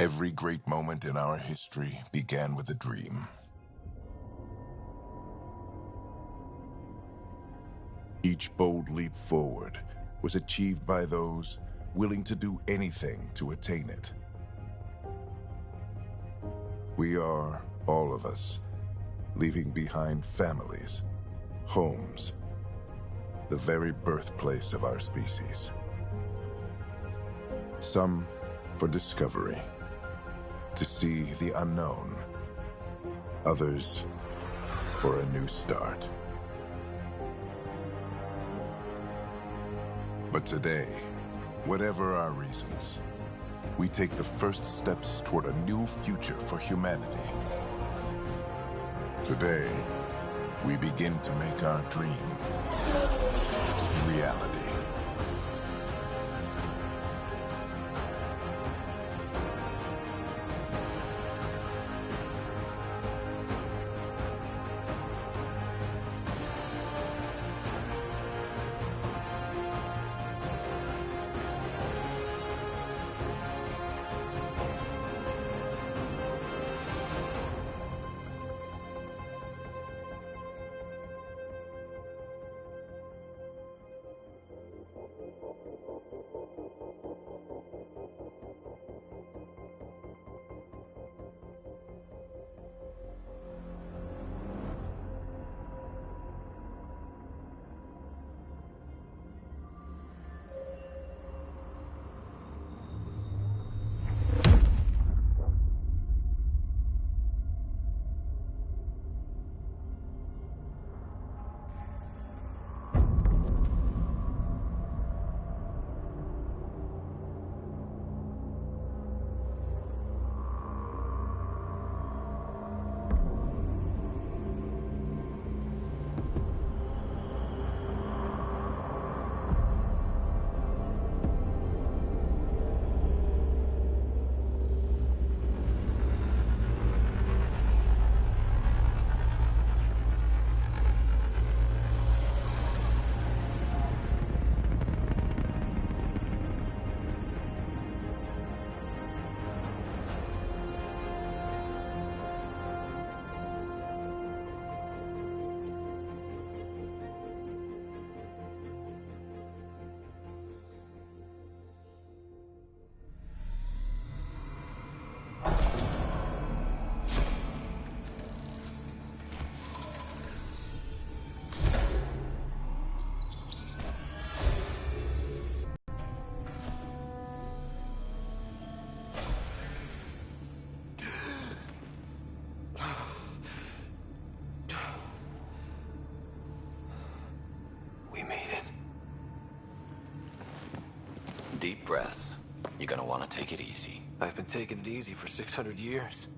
Every great moment in our history began with a dream. Each bold leap forward was achieved by those willing to do anything to attain it. We are, all of us, leaving behind families, homes, the very birthplace of our species. Some for discovery, to see the unknown. Others for a new start. But today, whatever our reasons, we take the first steps toward a new future for humanity. Today, we begin to make our dream reality. Deep breaths. You're gonna want to take it easy. I've been taking it easy for 600 years.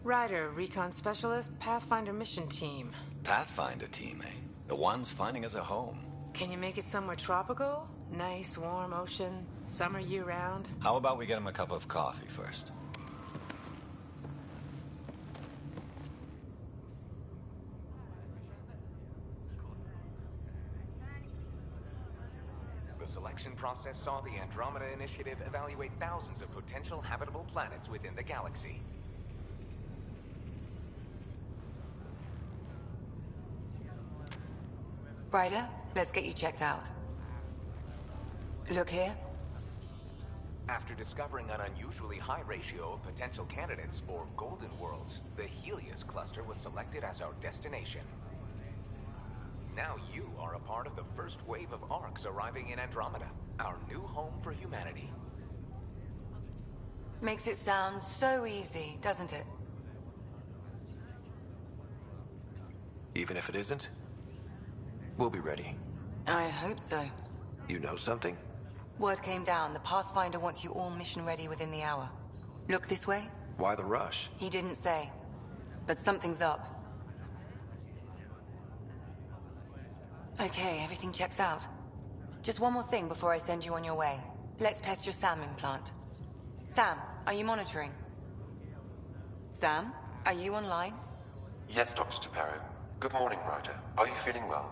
Ryder, recon specialist, Pathfinder mission team. Pathfinder team, eh? The ones finding us a home. Can you make it somewhere tropical? Nice, warm ocean, summer year-round? How about we get him a cup of coffee first? The selection process saw the Andromeda Initiative evaluate thousands of potential habitable planets within the galaxy. Ryder, let's get you checked out. Look here. After discovering an unusually high ratio of potential candidates, or golden worlds, the Helios cluster was selected as our destination. Now you are a part of the first wave of Arks arriving in Andromeda, our new home for humanity. Makes it sound so easy, doesn't it? Even if it isn't, we'll be ready. I hope so. You know something? Word came down. The Pathfinder wants you all mission ready within the hour. Look this way? Why the rush? He didn't say. But something's up. Okay, everything checks out. Just one more thing before I send you on your way. Let's test your SAM implant. Sam, are you monitoring? Sam, are you online? Yes, Dr. Taparo. Good morning, Ryder. Are you feeling well?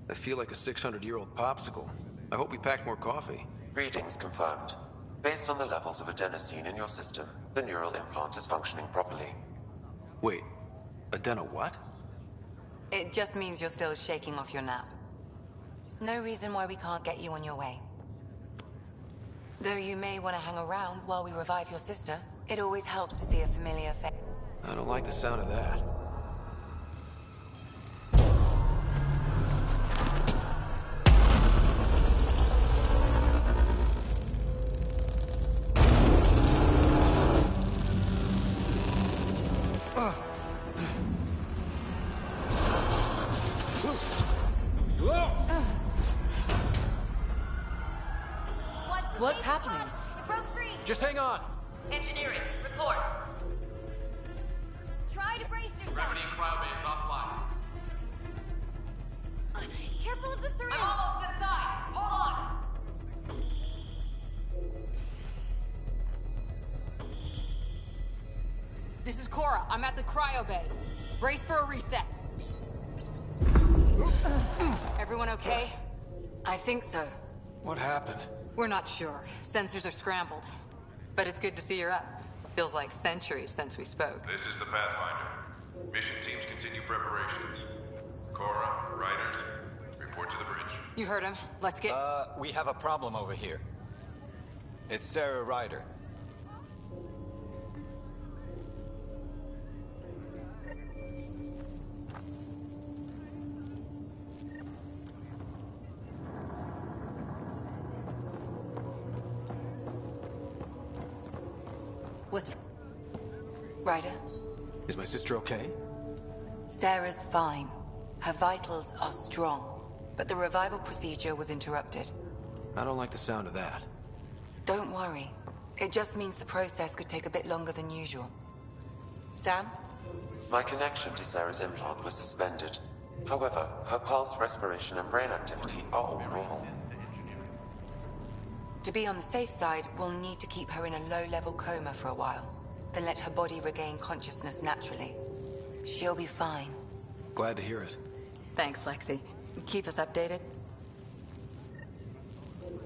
I feel like a 600-year-old popsicle. I hope we packed more coffee. Readings confirmed. Based on the levels of adenosine in your system, the neural implant is functioning properly. Wait, Adena what? It just means you're still shaking off your nap. No reason why we can't get you on your way. Though you may want to hang around while we revive your sister, it always helps to see a familiar face. I don't like the sound of that. What's happening? It broke free! Just hang on! Engineering, report. Try to brace yourself. Gravity and cloud-base offline. Careful of the syringe. I'm almost inside! Hold on! This is Cora. I'm at the cryo bay. Brace for a reset. Everyone okay? I think so. What happened? We're not sure. Sensors are scrambled. But it's good to see you're up. Feels like centuries since we spoke. This is the Pathfinder. Mission teams continue preparations. Cora, Riders, report to the bridge. You heard him. Let's get... We have a problem over here. It's Sarah Ryder. What's... Ryder? Is my sister okay? Sarah's fine. Her vitals are strong. But the revival procedure was interrupted. I don't like the sound of that. Don't worry. It just means the process could take a bit longer than usual. Sam? My connection to Sarah's implant was suspended. However, her pulse, respiration, and brain activity are all normal. To be on the safe side, we'll need to keep her in a low-level coma for a while. Then let her body regain consciousness naturally. She'll be fine. Glad to hear it. Thanks, Lexi. Keep us updated.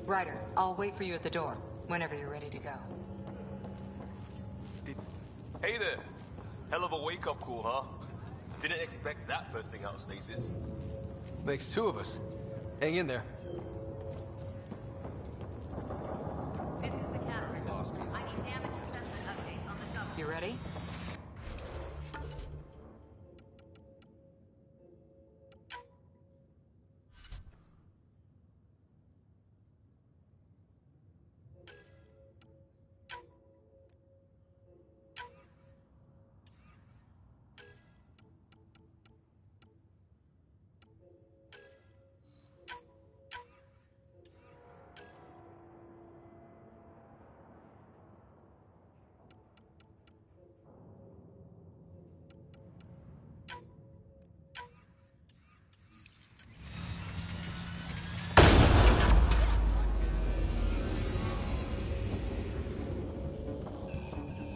Ryder, I'll wait for you at the door, whenever you're ready to go. Hey there. Hell of a wake-up call, huh? Didn't expect that first thing out of stasis. Makes two of us. Hang in there. This is the captain. I need damage assessment updates on the shuttle. You ready?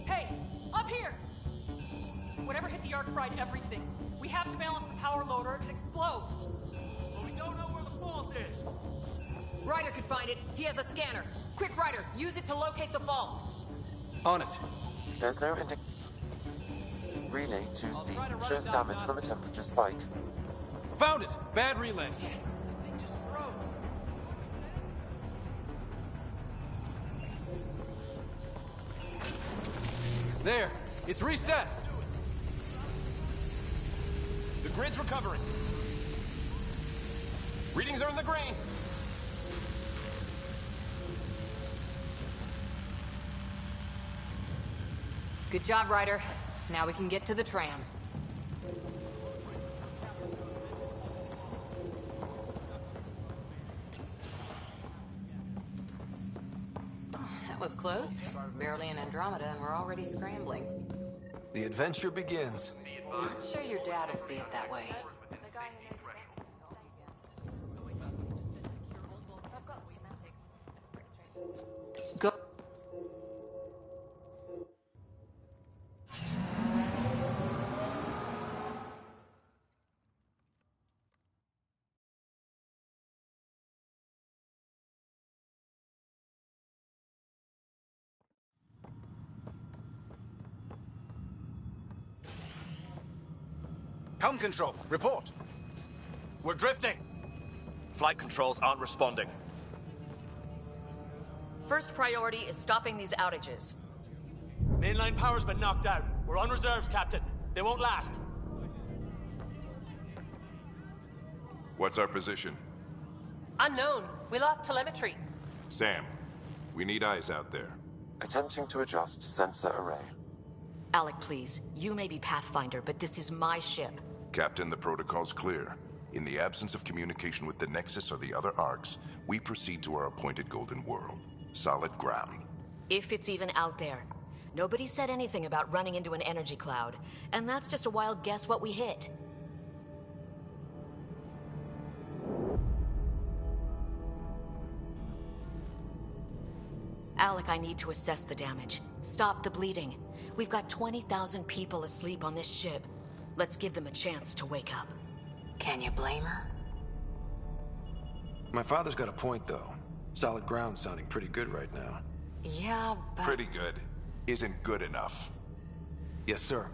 Hey, up here! Whatever hit the arc fried everything. We have to balance the power load or it could explode. But we don't know where the fault is. Ryder could find it. He has a scanner. Quick, Ryder, use it to locate the fault. On it. There's no indication. Relay 2C shows damage from a temperature spike. Found it! Bad relay. There! It's reset! The grid's recovering. Readings are in the green. Good job, Ryder. Now we can get to the tram. That was close. Barely in Andromeda and we're already scrambling. The adventure begins. Not sure your dad will see it that way. Go. Com control, report. We're drifting. Flight controls aren't responding. First priority is stopping these outages. Mainline power's been knocked out. We're on reserves, Captain. They won't last. What's our position? Unknown. We lost telemetry. Sam, we need eyes out there. Attempting to adjust sensor array. Alec, please. You may be Pathfinder, but this is my ship. Captain, the protocol's clear. In the absence of communication with the Nexus or the other arcs, we proceed to our appointed Golden World. Solid ground. If it's even out there. Nobody said anything about running into an energy cloud, and that's just a wild guess what we hit. Alec, I need to assess the damage. Stop the bleeding. We've got 20,000 people asleep on this ship. Let's give them a chance to wake up. Can you blame her? My father's got a point, though. Solid ground sounding pretty good right now. Yeah, but... Pretty good. Isn't good enough. Yes, sir.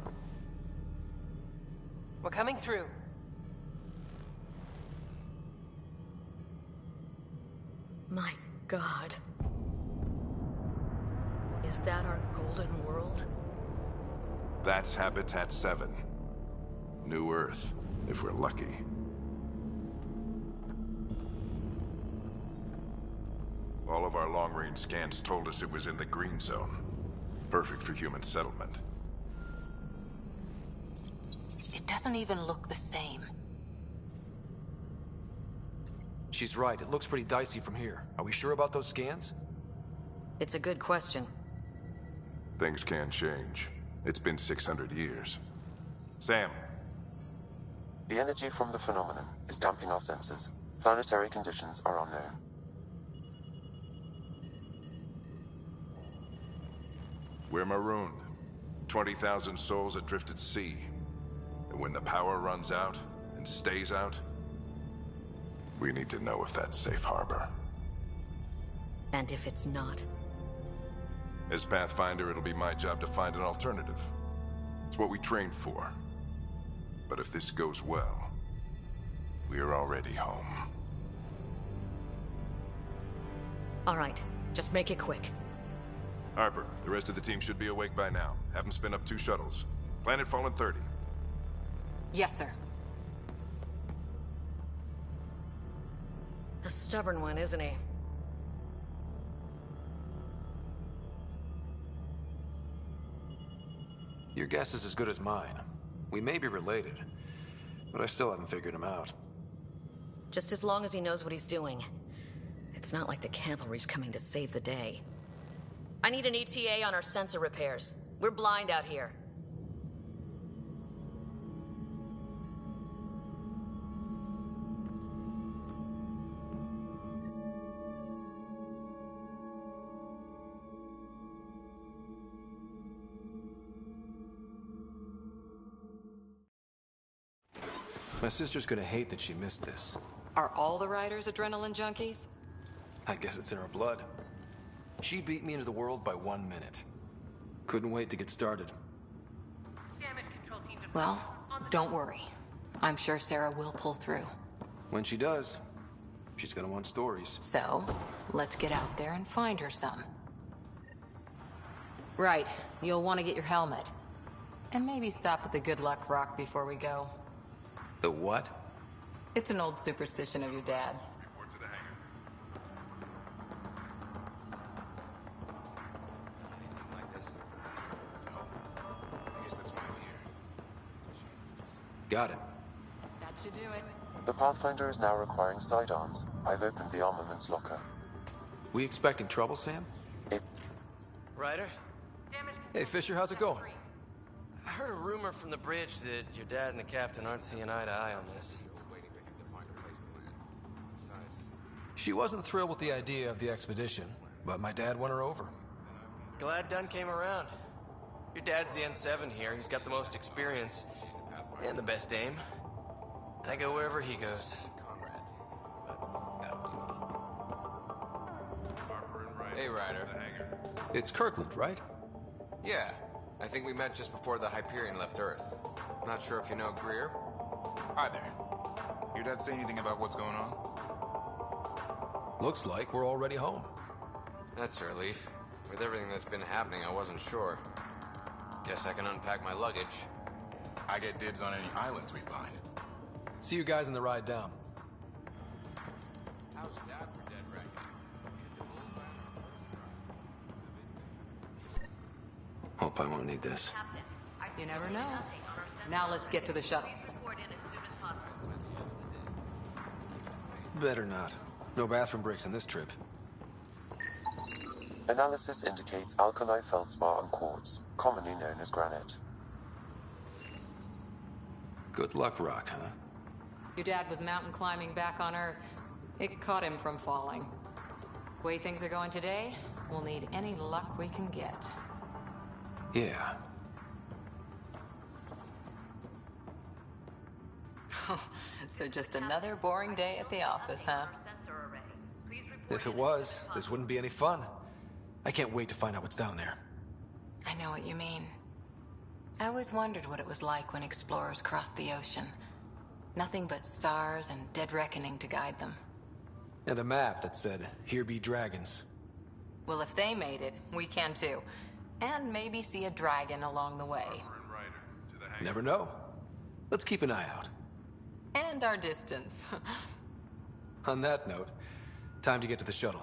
We're coming through. My God. Is that our Golden World? That's Habitat 7. New Earth, if we're lucky. All of our long-range scans told us it was in the green zone. Perfect for human settlement. It doesn't even look the same. She's right. It looks pretty dicey from here. Are we sure about those scans? It's a good question. Things can change. It's been 600 years. Sam. The energy from the phenomenon is damping our senses. Planetary conditions are unknown. We're marooned. 20,000 souls adrift at sea. And when the power runs out, and stays out, we need to know if that's safe harbor. And if it's not? As Pathfinder, it'll be my job to find an alternative. It's what we trained for. But if this goes well, we're already home. All right, just make it quick. Harper, the rest of the team should be awake by now. Have them spin up 2 shuttles. Planet Fallen 30. Yes, sir. A stubborn one, isn't he? Your guess is as good as mine. We may be related, but I still haven't figured him out. Just as long as he knows what he's doing. It's not like the cavalry's coming to save the day. I need an ETA on our sensor repairs. We're blind out here. My sister's gonna hate that she missed this. Are all the riders adrenaline junkies? I guess it's in her blood. She beat me into the world by 1 minute. Couldn't wait to get started. Well, don't worry. I'm sure Sarah will pull through. When she does, she's gonna want stories. So, let's get out there and find her some. Right, you'll want to get your helmet. And maybe stop at the Good Luck Rock before we go. The what? It's an old superstition of your dad's. Got it. That should do it. The Pathfinder is now requiring sidearms. I've opened the armaments locker. We expecting trouble, Sam? Ryder? Hey, Fisher, how's it going? I heard a rumor from the bridge that your dad and the captain aren't seeing eye to eye on this. She wasn't thrilled with the idea of the expedition, but my dad won her over. Glad Dunn came around. Your dad's the N7 here. He's got the most experience and the best aim. I go wherever he goes. Hey, Ryder. It's Kirkland, right? Yeah. I think we met just before the Hyperion left Earth. Not sure if you know Greer? Hi there. Your dad say anything about what's going on? Looks like we're already home. That's a relief. With everything that's been happening, I wasn't sure. Guess I can unpack my luggage. I get dibs on any islands we find. See you guys on the ride down. How's that for dead reckoning? Hope I won't need this. You never know. Now let's get to the shuttles. Better not. No bathroom breaks on this trip. Analysis indicates alkali feldspar and quartz, commonly known as granite. Good luck, Rock, huh? Your dad was mountain climbing back on Earth. It caught him from falling. Way things are going today, we'll need any luck we can get. Yeah. So just another boring day at the office, huh? If it was, this wouldn't be any fun. I can't wait to find out what's down there. I know what you mean. I always wondered what it was like when explorers crossed the ocean. Nothing but stars and dead reckoning to guide them. And a map that said, "Here be dragons." Well, if they made it, we can too. And maybe see a dragon along the way. Never know. Let's keep an eye out. And our distance. On that note, time to get to the shuttle.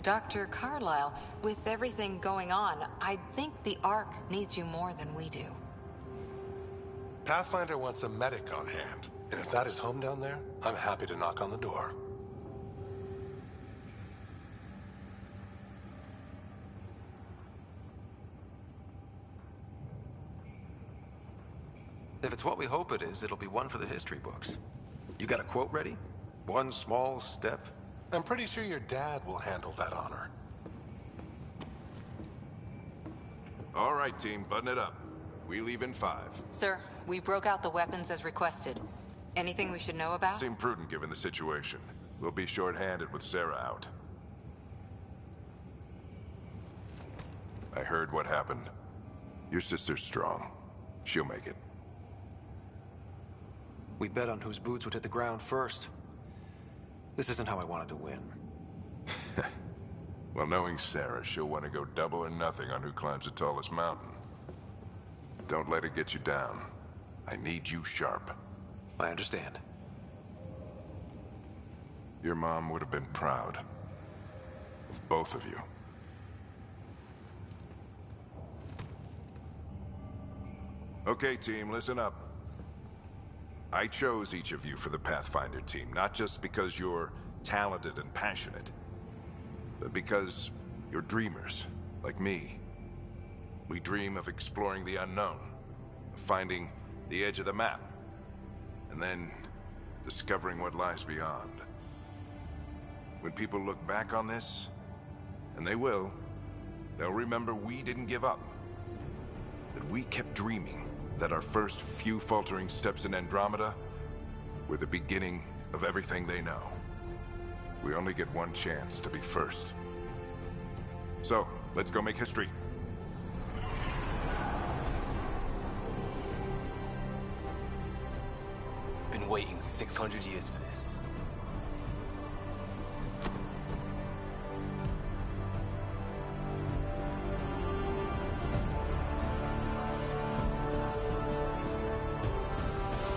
Dr. Carlyle, with everything going on, I think the Ark needs you more than we do. Pathfinder wants a medic on hand, and if that is home down there, I'm happy to knock on the door. If it's what we hope it is, it'll be one for the history books. You got a quote ready? One small step? I'm pretty sure your dad will handle that honor. All right, team, button it up. We leave in 5. Sir, we broke out the weapons as requested. Anything we should know about? Seemed prudent given the situation. We'll be short-handed with Sarah out. I heard what happened. Your sister's strong. She'll make it. We bet on whose boots would hit the ground first. This isn't how I wanted to win. Well, knowing Sarah, she'll want to go double or nothing on who climbs the tallest mountain. Don't let it get you down. I need you sharp. I understand. Your mom would have been proud of both of you. Okay, team, listen up. I chose each of you for the Pathfinder team, not just because you're talented and passionate, but because you're dreamers, like me. We dream of exploring the unknown, of finding the edge of the map, and then discovering what lies beyond. When people look back on this, and they will, they'll remember we didn't give up, that we kept dreaming, that our first few faltering steps in Andromeda were the beginning of everything they know. We only get one chance to be first. So, let's go make history. Been waiting 600 years for this.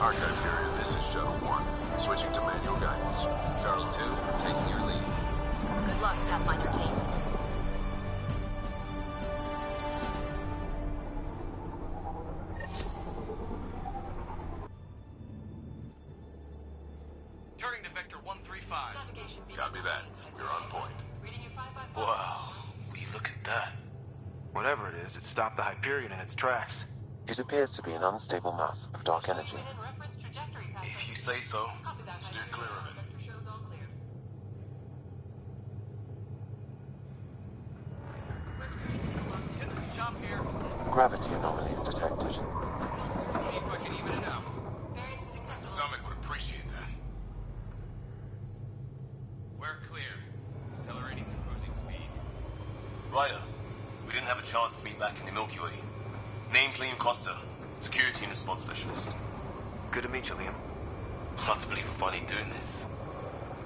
Archive period, this is Shuttle 1. Switching to manual guidance. Shuttle 2, taking your lead. Good luck, Pathfinder team. Turning to Vector 135. Copy that. We're on point. Wow, would you look at that? Whatever it is, it stopped the Hyperion in its tracks. It appears to be an unstable mass of dark energy. If you say so. Steer clear of it. Shop here. Gravity anomalies detected. See if I can even it out. My stomach would appreciate that. We're clear. Accelerating to cruising speed. Ryder, we didn't have a chance to meet back in the Milky Way. Name's Liam Costa, Security and Response Specialist. Good to meet you, Liam. Hard to believe we're finally doing this.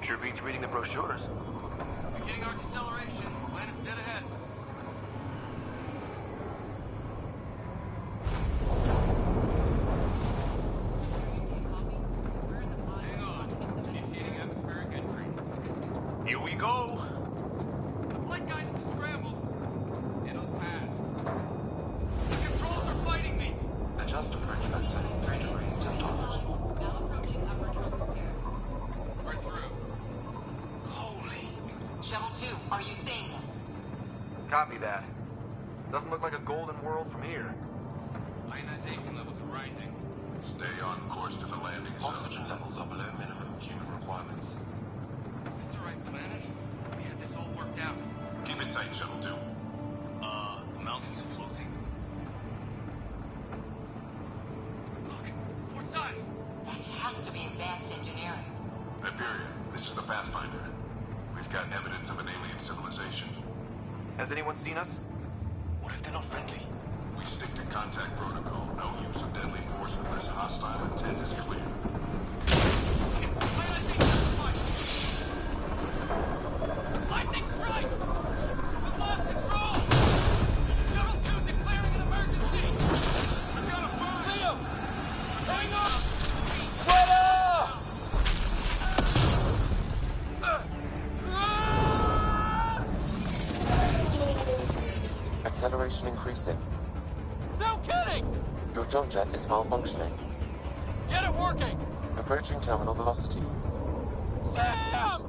Sure beats reading the brochures. Beginning our deceleration. Planet's dead ahead. Hang on. Initiating atmospheric entry. Here we go. The flight guidance is scrambled. It'll pass. The controls are fighting me. Adjust approach vector 3 degrees to starboard. We're through. Shuttle 2, are you seeing this? Copy that. Doesn't look like a golden world from here. Ionization levels are rising. Stay on course to the landing zone. Oxygen levels are below minimum human requirements. Is this the right planet? We had this all worked out. Keep it tight, Shuttle 2. The mountains are floating. Look, port side. That has to be advanced engineering. Hyperion, this is the Pathfinder. We've got evidence of an alien civilization. Has anyone seen us? What if they're not friendly? We stick to contact protocol. No use of deadly force unless hostile intent is clear. Lightning strike! We've lost control! Shuttle 2 declaring an emergency! We've got a burn! Liam! Hang on! Acceleration increasing. No kidding! Your jump jet is malfunctioning. Get it working! Approaching terminal velocity. Sam!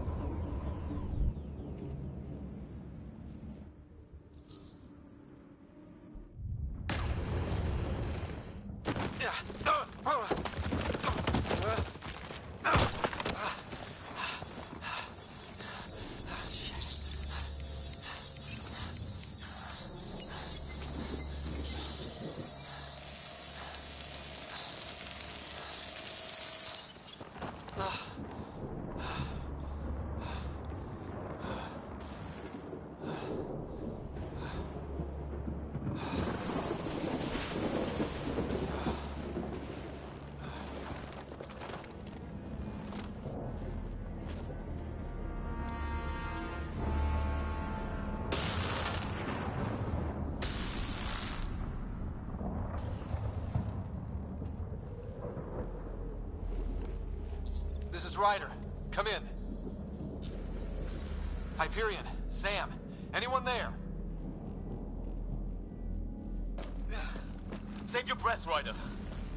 This is Ryder. Come in. Hyperion, Sam, anyone there? Save your breath, Ryder.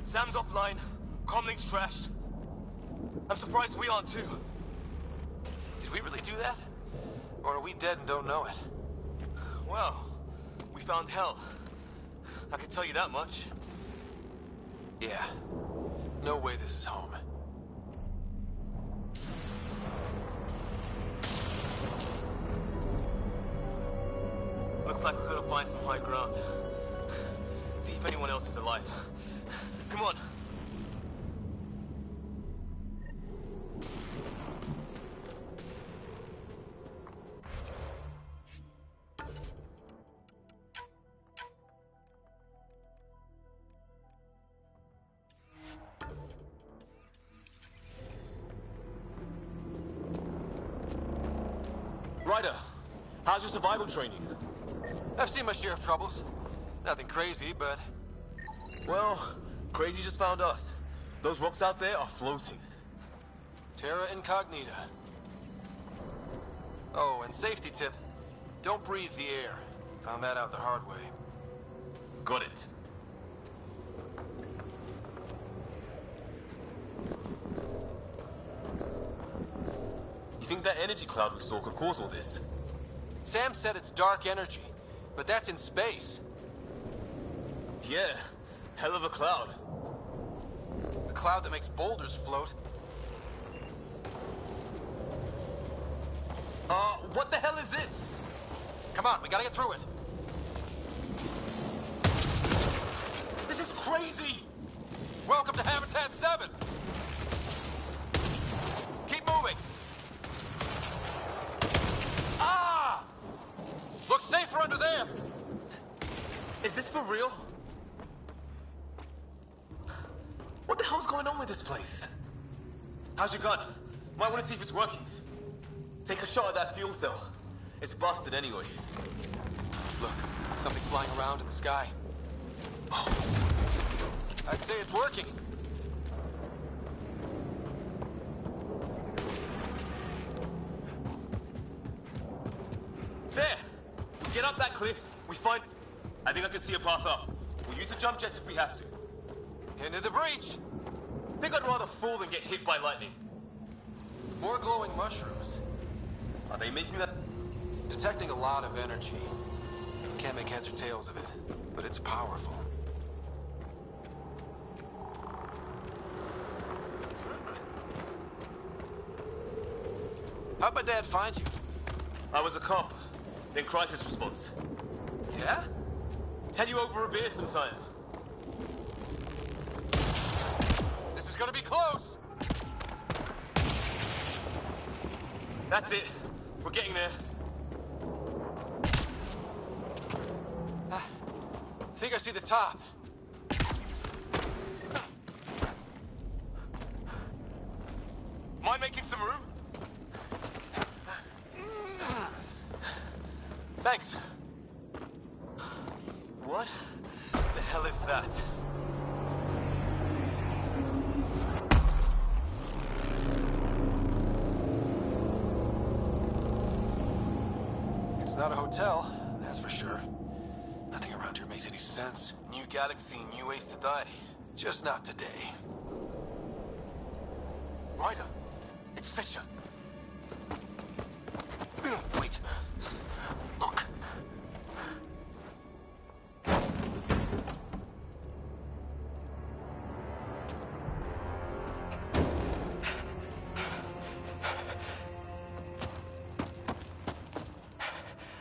Sam's offline. Comlink's trashed. I'm surprised we aren't too. Did we really do that? Or are we dead and don't know it? Well, we found hell. I can tell you that much. Yeah. No way this is home. Looks like we're gonna find some high ground. See if anyone else is alive. Come on. Ryder, how's your survival training? I've seen my share of troubles. Nothing crazy, but... Well, crazy just found us. Those rocks out there are floating. Terra Incognita. Oh, and safety tip. Don't breathe the air. Found that out the hard way. Got it. You think that energy cloud we saw could cause all this? Sam said it's dark energy, but that's in space. Yeah, hell of a cloud. A cloud that makes boulders float. What the hell is this? Come on, we gotta get through it. is crazy! Welcome to Habitat 7! Keep moving! Ah! Looks safer under there! Is this for real? What the hell's going on with this place? How's your gun? Might want to see if it's working. Take a shot at that fuel cell. It's busted anyway. Look, something flying around in the sky. Oh, I'd say it's working. There! We get up that cliff, we find... I think I can see a path up. We'll use the jump jets if we have to. Into the breach! Think I'd rather fall than get hit by lightning. More glowing mushrooms. Are they making that? Detecting a lot of energy. Can't make heads or tails of it, but it's powerful. How'd my dad find you? I was a cop, then crisis response. Yeah? Tell you over a beer sometime. This is gonna be close! That's it. We're getting there. I think I see the top. Mind making some room? Thanks. What the hell is that? It's not a hotel, that's for sure. Nothing around here makes any sense. New galaxy, new ways to die. Just not today. Ryder, it's Fisher. Wait. Look.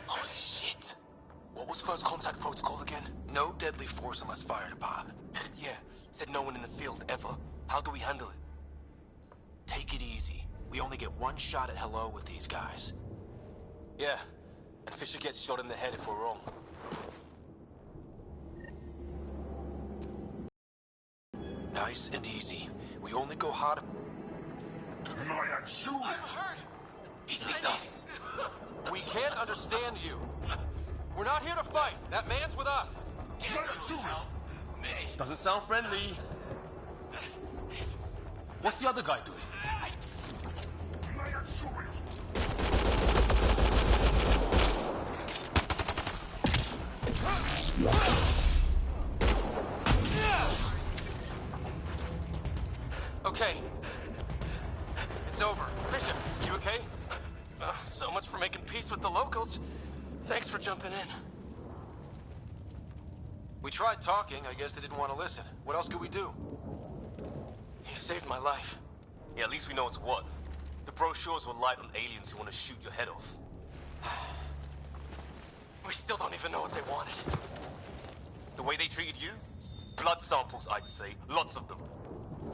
Holy shit. What was first contact protocol again? No deadly force unless fired upon. Yeah, said no one in the field ever. How do we handle it? Take it easy. We only get one shot at hello with these guys. Yeah, and Fisher gets shot in the head if we're wrong. Nice and easy. We only go hard. I'm hurt! He sees us! We can't understand you. We're not here to fight. That man's with us. Doesn't sound friendly. What's the other guy doing? Okay. It's over. Fisher, you okay? So much for making peace with the locals. Thanks for jumping in. We tried talking. I guess they didn't want to listen. What else could we do? You saved my life. Yeah, at least we know it's what. The brochures were light on aliens who want to shoot your head off. We still don't even know what they wanted. The way they treated you? Blood samples, I'd say. Lots of them.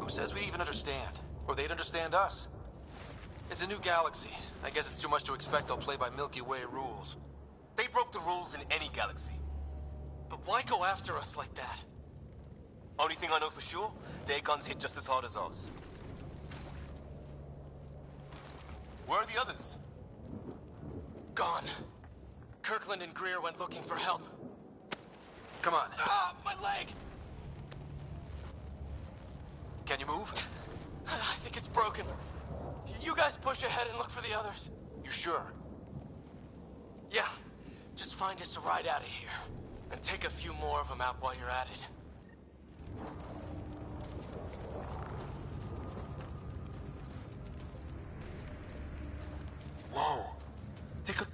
Who says we'd even understand? Or they'd understand us? It's a new galaxy. I guess it's too much to expect they'll play by Milky Way rules. They broke the rules in any galaxy. But why go after us like that? Only thing I know for sure, their guns hit just as hard as ours. Where are the others? Gone. Kirkland and Greer went looking for help. Come on. Ah, my leg! Can you move? I think it's broken. You guys push ahead and look for the others. You sure? Yeah. Just find us a ride out of here. And take a few more of them out while you're at it. Whoa. Take a...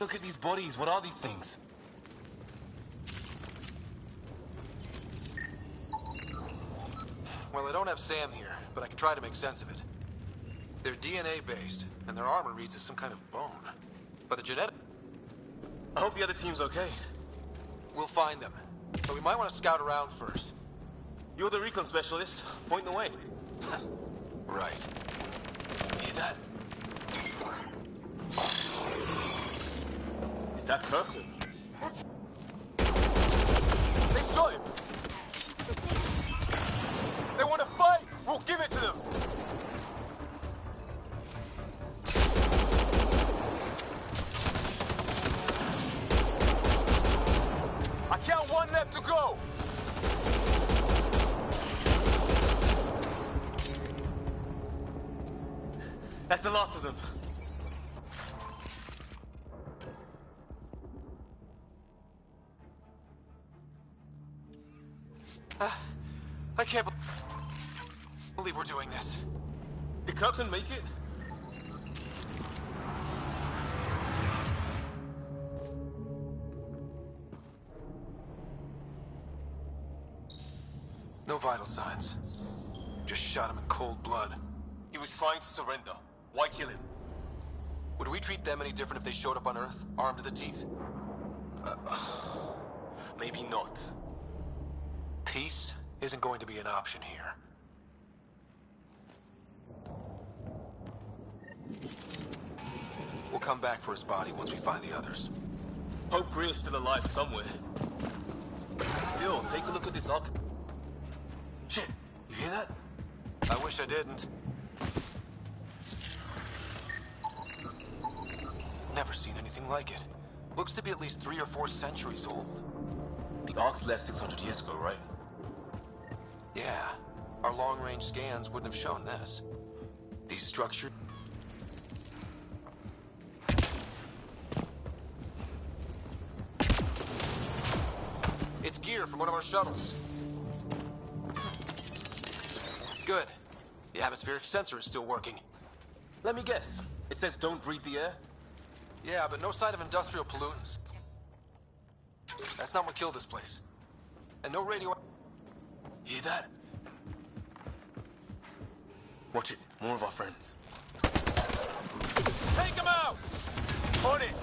Look at these bodies. What are these things? Well, I don't have Sam here, but I can try to make sense of it. They're DNA-based, and their armor reads as some kind of bone. But the genetic... I hope the other team's okay. We'll find them. But we might want to scout around first. You're the recon specialist. Point the way. Right. Hear that? Is that Kirkland? They shot him! They want to fight! We'll give it to them! I count one left to go! That's the last of them. I can't believe we're doing this. Did Kirkland make it? No vital signs. Just shot him in cold blood. He was trying to surrender. Why kill him? Would we treat them any different if they showed up on Earth, armed to the teeth? Maybe not. Peace isn't going to be an option here. We'll come back for his body once we find the others. Hope Greer's still alive somewhere. Still, take a look at this arc. Shit, you hear that? I wish I didn't. Never seen anything like it. Looks to be at least 3 or 4 centuries old. The Ark's left 600 years ago, right? Yeah. Our long-range scans wouldn't have shown this. These structures... It's gear from one of our shuttles. Good. The atmospheric sensor is still working. Let me guess. It says don't breathe the air? Yeah, but no sign of industrial pollutants. That's not what killed this place. And no radio... Hear that? Watch it. More of our friends. Take him out! On it!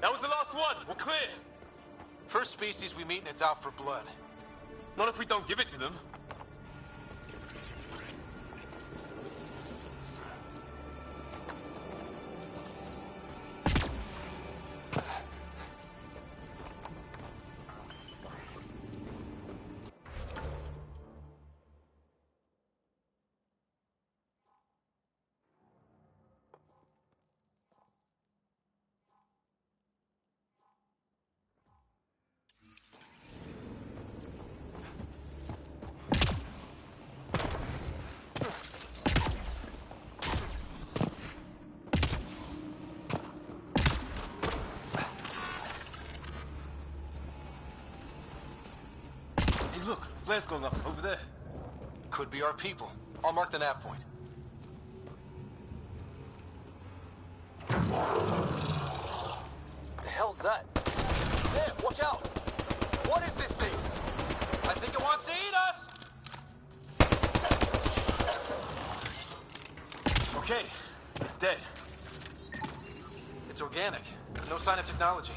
That was the last one. We're clear. First species we meet and it's out for blood. Not if we don't give it to them. Look, flare's going up over there. Could be our people. I'll mark the nav point. The hell's that? There, watch out! What is this thing? I think it wants to eat us! Okay, it's dead. It's organic. No sign of technology.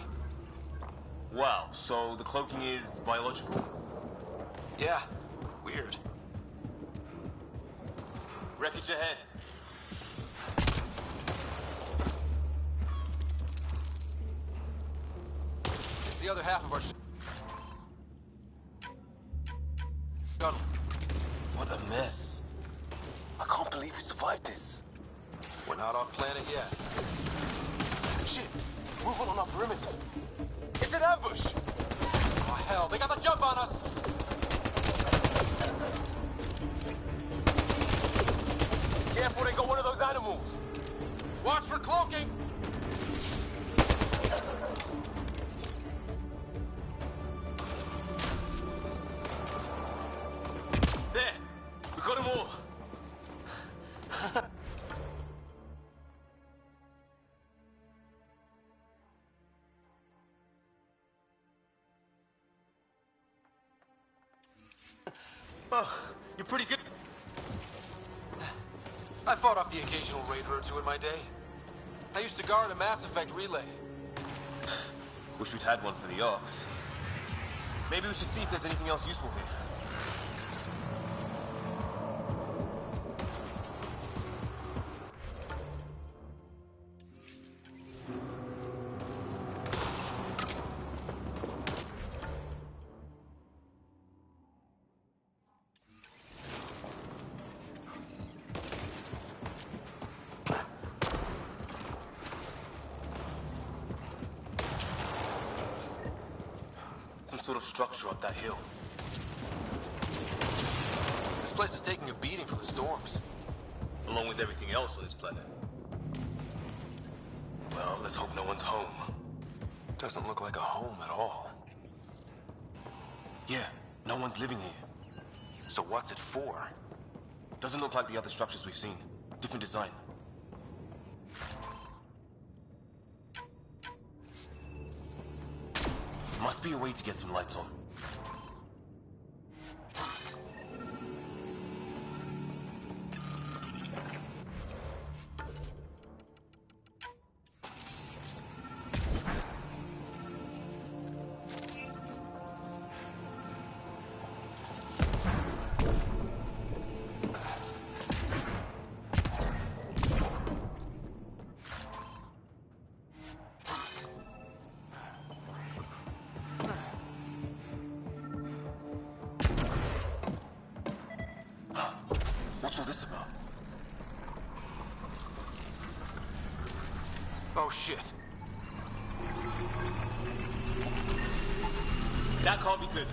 Wow, so the cloaking is biological? Yeah, weird. Wreckage ahead. It's the other half of our shuttle. What a mess. I can't believe we survived this. We're not off planet yet. Shit, movement on our perimeter. It's an ambush! Oh hell, they got the jump on us! Careful, they got one of those animals. Watch for cloaking! Oh, you're pretty good. I fought off the occasional raider or two in my day. I used to guard a Mass Effect relay. Wish we'd had one for the Arks. Maybe we should see if there's anything else useful here. Some sort of structure up that hill. This place is taking a beating from the storms. Along with everything else on this planet. Well, let's hope no one's home. Doesn't look like a home at all. Yeah, no one's living here. So what's it for? Doesn't look like the other structures we've seen. Different design. Must be a way to get some lights on. What's all this about? Oh shit. That can't be good.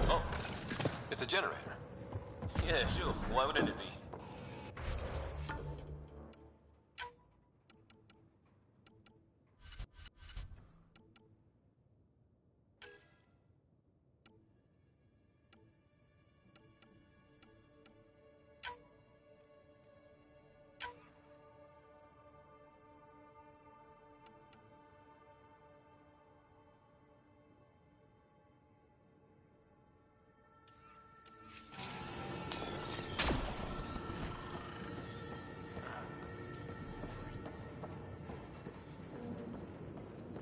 Oh. It's a generator. Yeah, sure. Why wouldn't it be?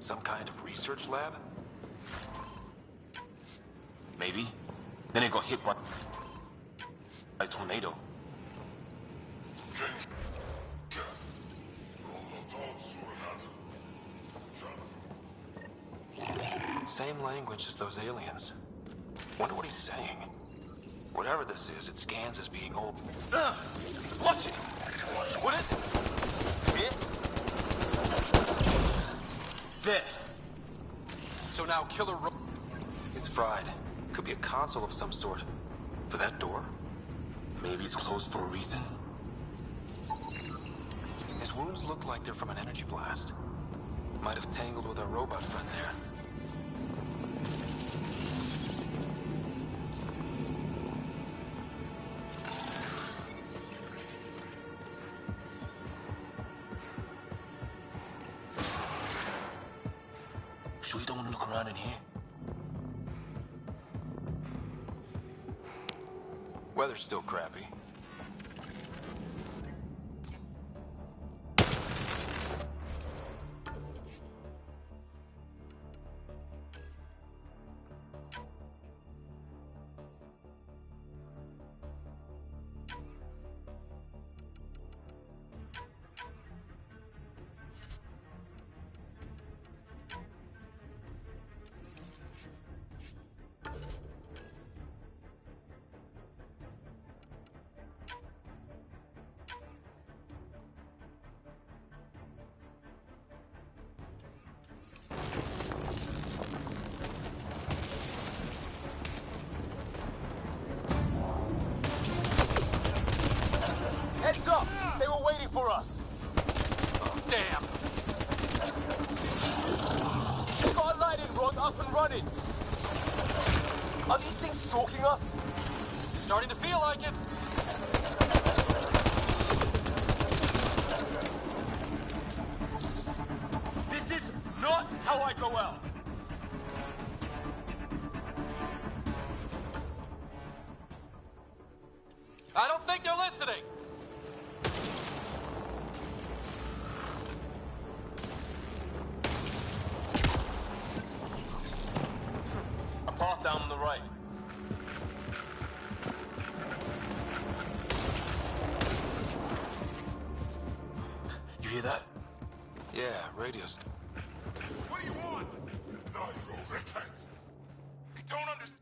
Some kind of research lab? Maybe. Then it got hit by a tornado. Same language as those aliens. Wonder what he's saying. Whatever this is, it scans as being old. Watch it! What is it? There. So now Killer It's fried. Could be a console of some sort. For that door? Maybe it's closed for a reason. His wounds look like they're from an energy blast. Might have tangled with our robot friend there. Sure you don't want to look around in here? Weather's still crappy. Heads up! They were waiting for us! Oh, damn! We got a lightning rod up and running! Are these things stalking us? Starting to feel like it! This is not how I go out! I don't think they're listening! A path down on the right. You hear that? Yeah, radio's... What do you want? No, you rickheads. You don't understand.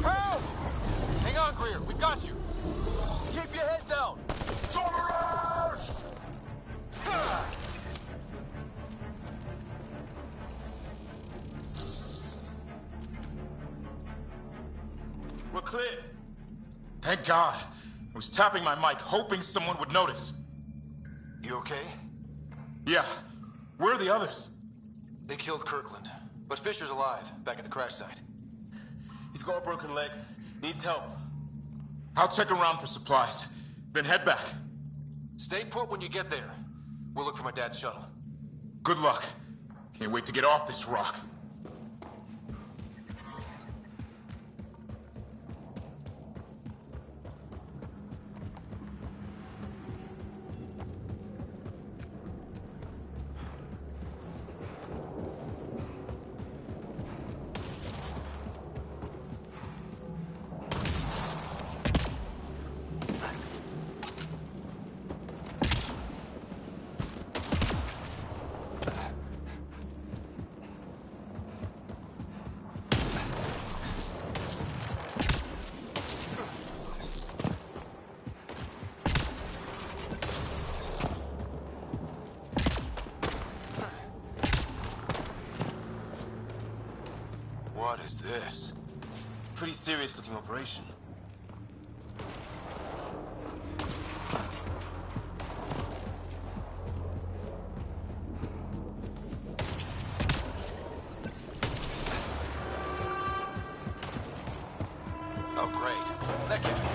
Help! Hang on, Greer. We've got you. Keep your head down! We're clear. Thank God. I was tapping my mic, hoping someone would notice. You okay? Yeah. Where are the others? They killed Kirkland. But Fisher's alive, back at the crash site. He's got a broken leg. Needs help. I'll check around for supplies, then head back. Stay put when you get there. We'll look for my dad's shuttle. Good luck. Can't wait to get off this rock. What is this? Pretty serious looking operation. Oh, great. That can't be.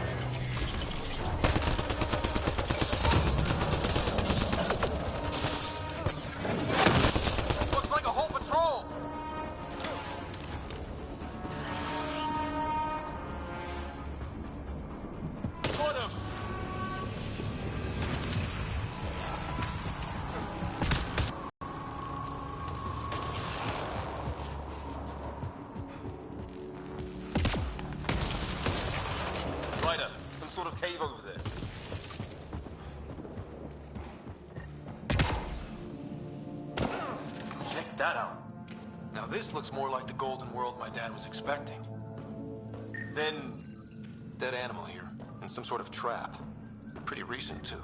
Looks like a whole patrol! Got him! Ryder, some sort of cave over there. Check that out. Now this looks more like the golden world my dad was expecting. Then... Dead animal here, and some sort of trap. Pretty recent, too.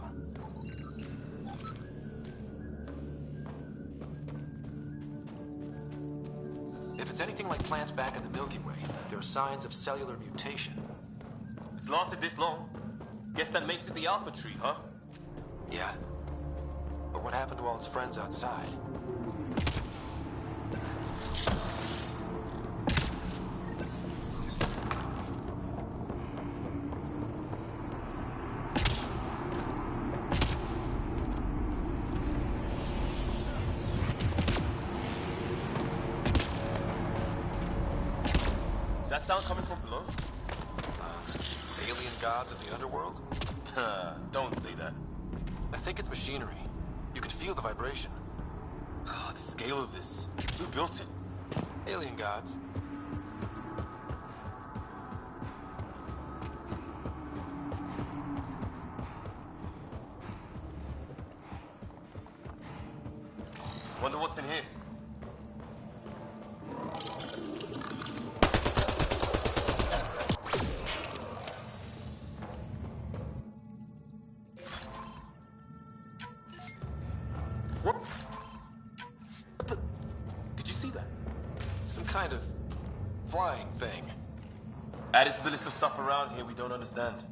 If it's anything like plants back in the Milky Way, there are signs of cellular mutation. It's lasted this long. Guess that makes it the Alpha Tree, huh? Yeah. But what happened to all its friends outside? Is that sound coming from below? Alien gods of the underworld? Don't say that. I think it's machinery. You could feel the vibration. The scale of this. Who built it? Alien gods. Wonder what's in here. What? What the? Did you see that? Some kind of flying thing. Added to the list of stuff around here we don't understand.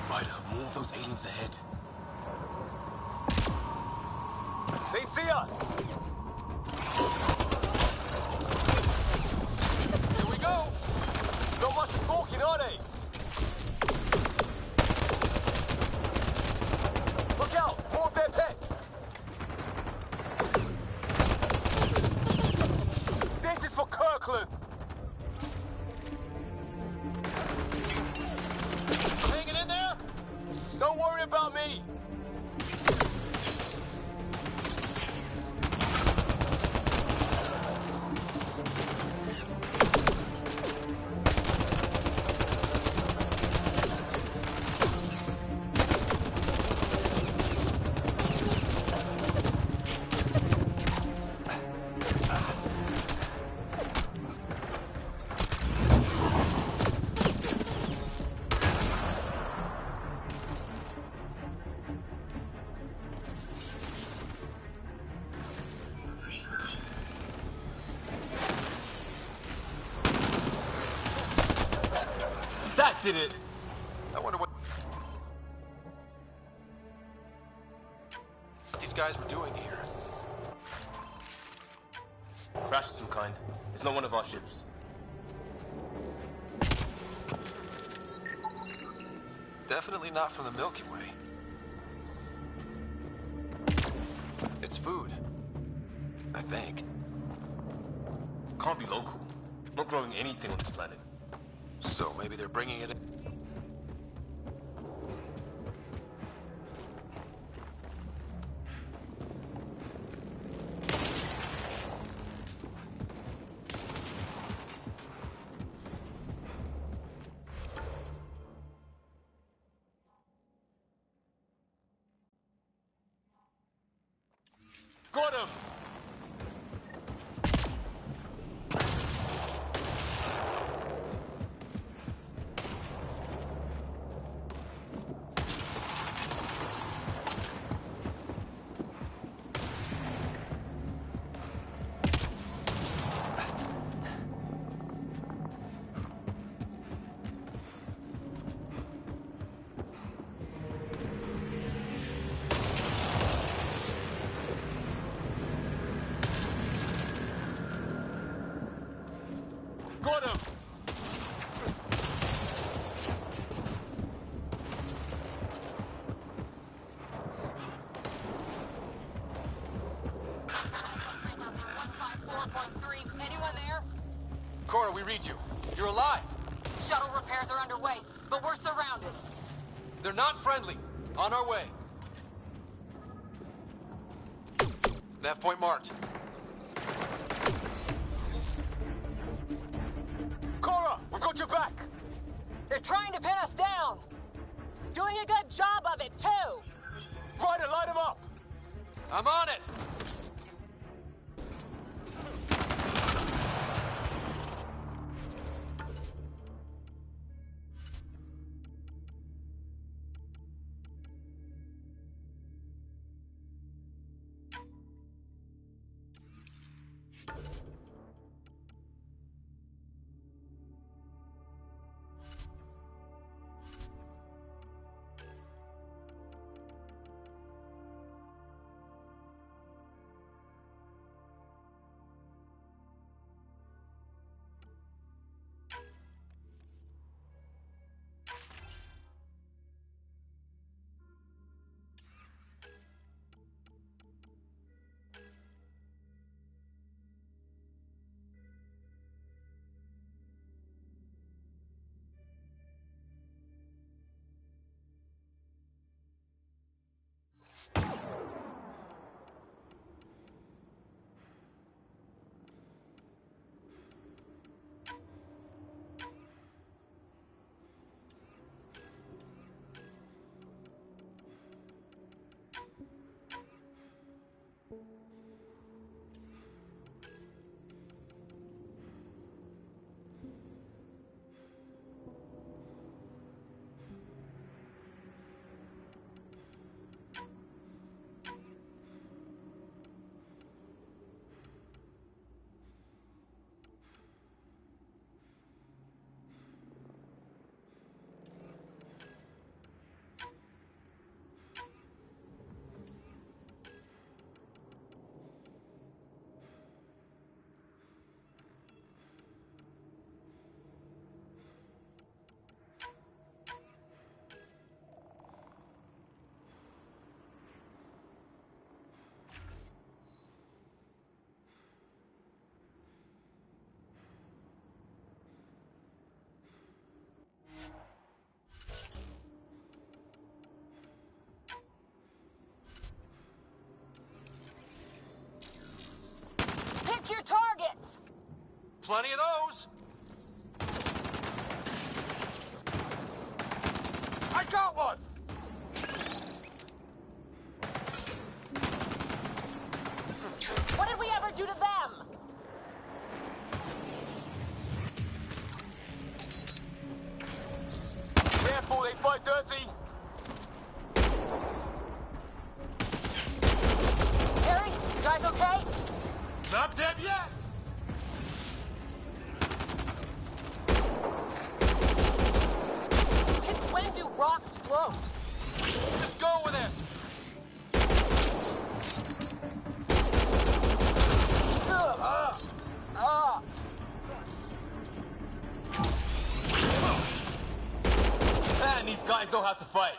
Ryder, more of those aliens ahead. They see us! Here we go! Not much talking, are they? Look out! More of their pets! This is for Kirkland! Hanging in there? Don't worry about me! That did it! I wonder what these guys were doing here. Crash of some kind. It's not one of our ships. Definitely not from the Milky Way. It's food. I think. Can't be local. Not growing anything on this planet. So maybe they're bringing it in. Got him! Got him! Anyone there? Cora, we read you. You're alive. Shuttle repairs are underway, but we're surrounded. They're not friendly. On our way. Nav point marked. Cora, we've got your back! They're trying to pin us down. Doing a good job of it, too. Ryder, light him up! I'm on it! plenty of those. I got one! What did we ever do to them? Careful, they fight dirty. Harry, you guys okay? Not dead yet! Since when do rocks float? Just go with it. Man, these guys know how to fight.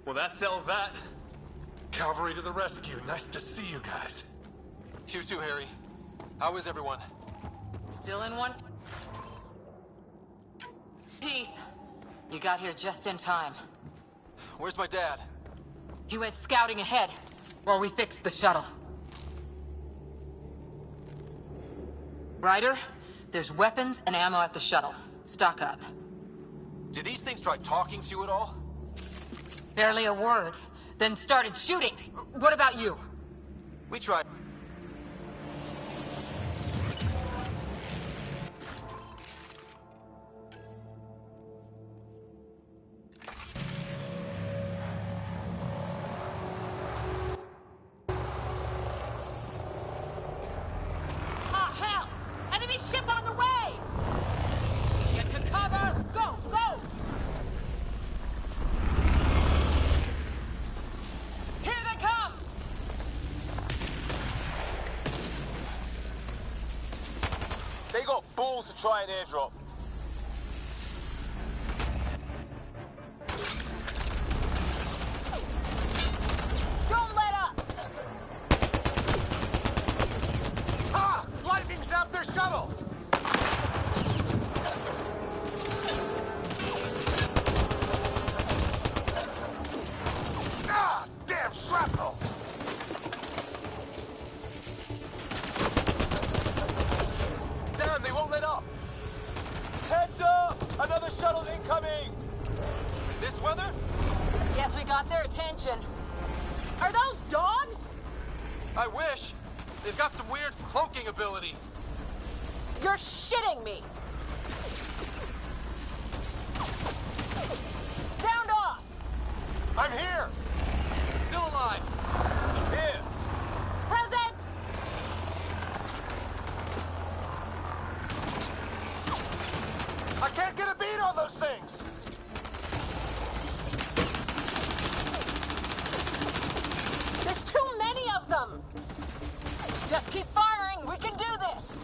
Well, that settled that. Cavalry to the rescue. Nice to see you guys. You too, Harry. How is everyone? Still in one? Peace. You got here just in time. Where's my dad? He went scouting ahead while we fixed the shuttle. Ryder, there's weapons and ammo at the shuttle. Stock up. Did these things try talking to you at all? Barely a word. Then started shooting. What about you? We tried. Ah, hell! Enemy ship on the way! Get to cover! Go, go! Here they come! They got balls to try an airdrop. Don't let up! Ah! Lightning zapped their shuttle! Ah! Damn shrapnel! Damn, they won't let up! Heads up! Another shuttle incoming! This weather? Guess we got their attention. Are those dogs? I wish. They've got some weird cloaking ability. You're shitting me! Sound off! I'm here! Still alive. Here! Present! I can't get a beat on those things! There's too many of them! Just keep firing, we can do this!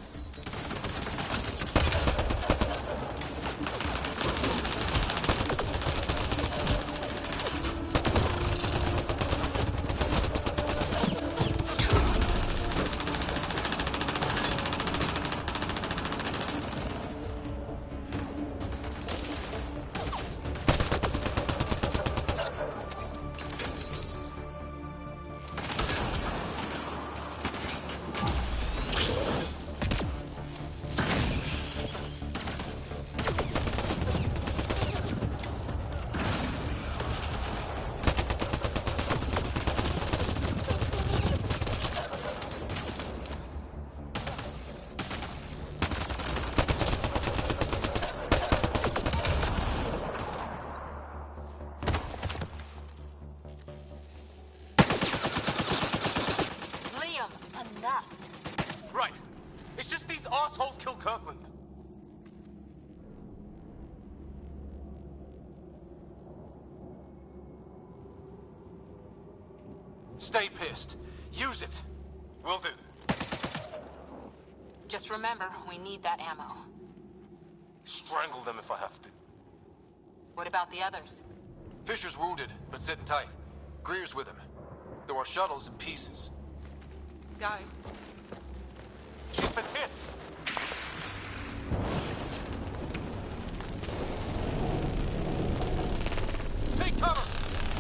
Liam, enough. Right. It's just these assholes killed Kirkland. Stay pissed. Use it. Will do. Just remember, we need that ammo. Strangle them if I have to. What about the others? Fisher's wounded, but sitting tight. Greer's with him. Though our shuttle's in pieces. Guys. She's been hit. Take cover!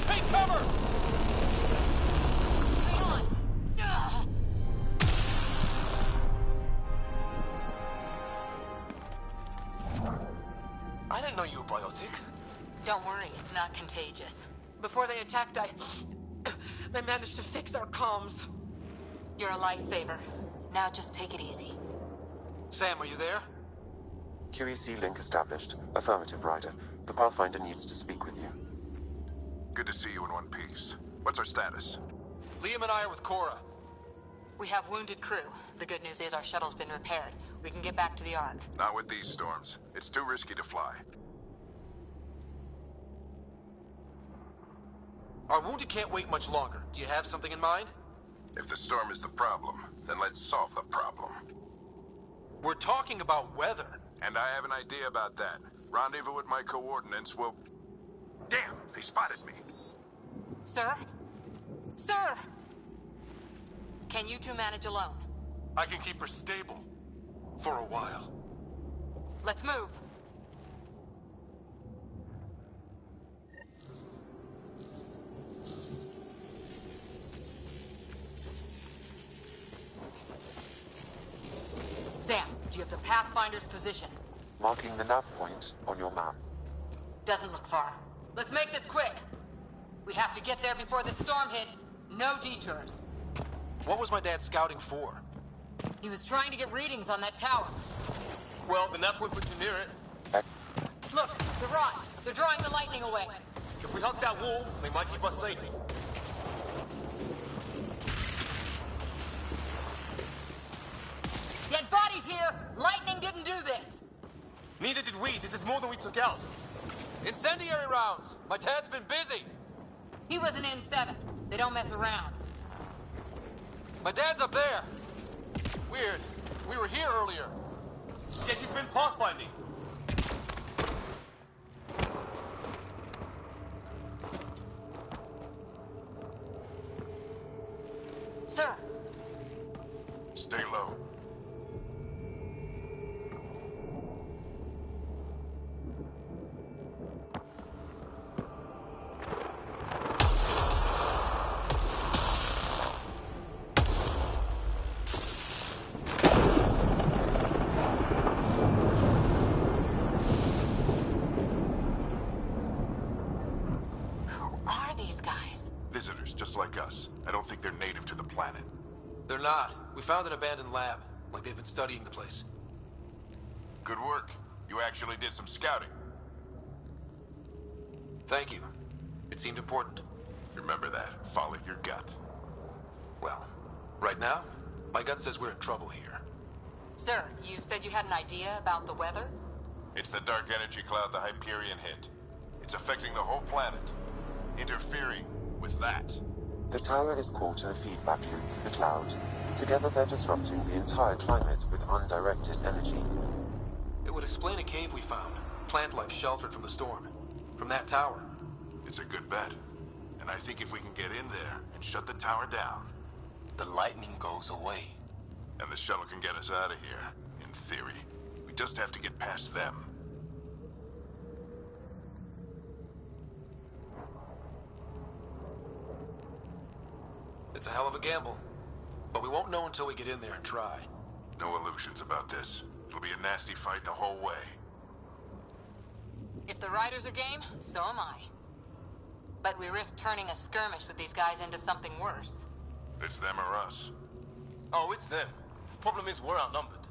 Take cover! Hang on! Ugh. didn't know you were biotic. Don't worry, it's not contagious. Before they attacked, I managed to fix our comms. You're a lifesaver. Now just take it easy. Sam, are you there? QEC link established. Affirmative, Ryder. The Pathfinder needs to speak with you. Good to see you in one piece. What's our status? Liam and I are with Cora. We have wounded crew. The good news is our shuttle's been repaired. We can get back to the Ark. Not with these storms. It's too risky to fly. Our wounded can't wait much longer. Do you have something in mind? If the storm is the problem, then let's solve the problem. We're talking about weather. And I have an idea about that. Rendezvous with my coordinates will... Damn, they spotted me. Sir? Sir! Can you two manage alone? I can keep her stable. For a while. Let's move. Sam, do you have the Pathfinder's position? Marking the nav point on your map. Doesn't look far. Let's make this quick. We have to get there before the storm hits. No detours. What was my dad scouting for? He was trying to get readings on that tower. Well, the nav point puts you near it. Look, the rods. They're drawing the lightning away. If we hug that wall, they might keep us safe. Dead bodies here! Lightning didn't do this! Neither did we. This is more than we took out. Incendiary rounds! My dad's been busy! He was an N7. They don't mess around. My dad's up there! Weird. We were here earlier. Guess he's been pathfinding. Sir! Stay low. Just like us. I don't think they're native to the planet. They're not. We found an abandoned lab. Like they've been studying the place. Good work. You actually did some scouting. Thank you. It seemed important. Remember that. Follow your gut. Well, right now, my gut says we're in trouble here. Sir, you said you had an idea about the weather? It's the dark energy cloud the Hyperion hit. It's affecting the whole planet. Interfering with that. The tower is caught in a feedback loop with the cloud. Together they're disrupting the entire climate with undirected energy. It would explain a cave we found. Plant life sheltered from the storm. From that tower. It's a good bet. And I think if we can get in there and shut the tower down... the lightning goes away. And the shuttle can get us out of here, in theory. We just have to get past them. It's a hell of a gamble. But we won't know until we get in there and try. No illusions about this. It'll be a nasty fight the whole way. If the riders are game, so am I. But we risk turning a skirmish with these guys into something worse. It's them or us. Oh, it's them. Problem is, we're outnumbered.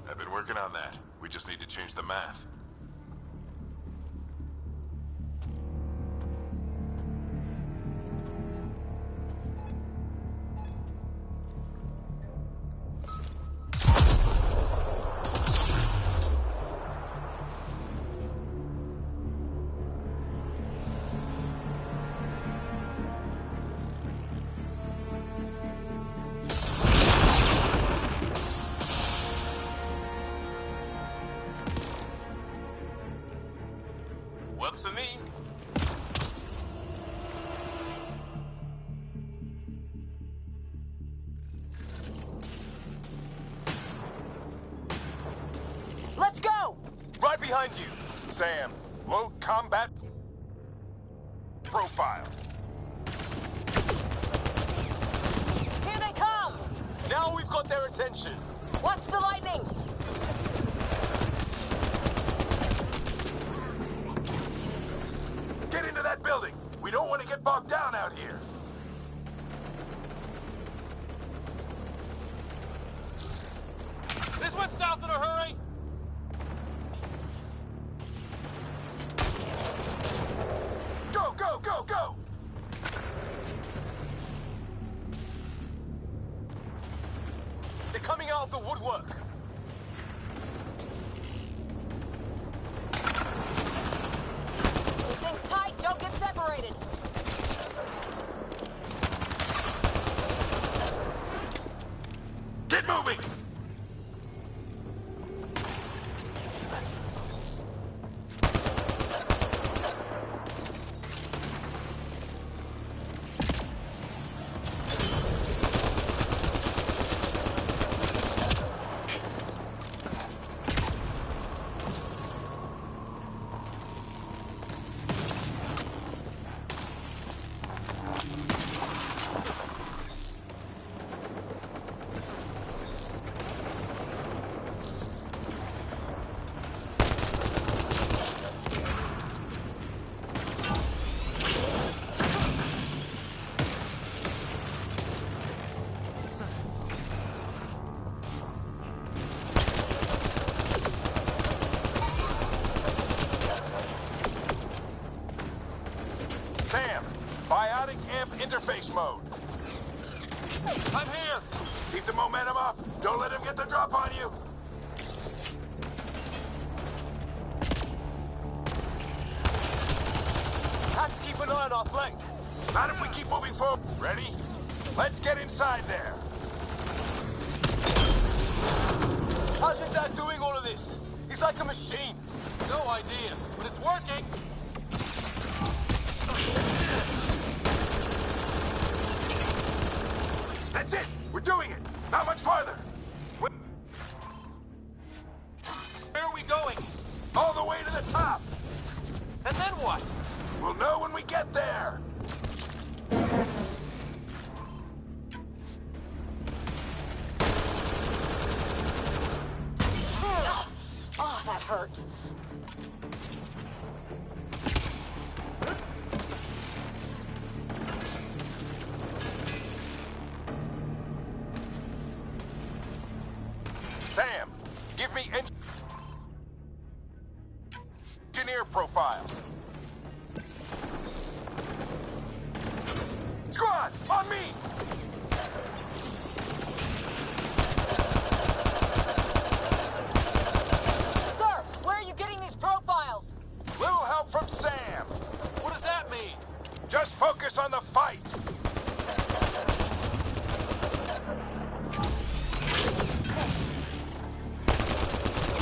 I've been working on that. We just need to change the math. Works for me. Let's go! Right behind you. Sam, low combat profile. Here they come! Now we've got their attention. Watch the lightning! get bogged down out here. This went south in a hurry! Go, go, go, go! They're coming out of the woodwork. Keep things tight, don't get separated. Get moving! Sam, biotic amp interface mode. I'm here! Keep the momentum up. Don't let him get the drop on you. Have to keep an eye on our flank. Not if we keep moving forward. Ready? Let's get inside there. How's your dad doing all of this? He's like a machine. No idea, but it's working. That's it. We're doing it. Not much farther. Where are we going? All the way to the top. And then what? We'll know when we get there. Oh, that hurt. Sam, give me engineer profile. Squad, on me! Sir, where are you getting these profiles? Little help from Sam. What does that mean? Just focus on the fight.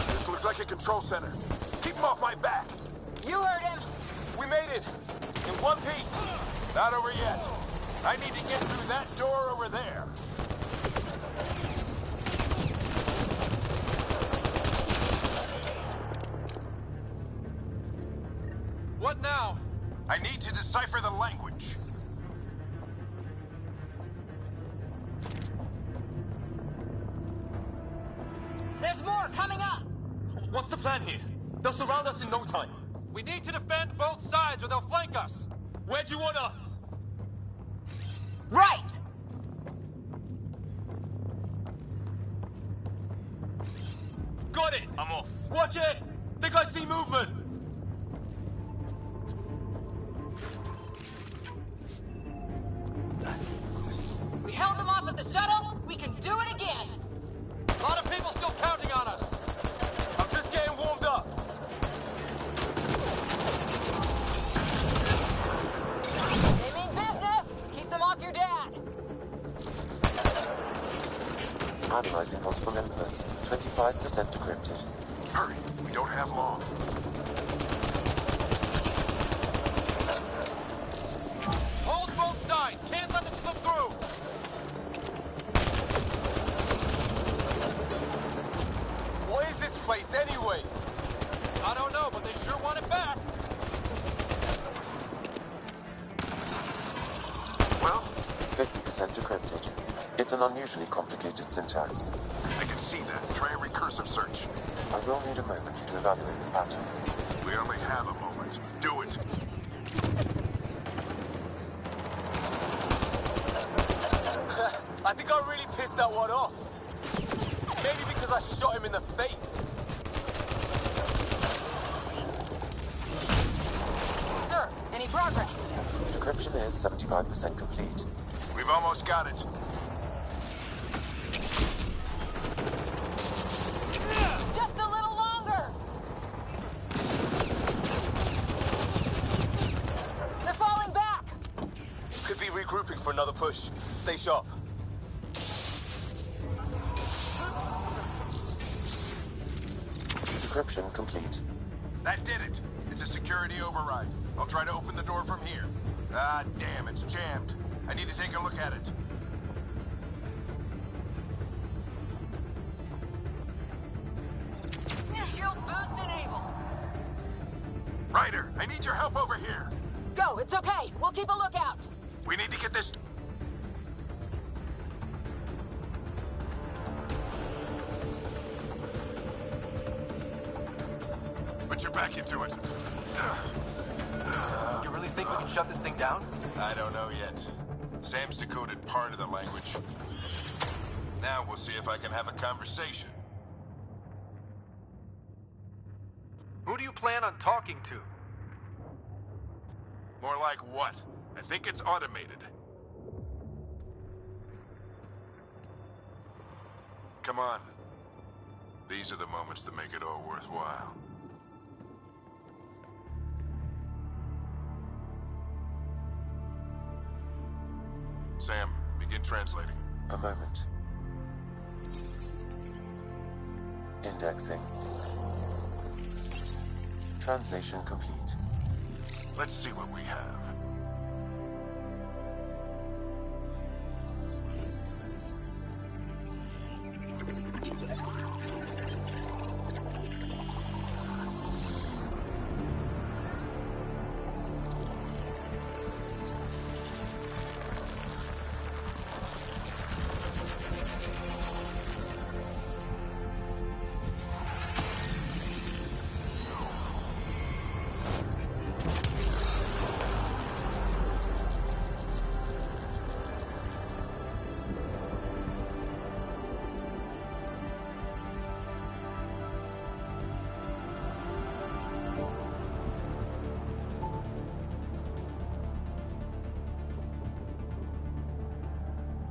This looks like a control center. Keep him off my back. You heard him. We made it. In one piece. Not over yet. I need to get through that door over there. What now? I need to decipher the language. There's more coming up. What's the plan here? They'll surround us in no time. We need to defend both sides or they'll flank us. Where do you want us? Right! Got it! I'm off. Watch it! Think I see movement! We held them off at the shuttle. We can do it again. A lot of people still counting on us. I'm just getting warmed up. They mean business. Keep them off your dad. Analyzing possible inputs. 25% decrypted. Hurry, we don't have long. Hold both sides. Can't let them slip through. What is this place anyway? I don't know, but they sure want it back. Well? 50% decrypted. It's an unusually complicated syntax. I can see that. Try a recursive search. I will need a moment to evaluate the pattern. We only have a moment. Do it. I think I really pissed that one off. Maybe because I shot him in the face. Sir, any progress? Decryption is 75% complete. We've almost got it. Just a little longer! They're falling back! Could be regrouping for another push. Stay sharp. Decryption complete. That did it. It's a security override. I'll try to open the door from here. Ah, damn, it's jammed. I need to take a look at it. Shield boost enabled. Ryder, I need your help over here. Go, it's okay. We'll keep a lookout. We need to get this... Put your back into it. You really think we can shut this thing down? I don't know yet. Sam's decoded part of the language. Now we'll see if I can have a conversation. Who do you plan on talking to? More like what? I think it's automated. Come on. These are the moments that make it all worthwhile. Sam, begin translating. A moment. Indexing. Translation complete. Let's see what we have.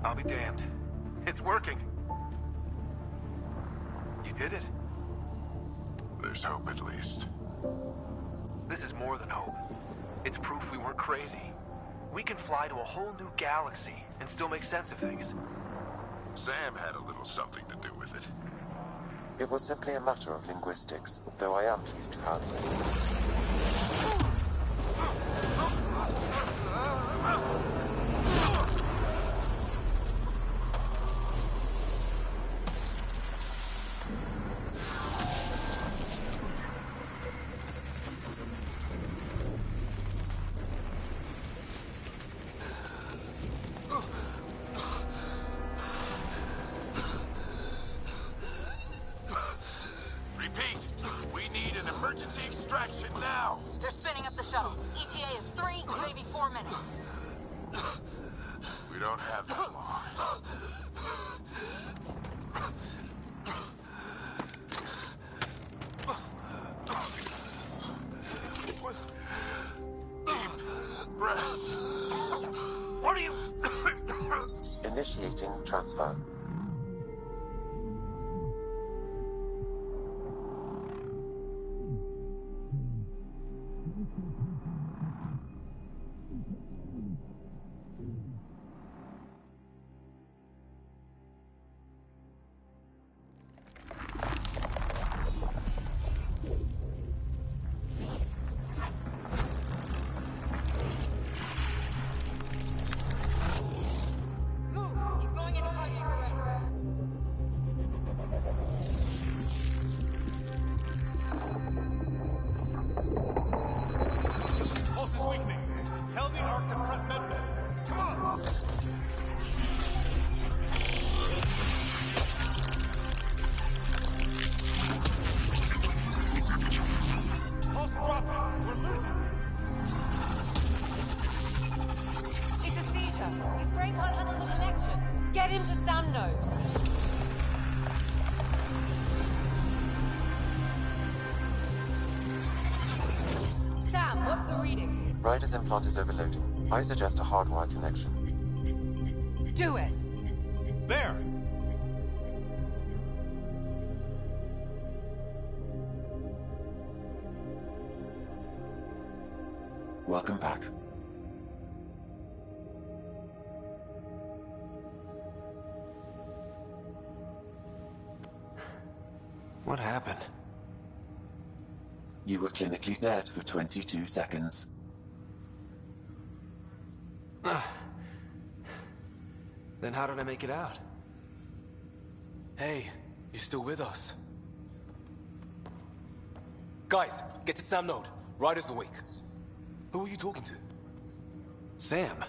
I'll be damned. It's working. You did it. There's hope at least. This is more than hope. It's proof we weren't crazy. We can fly to a whole new galaxy and still make sense of things. Sam had a little something to do with it. It was simply a matter of linguistics, though I am pleased to have Emergency extraction now! They're spinning up the shuttle. ETA is 3, maybe 4 minutes. We don't have that long. Deep breath. What are you... Initiating transfer. Get into Sam Node. Sam, what's the reading? Ryder's implant is overloading. I suggest a hardwire connection. Do it. There! Welcome back. What happened? You were clinically dead for 22 seconds. Then how did I make it out? Hey, you're still with us. Guys, get to Sam Node. Ryder's awake. Who are you talking to? Sam.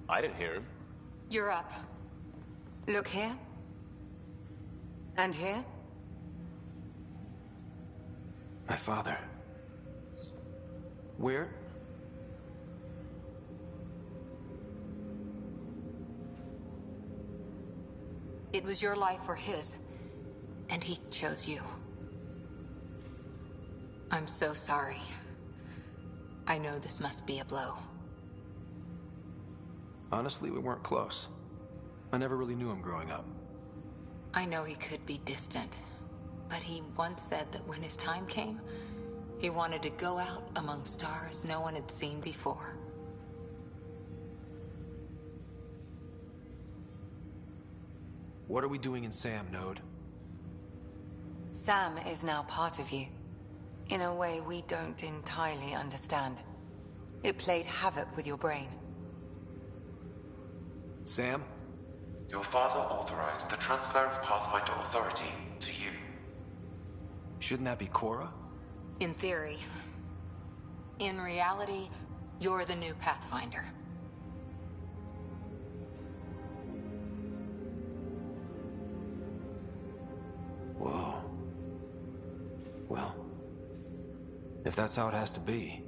I didn't hear him. You're up. Look here. And here. My father. Where? It was your life or his, and he chose you. I'm so sorry. I know this must be a blow. Honestly, we weren't close. I never really knew him growing up. I know he could be distant, but he once said that when his time came, he wanted to go out among stars no one had seen before. What are we doing in Sam Node? Sam is now part of you. In a way we don't entirely understand. It played havoc with your brain. Sam? Your father authorized the transfer of Pathfinder authority to you. Shouldn't that be Cora? In theory. In reality, you're the new Pathfinder. Whoa. Well, if that's how it has to be.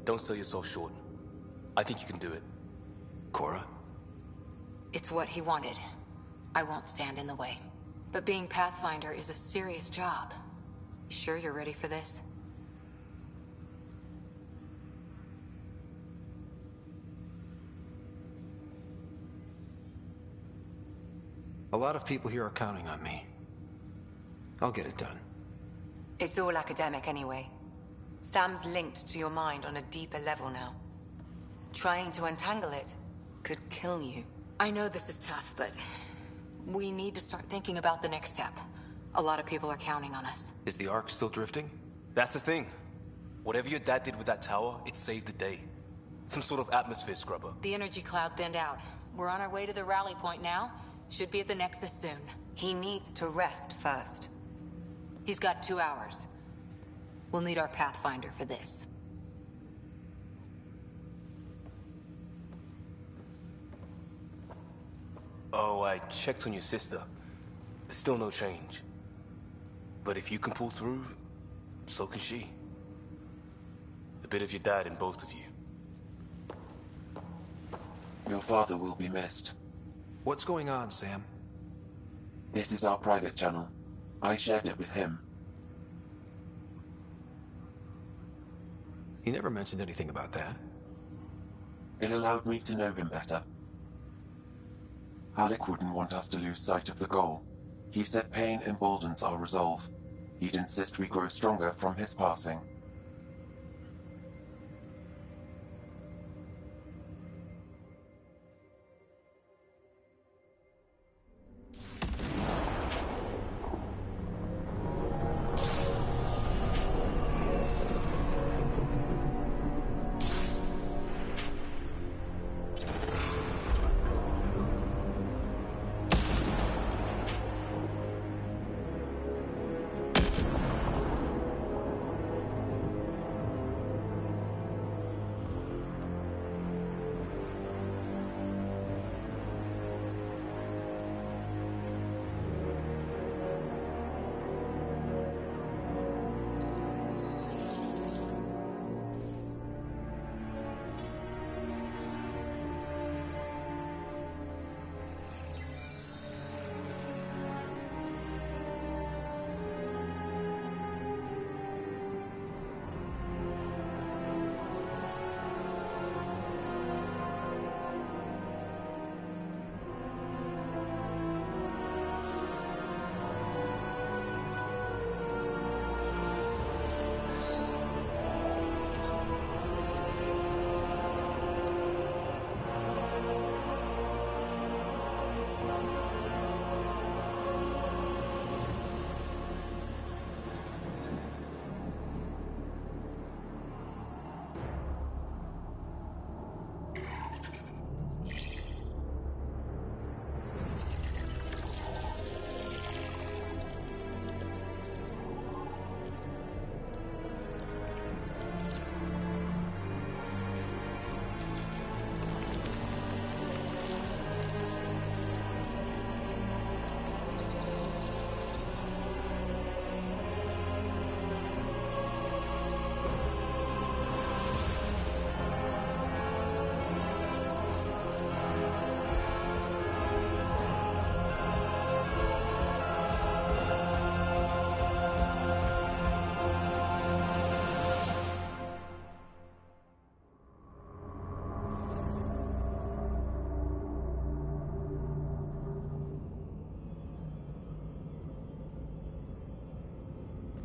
Don't sell yourself short. I think you can do it. Cora? It's what he wanted. I won't stand in the way. But being Pathfinder is a serious job. You sure you're ready for this? A lot of people here are counting on me. I'll get it done. It's all academic anyway. Sam's linked to your mind on a deeper level now. Trying to untangle it could kill you. I know this is tough, but we need to start thinking about the next step. A lot of people are counting on us. Is the Ark still drifting? That's the thing. Whatever your dad did with that tower, it saved the day. Some sort of atmosphere scrubber. The energy cloud thinned out. We're on our way to the rally point now. Should be at the Nexus soon. He needs to rest first. He's got 2 hours. We'll need our Pathfinder for this. Oh, I checked on your sister. Still no change. But if you can pull through, so can she. A bit of your dad in both of you. Your father will be missed. What's going on, Sam? This is our private channel. I shared it with him. He never mentioned anything about that. It allowed me to know him better. Alec wouldn't want us to lose sight of the goal. He said pain emboldens our resolve. He'd insist we grow stronger from his passing.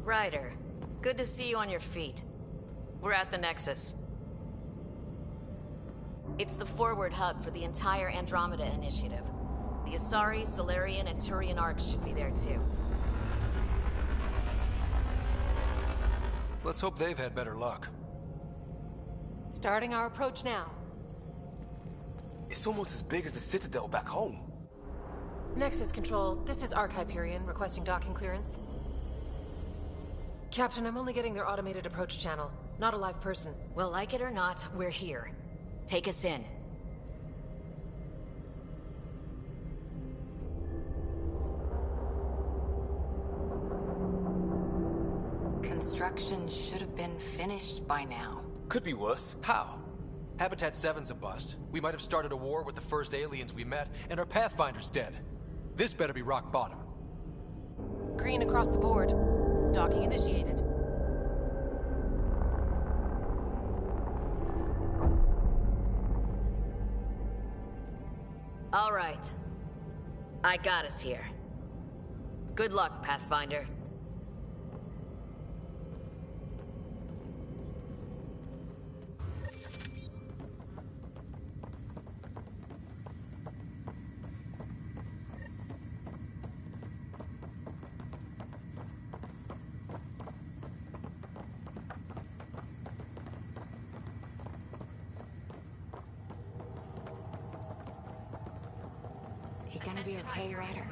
Ryder, good to see you on your feet. We're at the Nexus. It's the forward hub for the entire Andromeda Initiative. The Asari, Solarian, and Turian arcs should be there too. Let's hope they've had better luck. Starting our approach now. It's almost as big as the Citadel back home. Nexus Control, this is Arc Hyperion requesting docking clearance. Captain, I'm only getting their automated approach channel, not a live person. Well, like it or not, we're here. Take us in. Construction should have been finished by now. Could be worse. How? Habitat 7's a bust. We might have started a war with the first aliens we met, and our Pathfinder's dead. This better be rock bottom. Green across the board. Docking initiated. All right. I got us here. Good luck, Pathfinder. You gonna be okay, Ryder?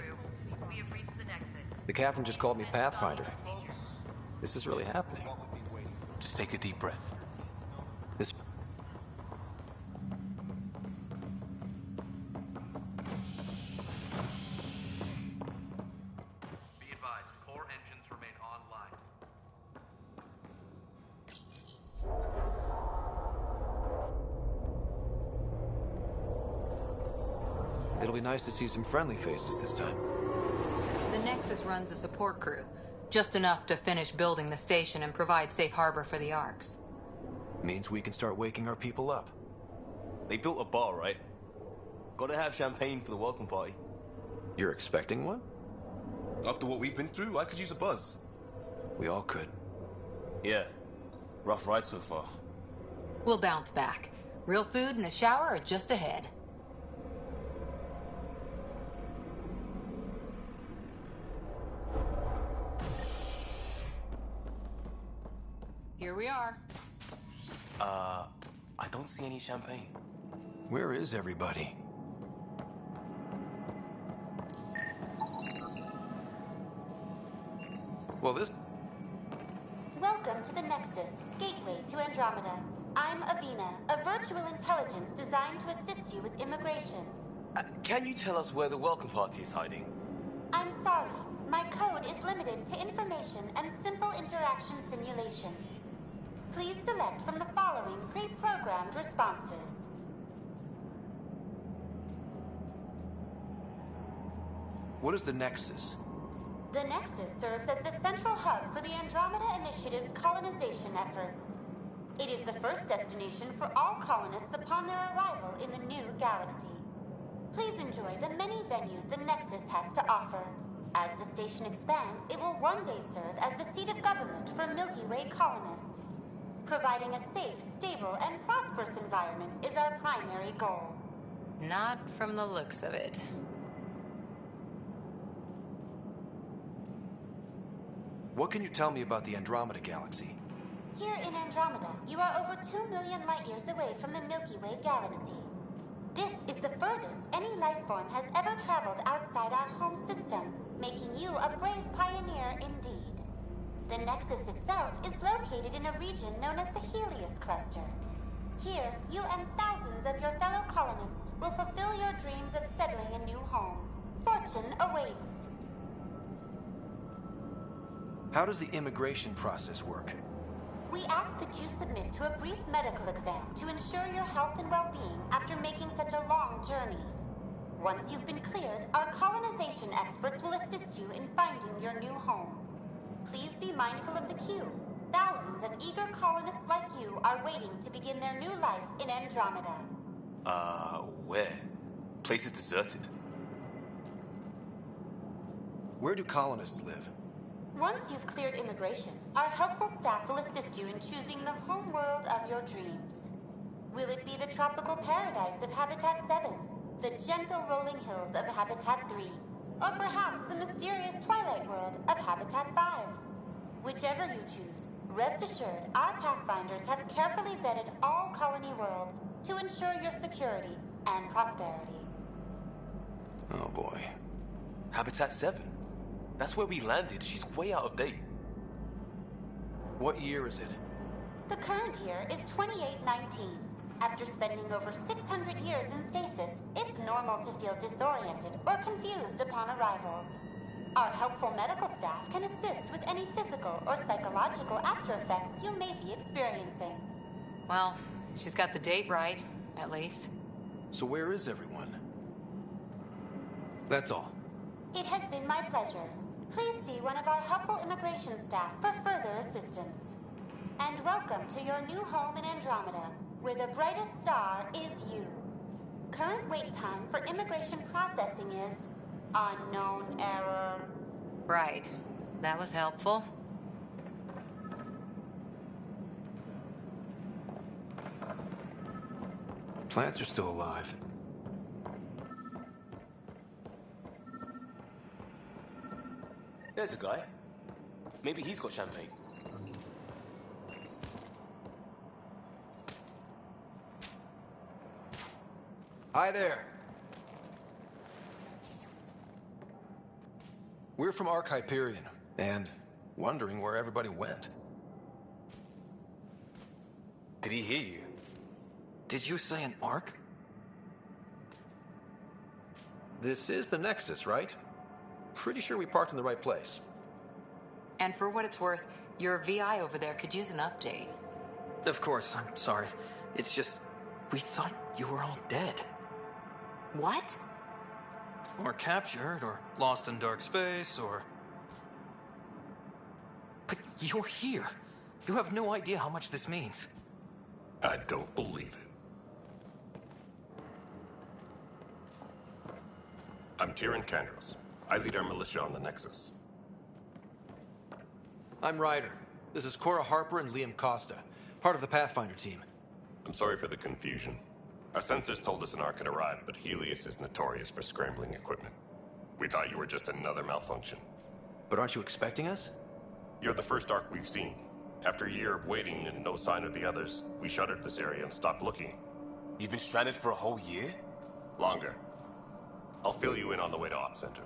The captain just called me Pathfinder. This is really happening. Just take a deep breath. This... Be advised, core engines remain online. It'll be nice to see some friendly faces this time. The Nexus runs a support crew. Just enough to finish building the station and provide safe harbor for the Arks. Means we can start waking our people up. They built a bar, right? Gotta have champagne for the welcome party. You're expecting one? After what we've been through, I could use a buzz. We all could. Yeah. Rough ride so far. We'll bounce back. Real food and a shower are just ahead. Here we are. I don't see any champagne. Where is everybody? Well, this... Welcome to the Nexus, gateway to Andromeda. I'm Avina, a virtual intelligence designed to assist you with immigration. Can you tell us where the welcome party is hiding? I'm sorry, my code is limited to information and simple interaction simulations. Please select from the following pre-programmed responses. What is the Nexus? The Nexus serves as the central hub for the Andromeda Initiative's colonization efforts. It is the first destination for all colonists upon their arrival in the new galaxy. Please enjoy the many venues the Nexus has to offer. As the station expands, it will one day serve as the seat of government for Milky Way colonists. Providing a safe, stable, and prosperous environment is our primary goal. Not from the looks of it. What can you tell me about the Andromeda Galaxy? Here in Andromeda, you are over 2 million light-years away from the Milky Way galaxy. This is the furthest any life form has ever traveled outside our home system, making you a brave pioneer indeed. The Nexus itself is located in a region known as the Helios Cluster. Here, you and thousands of your fellow colonists will fulfill your dreams of settling a new home. Fortune awaits. How does the immigration process work? We ask that you submit to a brief medical exam to ensure your health and well-being after making such a long journey. Once you've been cleared, our colonization experts will assist you in finding your new home. Please be mindful of the queue. Thousands of eager colonists like you are waiting to begin their new life in Andromeda. Where? Place is deserted. Where do colonists live? Once you've cleared immigration, our helpful staff will assist you in choosing the home world of your dreams. Will it be the tropical paradise of Habitat 7, the gentle rolling hills of Habitat 3, or perhaps the mysterious twilight world of Habitat 5? Whichever you choose, rest assured our Pathfinders have carefully vetted all colony worlds to ensure your security and prosperity. Oh boy. Habitat 7? That's where we landed. She's way out of date. What year is it? The current year is 2819. After spending over 600 years in stasis, it's normal to feel disoriented or confused upon arrival. Our helpful medical staff can assist with any physical or psychological after effects you may be experiencing. Well, she's got the date right, at least. So where is everyone? That's all. It has been my pleasure. Please see one of our helpful immigration staff for further assistance. And welcome to your new home in Andromeda, where the brightest star is you. Current wait time for immigration processing is unknown error. Right. That was helpful. Plants are still alive. There's a guy. Maybe he's got champagne. Hi there. We're from Ark Hyperion, and wondering where everybody went. Did he hear you? Did you say an Ark? This is the Nexus, right? Pretty sure we parked in the right place. And for what it's worth, your VI over there could use an update. Of course, I'm sorry. It's just, we thought you were all dead. What? Or captured, or lost in dark space, or... But you're here. You have no idea how much this means. I don't believe it. I'm Tyrion Kandros. I lead our militia on the Nexus. I'm Ryder. This is Cora Harper and Liam Costa, part of the Pathfinder team. I'm sorry for the confusion. Our sensors told us an Ark had arrived, but Helios is notorious for scrambling equipment. We thought you were just another malfunction. But aren't you expecting us? You're the first Ark we've seen. After a year of waiting and no sign of the others, we shuttered this area and stopped looking. You've been stranded for a whole year? Longer. I'll fill you in on the way to Op Center.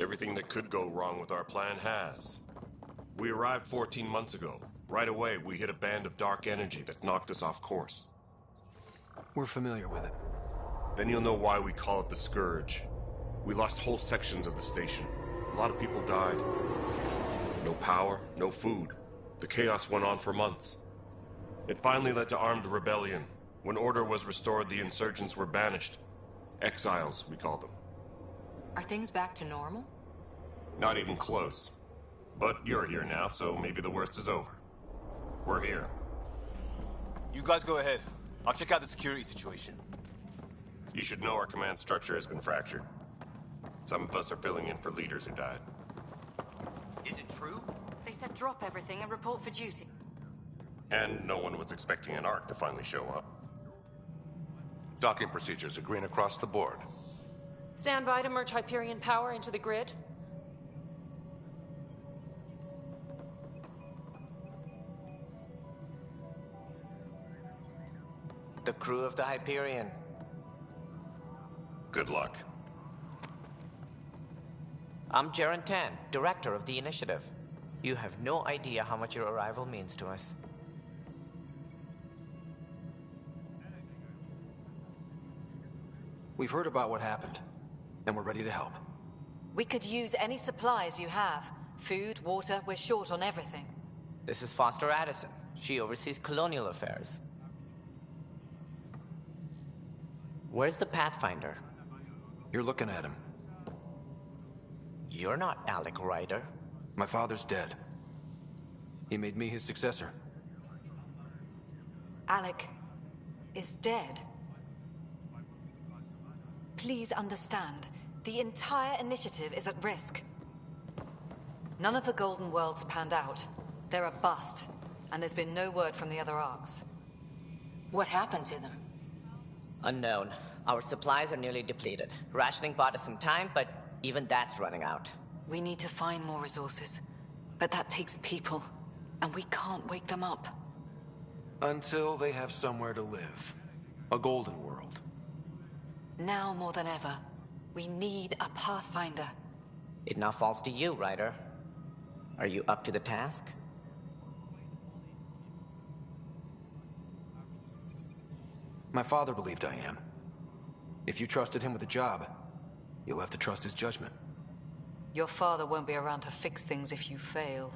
Everything that could go wrong with our plan has. We arrived 14 months ago. Right away, we hit a band of dark energy that knocked us off course. We're familiar with it. Then you'll know why we call it the Scourge. We lost whole sections of the station. A lot of people died. No power, no food. The chaos went on for months. It finally led to armed rebellion. When order was restored, the insurgents were banished. Exiles, we call them. Are things back to normal? Not even close. But you're here now, so maybe the worst is over. We're here. You guys go ahead. I'll check out the security situation. You should know our command structure has been fractured. Some of us are filling in for leaders who died. Is it true? They said drop everything and report for duty. And no one was expecting an Ark to finally show up. Docking procedures are green across the board. Stand by to merge Hyperion power into the grid. The crew of the Hyperion. Good luck. I'm Jaren Tan, director of the initiative. You have no idea how much your arrival means to us. We've heard about what happened, and we're ready to help. We could use any supplies you have. Food, water, we're short on everything. This is Foster Addison. She oversees colonial affairs. Where's the Pathfinder? You're looking at him. You're not Alec Ryder. My father's dead. He made me his successor. Alec, is dead. Please understand, the entire initiative is at risk. None of the Golden Worlds panned out. They're a bust, and there's been no word from the other arcs. What happened to them? Unknown. Our supplies are nearly depleted. Rationing bought us some time, but even that's running out. We need to find more resources, but that takes people, and we can't wake them up. Until they have somewhere to live. A Golden World. Now more than ever, we need a Pathfinder. It now falls to you, Ryder. Are you up to the task? My father believed I am. If you trusted him with a job, you'll have to trust his judgment. Your father won't be around to fix things if you fail.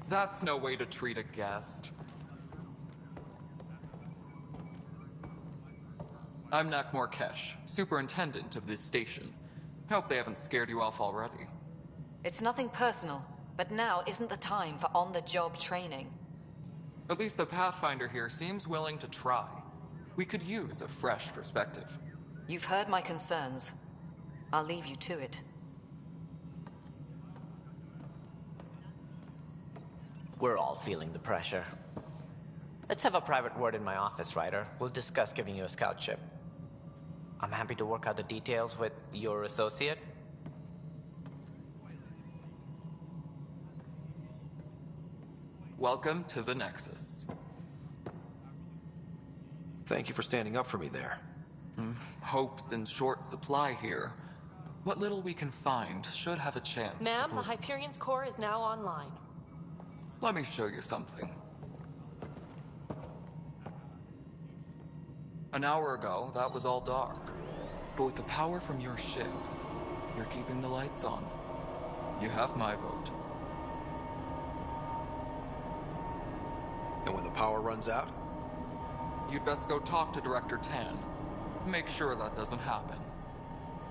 That's no way to treat a guest. I'm Nak Morkesh, superintendent of this station. Hope they haven't scared you off already. It's nothing personal, but now isn't the time for on-the-job training. At least the Pathfinder here seems willing to try. We could use a fresh perspective. You've heard my concerns. I'll leave you to it. We're all feeling the pressure. Let's have a private word in my office, Ryder. We'll discuss giving you a scout ship. I'm happy to work out the details with your associate. Welcome to the Nexus. Thank you for standing up for me there. Hope's in short supply here. What little we can find should have a chance. Ma'am, the Hyperion's core is now online. Let me show you something. An hour ago, that was all dark. But with the power from your ship, you're keeping the lights on. You have my vote. And when the power runs out? You'd best go talk to Director Tan. Make sure that doesn't happen.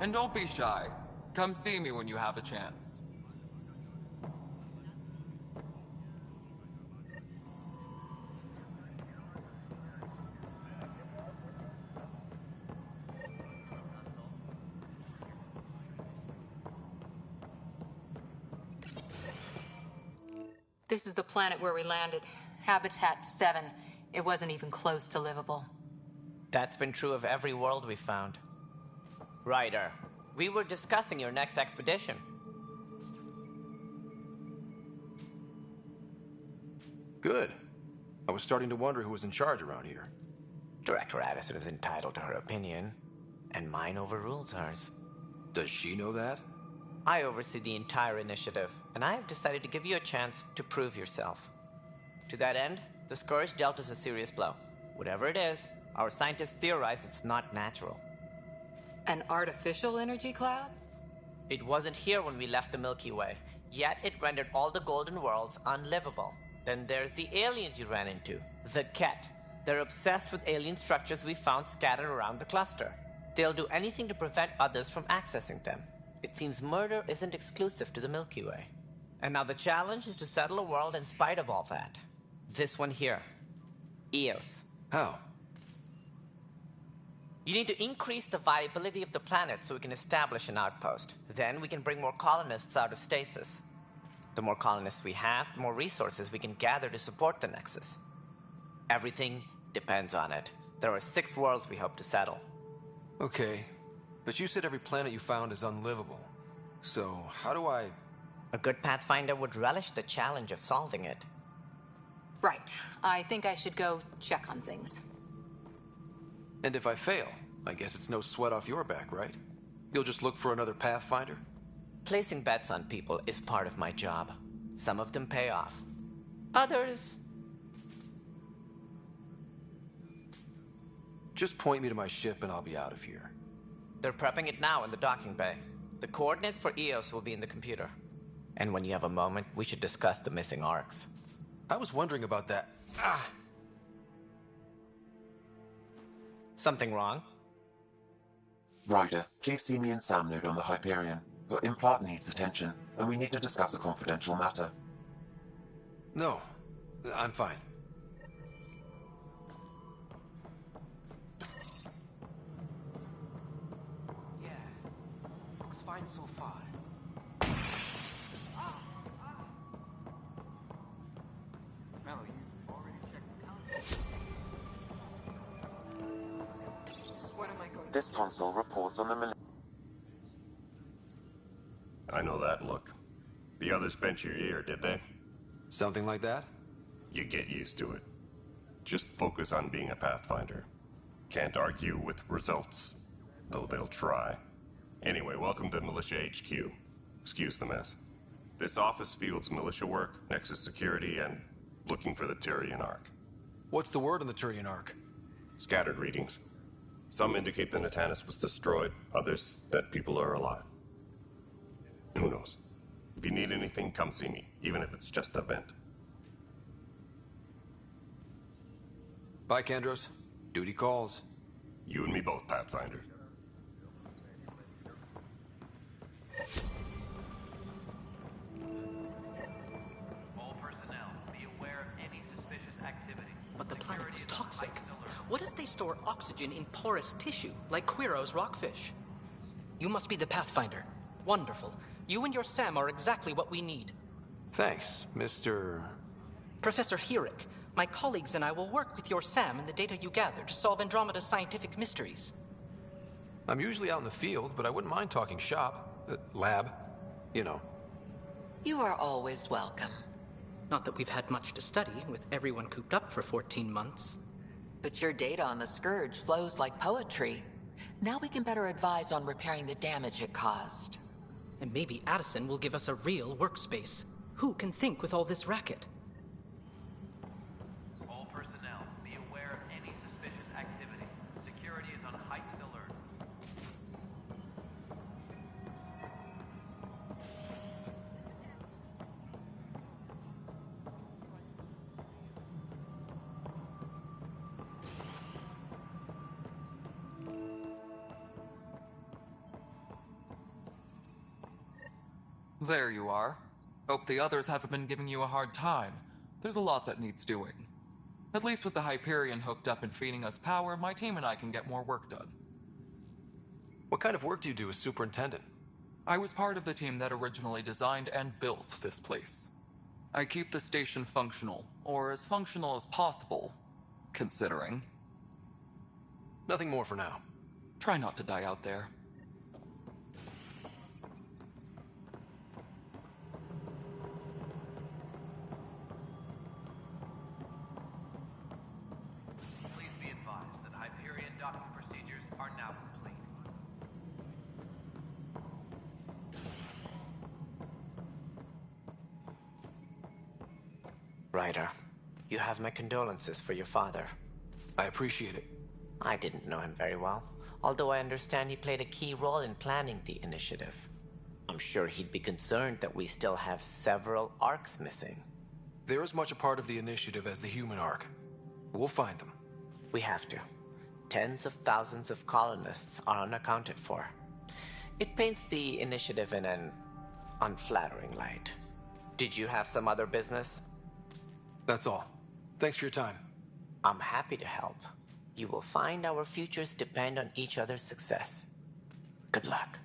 And don't be shy. Come see me when you have a chance. This is the planet where we landed. Habitat 7. It wasn't even close to livable. That's been true of every world we found. Ryder, we were discussing your next expedition. Good. I was starting to wonder who was in charge around here. Director Addison is entitled to her opinion, and mine overrules hers. Does she know that? I oversee the entire initiative, and I have decided to give you a chance to prove yourself. To that end, the Scourge dealt us a serious blow. Whatever it is, our scientists theorize it's not natural. An artificial energy cloud? It wasn't here when we left the Milky Way, yet it rendered all the Golden Worlds unlivable. Then there's the aliens you ran into, the Ket. They're obsessed with alien structures we found scattered around the cluster. They'll do anything to prevent others from accessing them. It seems murder isn't exclusive to the Milky Way. And now the challenge is to settle a world in spite of all that. This one here. Eos. How? You need to increase the viability of the planet so we can establish an outpost. Then we can bring more colonists out of stasis. The more colonists we have, the more resources we can gather to support the Nexus. Everything depends on it. There are 6 worlds we hope to settle. Okay, but you said every planet you found is unlivable. So, how do I... A good Pathfinder would relish the challenge of solving it. Right. I think I should go check on things. And if I fail, I guess it's no sweat off your back, right? You'll just look for another Pathfinder? Placing bets on people is part of my job. Some of them pay off. Others... Just point me to my ship and I'll be out of here. They're prepping it now in the docking bay. The coordinates for Eos will be in the computer. And when you have a moment, we should discuss the missing arcs. I was wondering about that. Something wrong? Ryder, please see me and Sam Node on the Hyperion. Your implant needs attention, and we need to discuss a confidential matter. No, I'm fine. find so far? Mello, you already checked the count? What am I going This console reports on the I know that look. The others bent your ear, did they? Something like that? You get used to it. Just focus on being a Pathfinder. Can't argue with results, though they'll try. Anyway, welcome to Militia HQ. Excuse the mess. This office fields militia work, Nexus security, and looking for the Turian Ark. What's the word on the Turian Ark? Scattered readings. Some indicate the Natanus was destroyed, others that people are alive. Who knows? If you need anything, come see me, even if it's just a vent. Bye, Kandros. Duty calls. You and me both, Pathfinder. All personnel, be aware of any suspicious activity. But the planet was toxic. What if they store oxygen in porous tissue, like Quiro's rockfish? You must be the Pathfinder. Wonderful. You and your Sam are exactly what we need. Thanks, Mr. Professor Herrick, my colleagues and I will work with your Sam and the data you gather to solve Andromeda's scientific mysteries. I'm usually out in the field, but I wouldn't mind talking shop. Lab. You know. You are always welcome. Not that we've had much to study, with everyone cooped up for 14 months. But your data on the Scourge flows like poetry. Now we can better advise on repairing the damage it caused. And maybe Addison will give us a real workspace. Who can think with all this racket? All personnel, be aware of any suspicious activity. Security is on heightened alert. There you are. Hope the others haven't been giving you a hard time. There's a lot that needs doing. At least with the Hyperion hooked up and feeding us power, my team and I can get more work done. What kind of work do you do as superintendent? I was part of the team that originally designed and built this place. I keep the station functional, or as functional as possible, considering. Nothing more for now. Try not to die out there. Please be advised that Hyperion docking procedures are now complete. Ryder, you have my condolences for your father. I appreciate it. I didn't know him very well, although I understand he played a key role in planning the initiative. I'm sure he'd be concerned that we still have several arcs missing. They're as much a part of the initiative as the human arc. We'll find them. We have to. Tens of thousands of colonists are unaccounted for. It paints the initiative in an unflattering light. Did you have some other business? That's all. Thanks for your time. I'm happy to help. You will find our futures depend on each other's success. Good luck.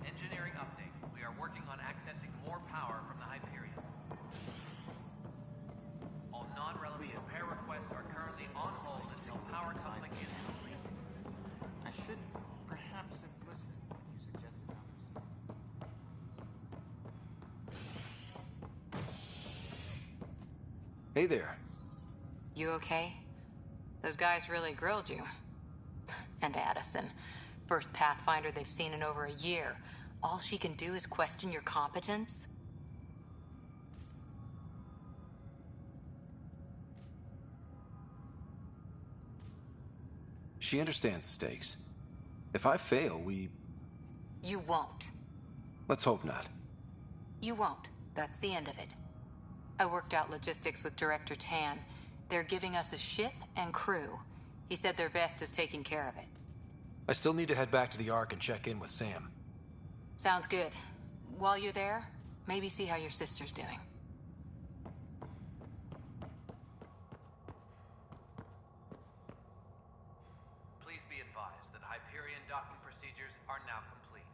Engineering update. We are working on accessing more power from the Hyperion. All non-relevant repair requests are currently on hold until power coupling is complete. I should perhaps have listened when you suggested Hey there. You okay? Those guys really grilled you. And Addison. First Pathfinder they've seen in over a year. All she can do is question your competence? She understands the stakes. If I fail, You won't. Let's hope not. You won't. That's the end of it. I worked out logistics with Director Tan. They're giving us a ship and crew. He said their best is taking care of it. I still need to head back to the Ark and check in with Sam. Sounds good. While you're there, maybe see how your sister's doing. docking procedures are now complete.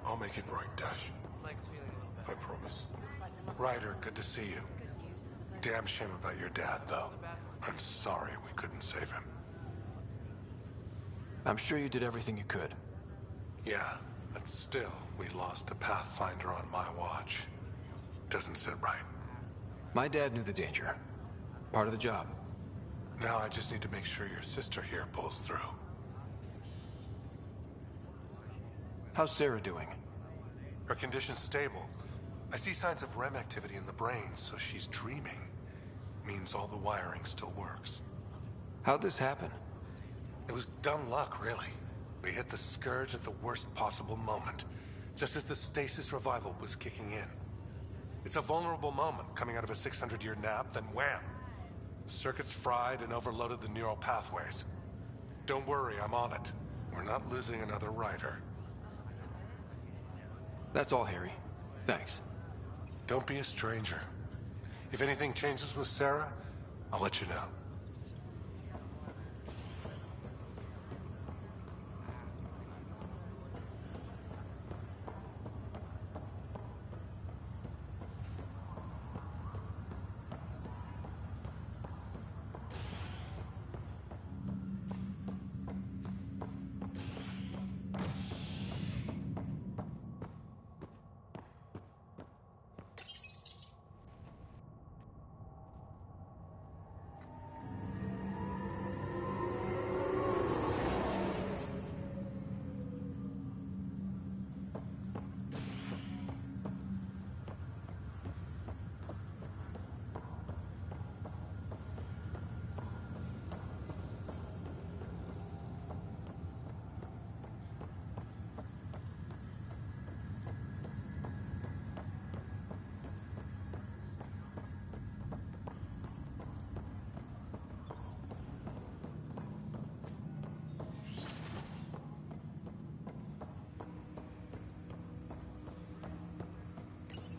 I'll make it right, Dash. Leg's feeling a little I better. promise. Ryder, good to see you. Damn shame about your dad, though. I'm sorry we couldn't save him. I'm sure you did everything you could. Yeah, but still, we lost a Pathfinder on my watch. Doesn't sit right. My dad knew the danger. Part of the job. Now I just need to make sure your sister here pulls through. How's Sarah doing? Her condition's stable. I see signs of REM activity in the brain, so she's dreaming. Means all the wiring still works. How'd this happen? It was dumb luck, really. We hit the Scourge at the worst possible moment, just as the stasis revival was kicking in. It's a vulnerable moment, coming out of a 600-year nap, then wham! The circuit's fried and overloaded the neural pathways. Don't worry, I'm on it. We're not losing another rider. That's all, Harry. Thanks. Don't be a stranger. If anything changes with Sarah, I'll let you know.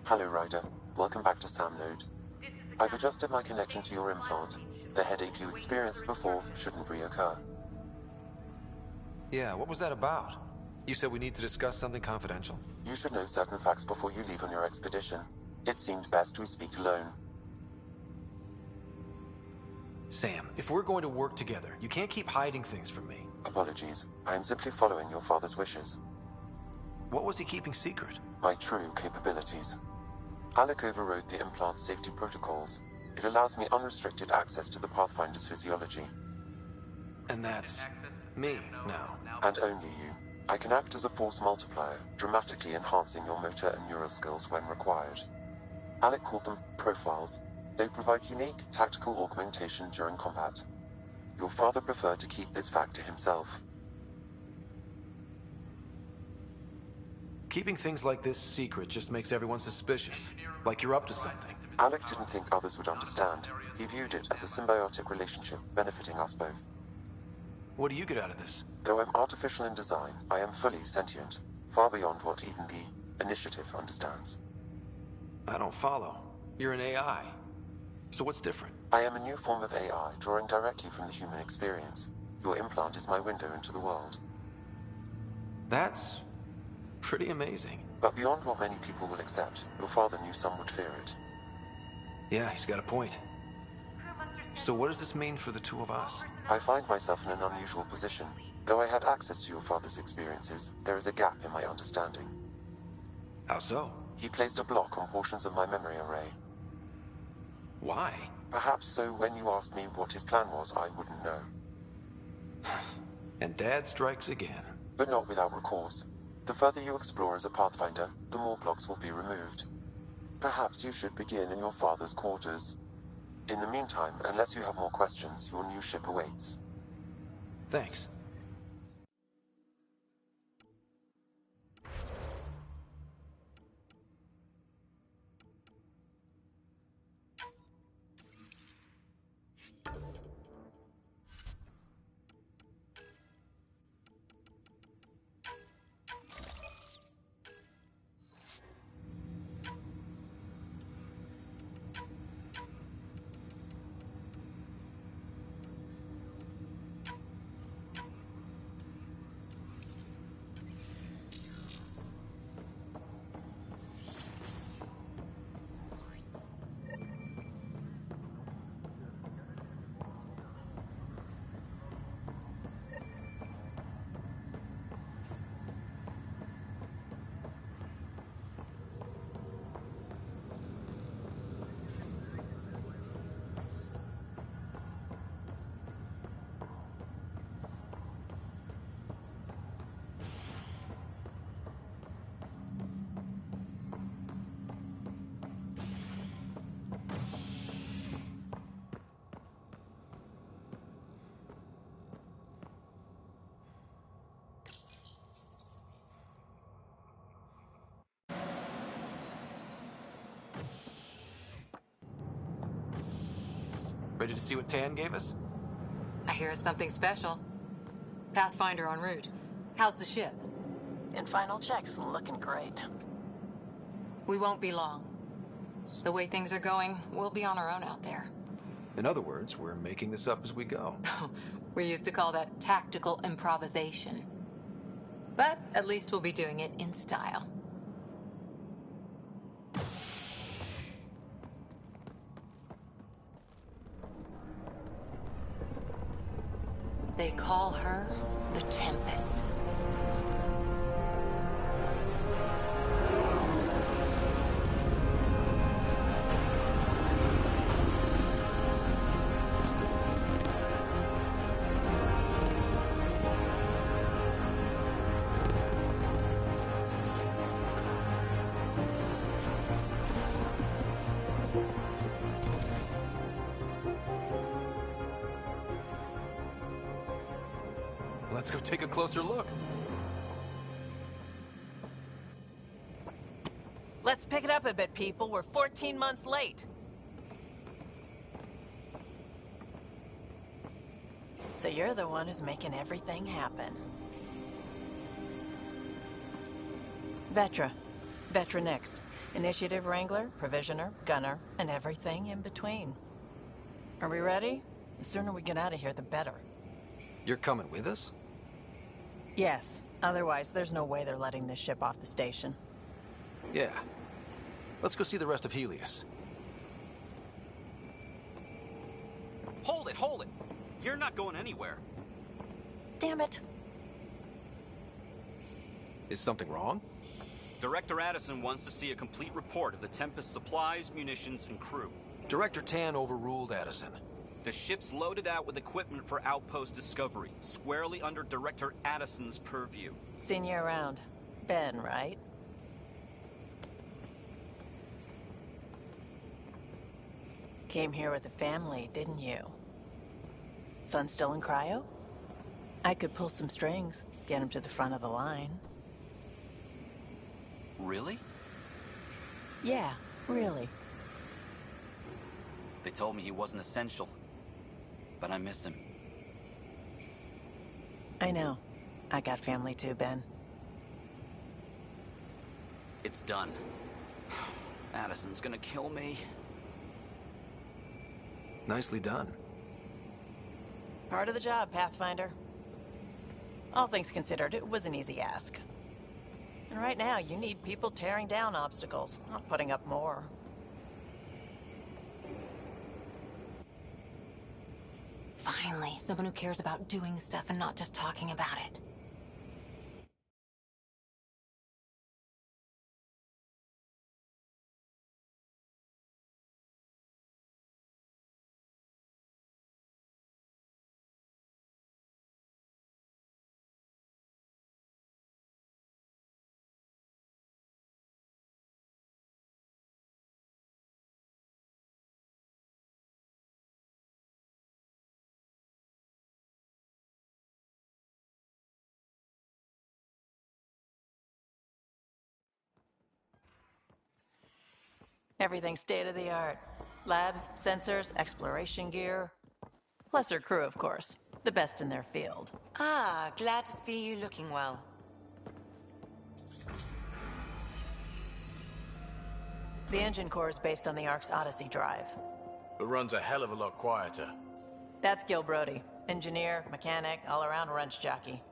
Hello, Ryder. Welcome back to Sam Node. I've adjusted my connection to your implant. The headache you experienced before shouldn't reoccur. Yeah, what was that about? You said we need to discuss something confidential. You should know certain facts before you leave on your expedition. It seemed best we speak alone. Sam, if we're going to work together, you can't keep hiding things from me. Apologies. I am simply following your father's wishes. What was he keeping secret? My true capabilities. Alec overrode the implant's safety protocols. It allows me unrestricted access to the Pathfinder's physiology. And that's me now. And only you. I can act as a force multiplier, dramatically enhancing your motor and neural skills when required. Alec called them profiles. They provide unique tactical augmentation during combat. Your father preferred to keep this fact to himself. Keeping things like this secret just makes everyone suspicious. Like you're up to something. Alec didn't think others would understand. He viewed it as a symbiotic relationship benefiting us both. What do you get out of this? Though I'm artificial in design, I am fully sentient. Far beyond what even the Initiative understands. I don't follow. You're an AI. So what's different? I am a new form of AI, drawing directly from the human experience. Your implant is my window into the world. That's pretty amazing. But beyond what many people will accept, your father knew some would fear it. Yeah, he's got a point. So what does this mean for the two of us? I find myself in an unusual position. Though I had access to your father's experiences, there is a gap in my understanding. How so? He placed a block on portions of my memory array. Why? Perhaps so when you asked me what his plan was, I wouldn't know. And Dad strikes again. But not without recourse. The further you explore as a Pathfinder, the more blocks will be removed. Perhaps you should begin in your father's quarters. In the meantime, unless you have more questions, your new ship awaits. Thanks. Ready to see what Tan gave us? I hear it's something special. Pathfinder en route. How's the ship? In final checks, looking great. We won't be long. The way things are going, we'll be on our own out there. In other words, we're making this up as we go. We used to call that tactical improvisation. But at least we'll be doing it in style. They call her the Tempest. Let's go take a closer look. Let's pick it up a bit, people. We're 14 months late. So you're the one who's making everything happen. Vetra. Vetra Nix. Initiative Wrangler, Provisioner, Gunner, and everything in between. Are we ready? The sooner we get out of here, the better. You're coming with us? Yes. Otherwise, there's no way they're letting this ship off the station. Yeah. Let's go see the rest of Helios. Hold it, hold it! You're not going anywhere. Damn it. Is something wrong? Director Addison wants to see a complete report of the Tempest's supplies, munitions, and crew. Director Tan overruled Addison. The ship's loaded out with equipment for outpost discovery, squarely under Director Addison's purview. Seen you around. Ben, right? Came here with a family, didn't you? Son still in cryo? I could pull some strings, get him to the front of the line. Really? Yeah, really. They told me he wasn't essential, but I miss him. I know. I got family too, Ben. It's done. Addison's gonna kill me. Nicely done. Part of the job, Pathfinder. All things considered, it was an easy ask. And right now, you need people tearing down obstacles, not putting up more. Finally, someone who cares about doing stuff and not just talking about it. Everything's state-of-the-art. Labs, sensors, exploration gear. Plus her crew, of course. The best in their field. Ah, glad to see you looking well. The engine core is based on the Ark's Odyssey drive. It runs a hell of a lot quieter. That's Gil Brody. Engineer, mechanic, all-around wrench jockey.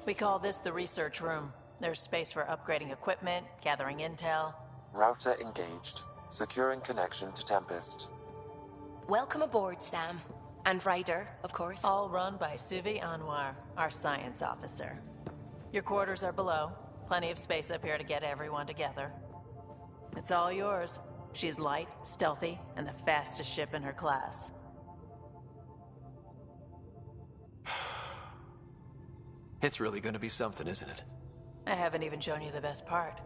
We call this the research room. There's space for upgrading equipment, gathering intel. Router engaged. Securing connection to Tempest. Welcome aboard, Sam. And Ryder, of course. All run by Suvi Anwar, our science officer. Your quarters are below. Plenty of space up here to get everyone together. It's all yours. She's light, stealthy, and the fastest ship in her class. It's really gonna be something, isn't it? I haven't even shown you the best part.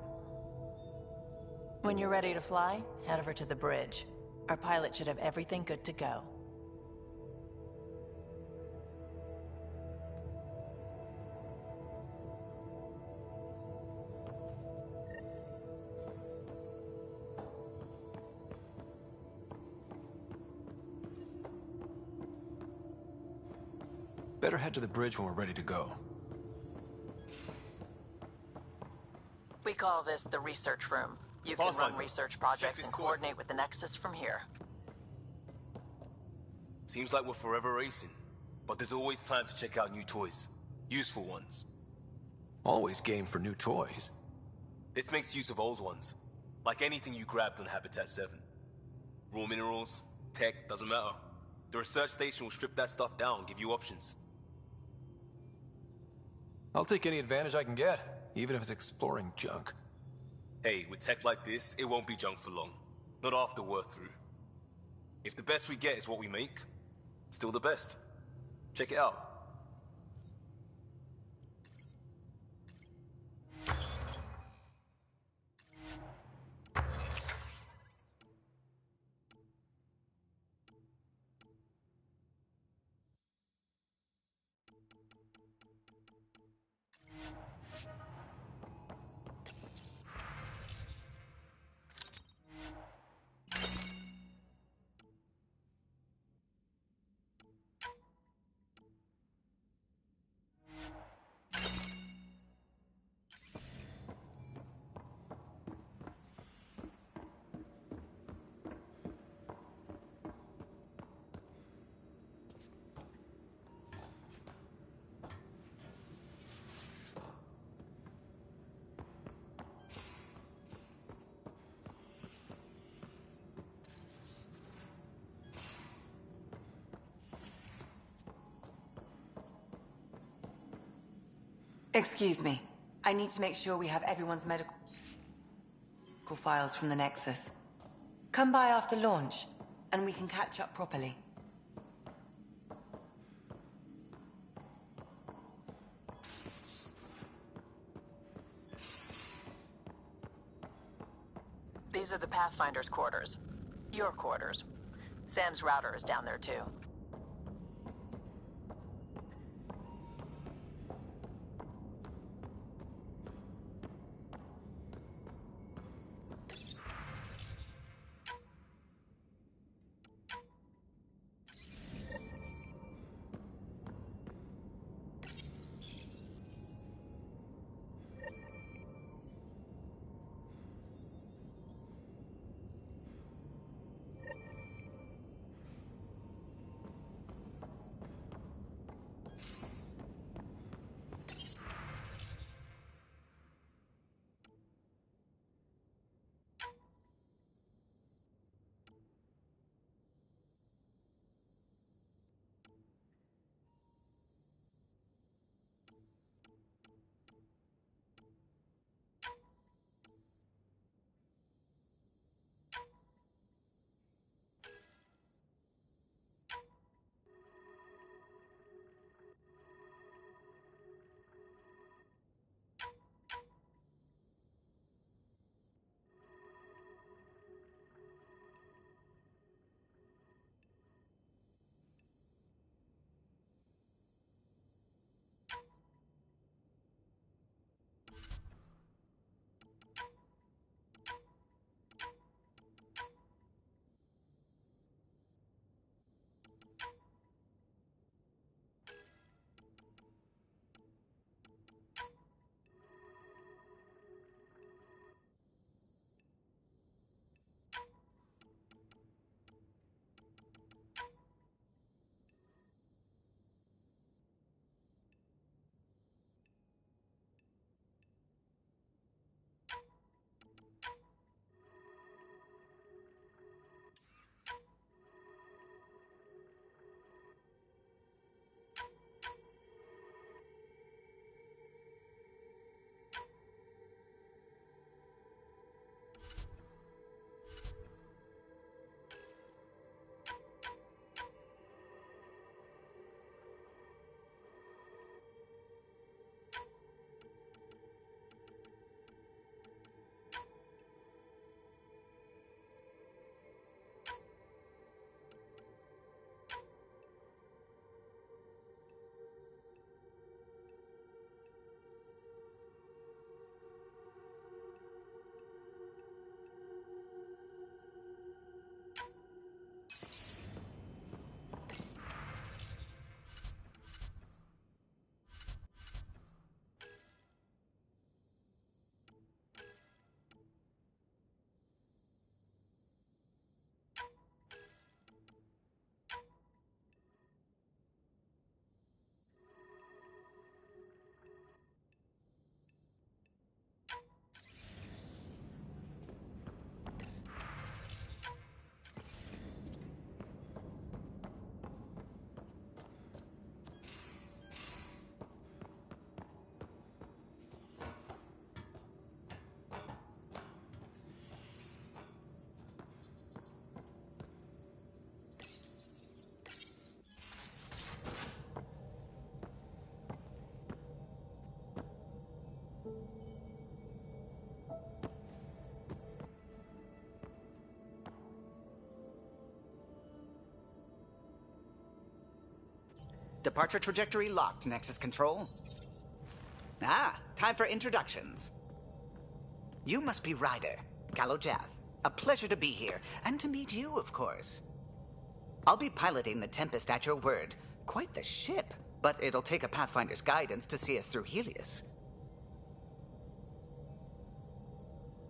When you're ready to fly, head over to the bridge. Our pilot should have everything good to go. Better head to the bridge when we're ready to go. We call this the research room. You can run research projects and coordinate with the Nexus from here. Seems like we're forever racing, but there's always time to check out new toys. Useful ones. Always game for new toys. This makes use of old ones. Like anything you grabbed on Habitat 7. Raw minerals, tech, doesn't matter. The research station will strip that stuff down and give you options. I'll take any advantage I can get, even if it's exploring junk. Hey, with tech like this, it won't be junk for long. Not after we're through. If the best we get is what we make, still the best. Check it out. Excuse me. I need to make sure we have everyone's medical files from the Nexus. Come by after launch, and we can catch up properly. These are the Pathfinder's quarters. Your quarters. Sam's router is down there too. Departure trajectory locked, Nexus Control. Ah, time for introductions. You must be Ryder, Kalojath. A pleasure to be here, and to meet you, of course. I'll be piloting the Tempest at your word. Quite the ship, but it'll take a Pathfinder's guidance to see us through Helios.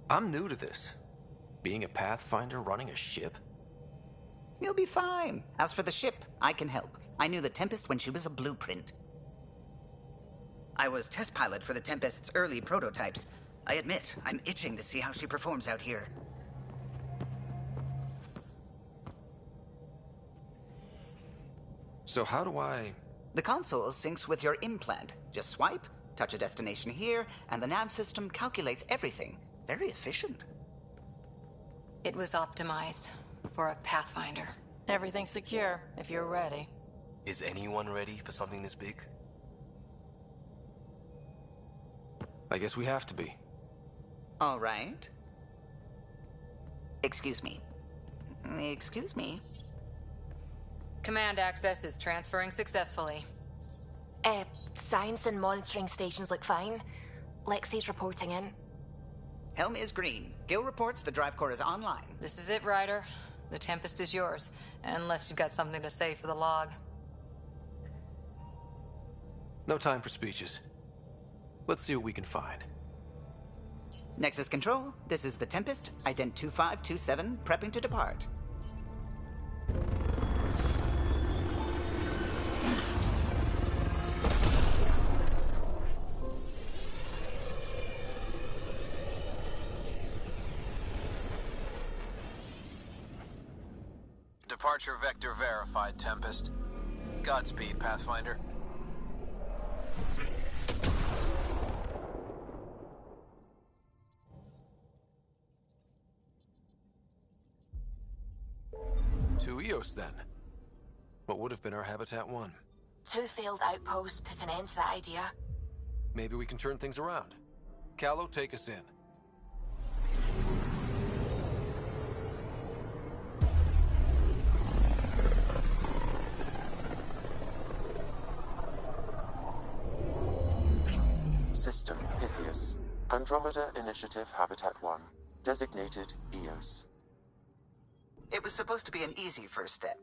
I'm new to this. Being a Pathfinder running a ship? You'll be fine. As for the ship, I can help. I knew the Tempest when she was a blueprint. I was test pilot for the Tempest's early prototypes. I admit, I'm itching to see how she performs out here. So how do I... The console syncs with your implant. Just swipe, touch a destination here, and the nav system calculates everything. Very efficient. It was optimized for a Pathfinder. Everything's secure, if you're ready. Is anyone ready for something this big? I guess we have to be. All right. Excuse me. Excuse me. Command access is transferring successfully. Science and monitoring stations look fine. Lexi's reporting in. Helm is green. Gil reports the drive core is online. This is it, Ryder. The Tempest is yours, unless you've got something to say for the log. No time for speeches. Let's see what we can find. Nexus Control, this is the Tempest, ident 2527, prepping to depart. Departure vector verified, Tempest. Godspeed, Pathfinder. To Eos, then. What would have been our Habitat 1? 2 failed outposts put an end to that idea. Maybe we can turn things around. Callow, take us in. System Pythias. Andromeda Initiative Habitat 1. Designated Eos. It was supposed to be an easy first step.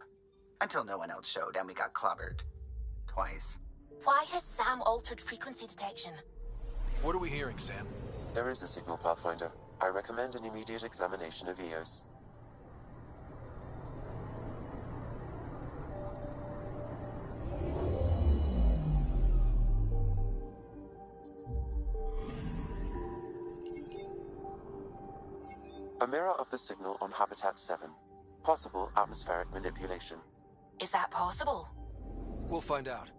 Until no one else showed and we got clobbered. Twice. Why has Sam altered frequency detection? What are we hearing, Sam? There is a signal, Pathfinder. I recommend an immediate examination of Eos. A mirror of the signal on Habitat 7. Possible atmospheric manipulation. Is that possible? We'll find out.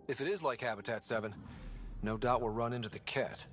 If it is like Habitat 7, no doubt we'll run into the cat.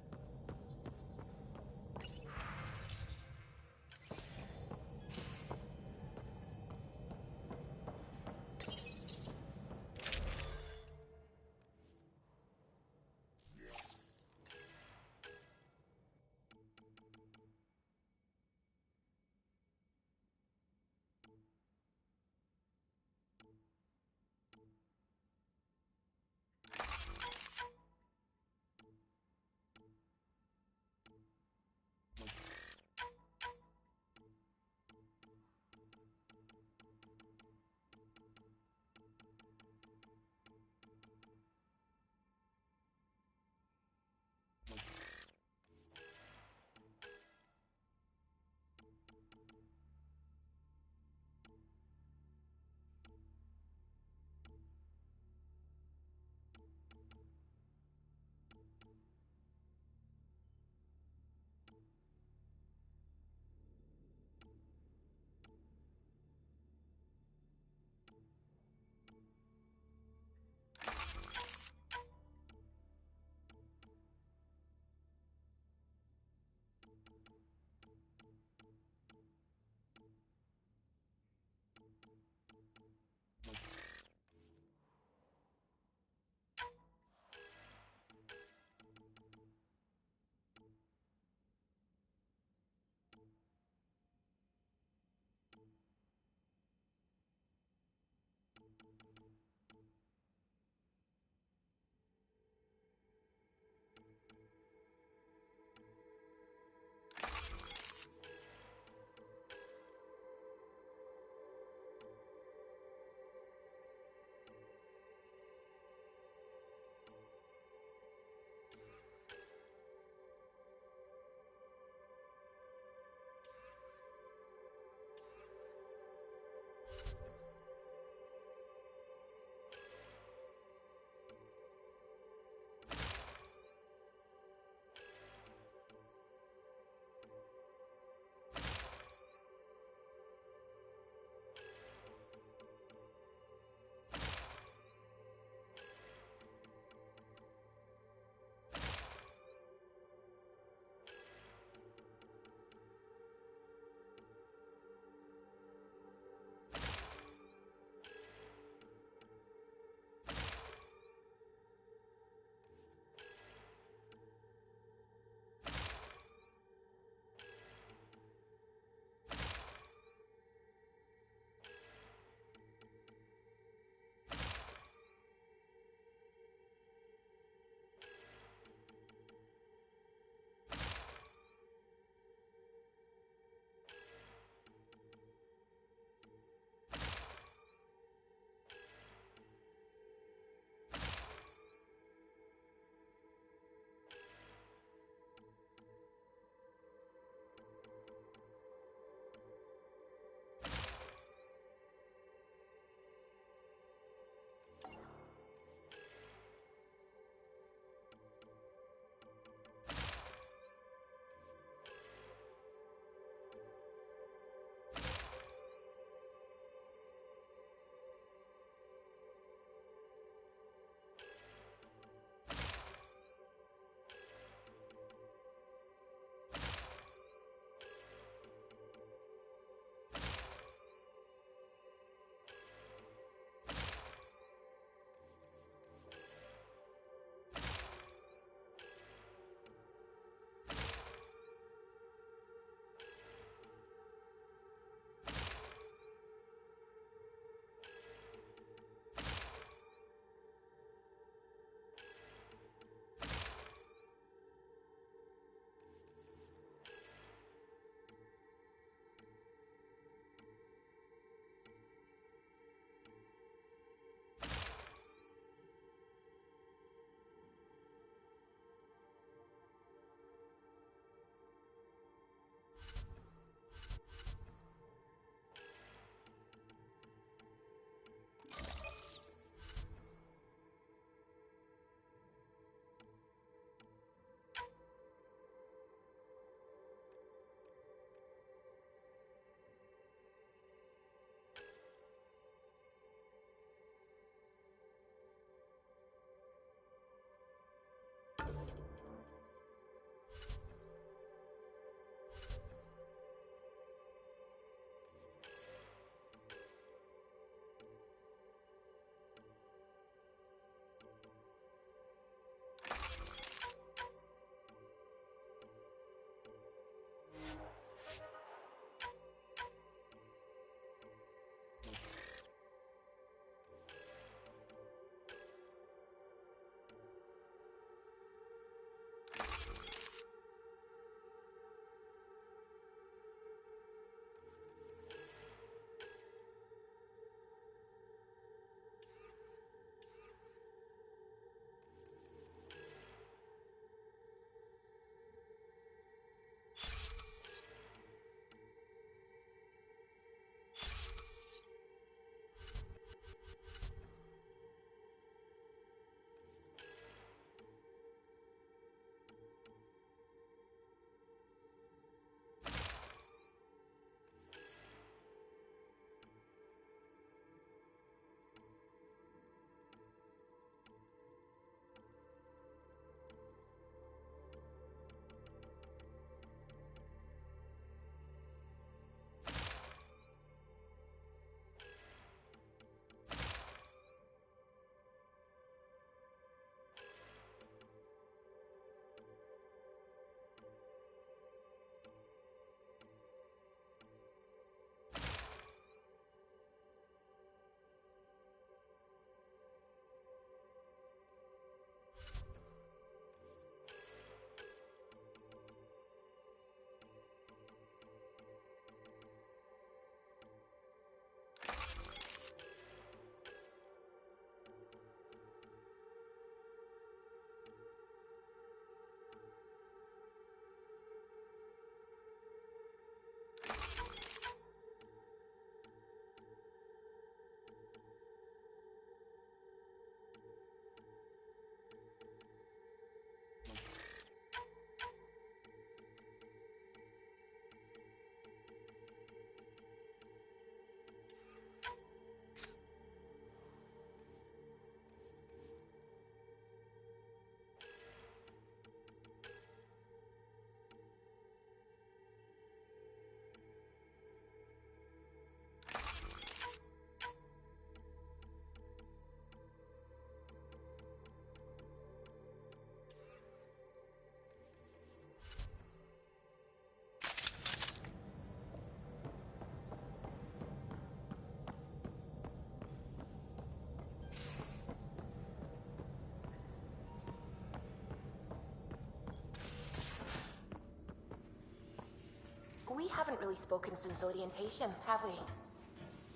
We haven't really spoken since orientation, have we?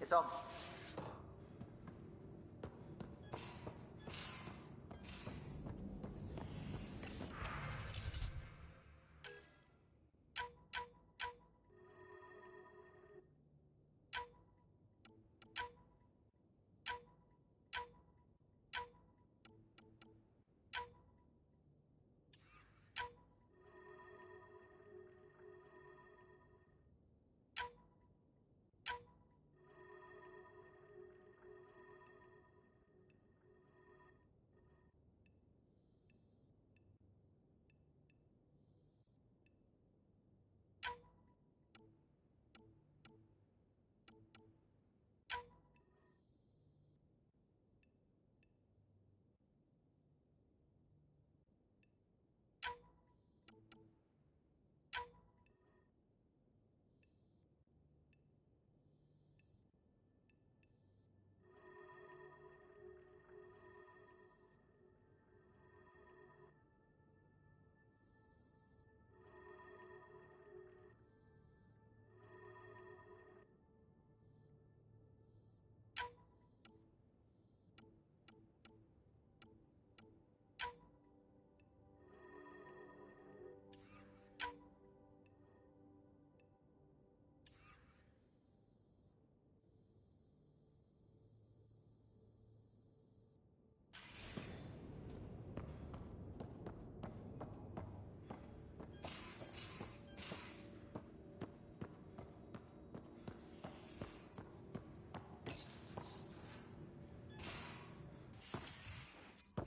It's all...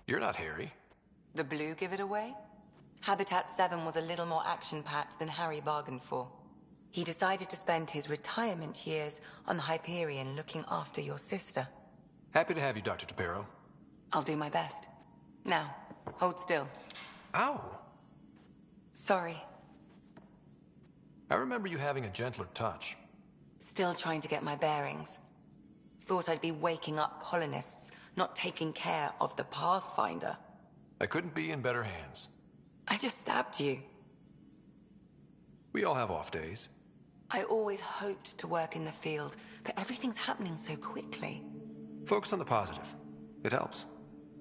You're not Harry. The blue give it away? Habitat 7 was a little more action-packed than Harry bargained for. He decided to spend his retirement years on the Hyperion looking after your sister. Happy to have you, Dr. Tapero. I'll do my best. Now, hold still. Ow! Sorry. I remember you having a gentler touch. Still trying to get my bearings. Thought I'd be waking up colonists, not taking care of the Pathfinder. I couldn't be in better hands. I just stabbed you. We all have off days. I always hoped to work in the field, but everything's happening so quickly. Focus on the positive. It helps.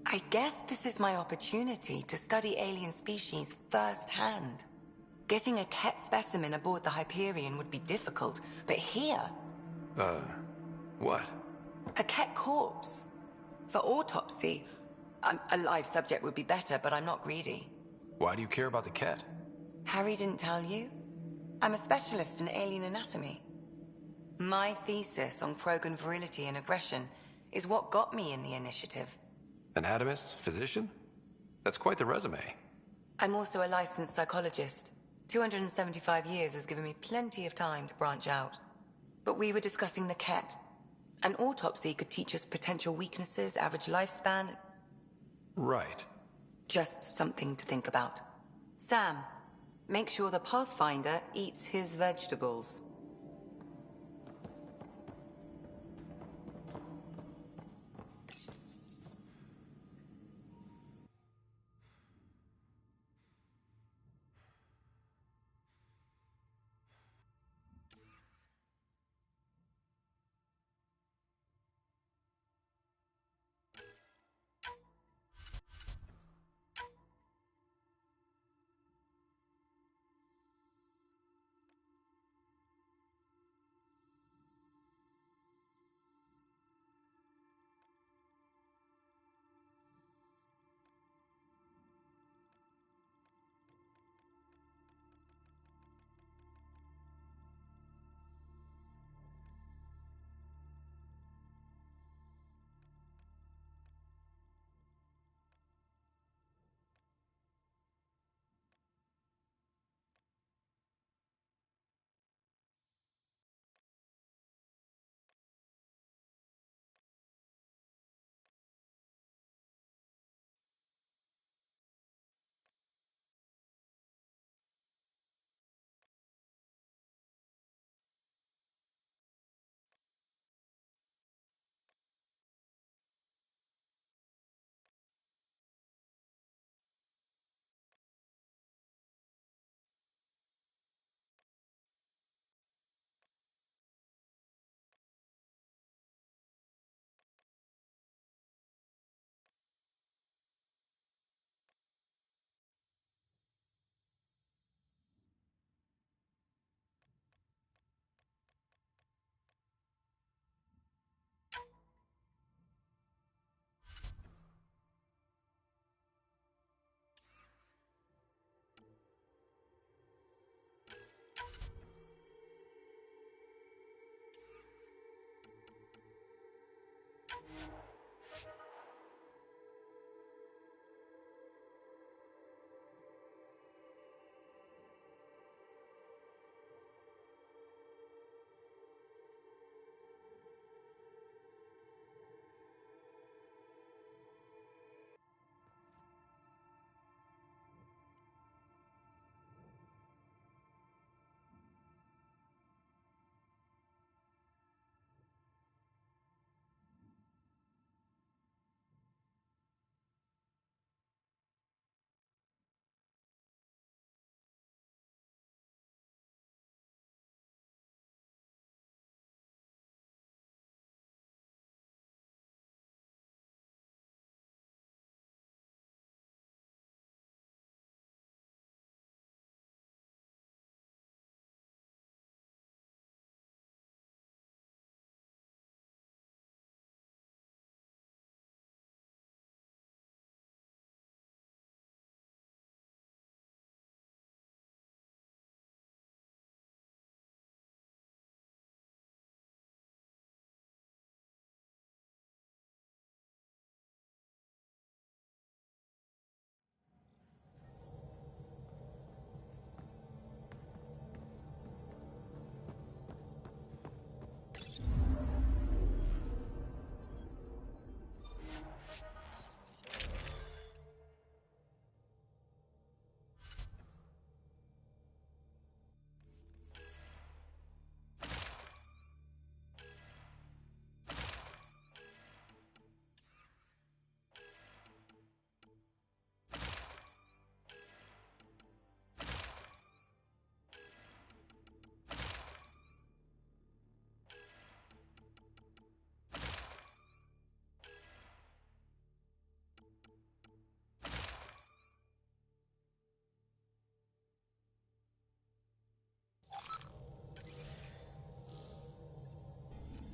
I guess this is my opportunity to study alien species firsthand. Getting a Ket specimen aboard the Hyperion would be difficult, but here... What? A Ket corpse. For autopsy, a live subject would be better, but I'm not greedy. Why do you care about the Ket? Harry didn't tell you? I'm a specialist in alien anatomy. My thesis on Krogan virility and aggression is what got me in the initiative. Anatomist? Physician? That's quite the resume. I'm also a licensed psychologist. 275 years has given me plenty of time to branch out. But we were discussing the Ket. An autopsy could teach us potential weaknesses, average lifespan. Right. Just something to think about. Sam, make sure the Pathfinder eats his vegetables.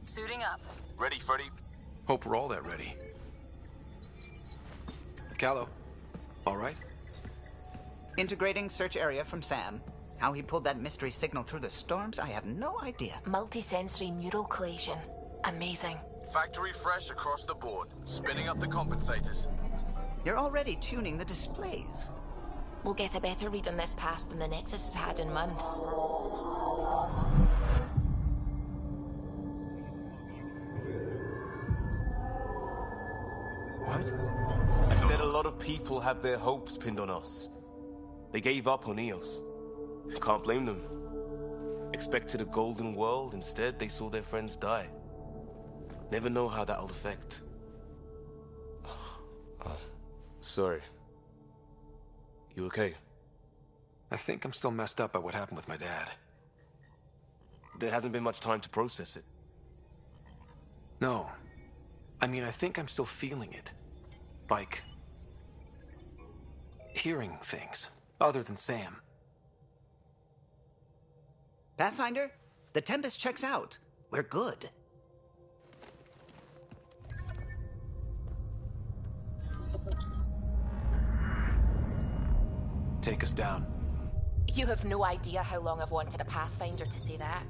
Suiting up. Ready, Freddy? Hope we're all that ready. Callow, all right? Integrating search area from Sam. How he pulled that mystery signal through the storms, I have no idea. Multisensory neural collation. Amazing. Factory fresh across the board. Spinning up the compensators. You're already tuning the displays. We'll get a better read on this pass than the Nexus has had in months. What? I said a lot of people have their hopes pinned on us. They gave up on Eos. Can't blame them. Expected a golden world, instead they saw their friends die. Never know how that'll affect. Sorry. You okay? I think I'm still messed up by what happened with my dad. There hasn't been much time to process it. No. I mean, I think I'm still feeling it. Like... hearing things, other than Sam. Pathfinder, the Tempest checks out. We're good. Take us down. You have no idea how long I've wanted a Pathfinder to say that.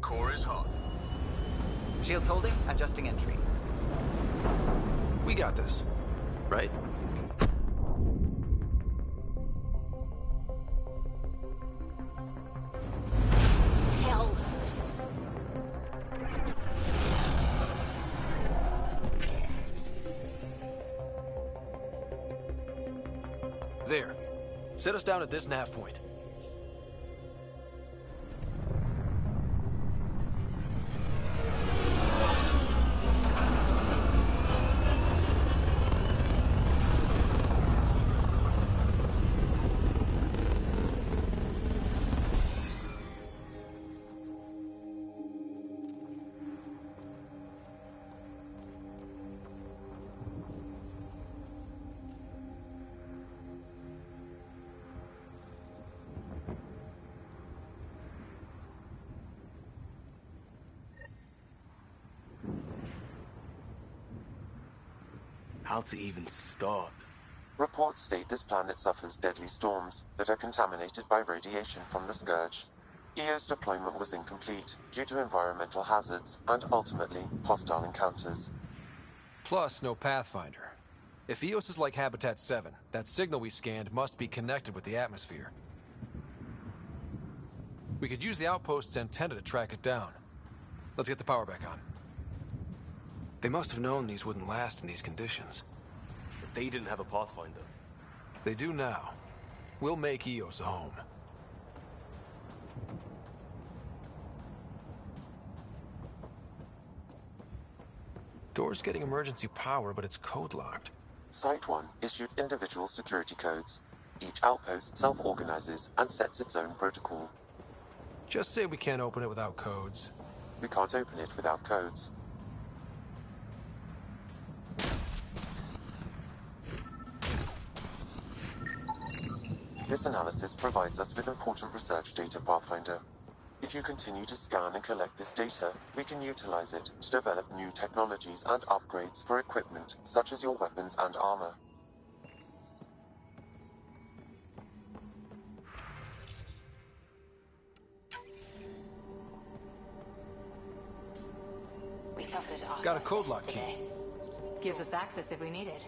Core is hot. Shields holding, adjusting entry. We got this, right? Hell. There. Set us down at this nav point. How to even start? Reports state this planet suffers deadly storms that are contaminated by radiation from the Scourge. EO's deployment was incomplete due to environmental hazards and, ultimately, hostile encounters. Plus, no Pathfinder. If EOS is like Habitat 7, that signal we scanned must be connected with the atmosphere. We could use the outpost's antenna to track it down. Let's get the power back on. They must have known these wouldn't last in these conditions. But they didn't have a Pathfinder. They do now. We'll make EOS a home. Door's getting emergency power, but it's code-locked. Site 1 issued individual security codes. Each outpost self-organizes and sets its own protocol. Just say we can't open it without codes. We can't open it without codes. This analysis provides us with important research data, Pathfinder. If you continue to scan and collect this data, we can utilize it to develop new technologies and upgrades for equipment, such as your weapons and armor. We suffered our Got a code lock key. today. Gives us access if we need it.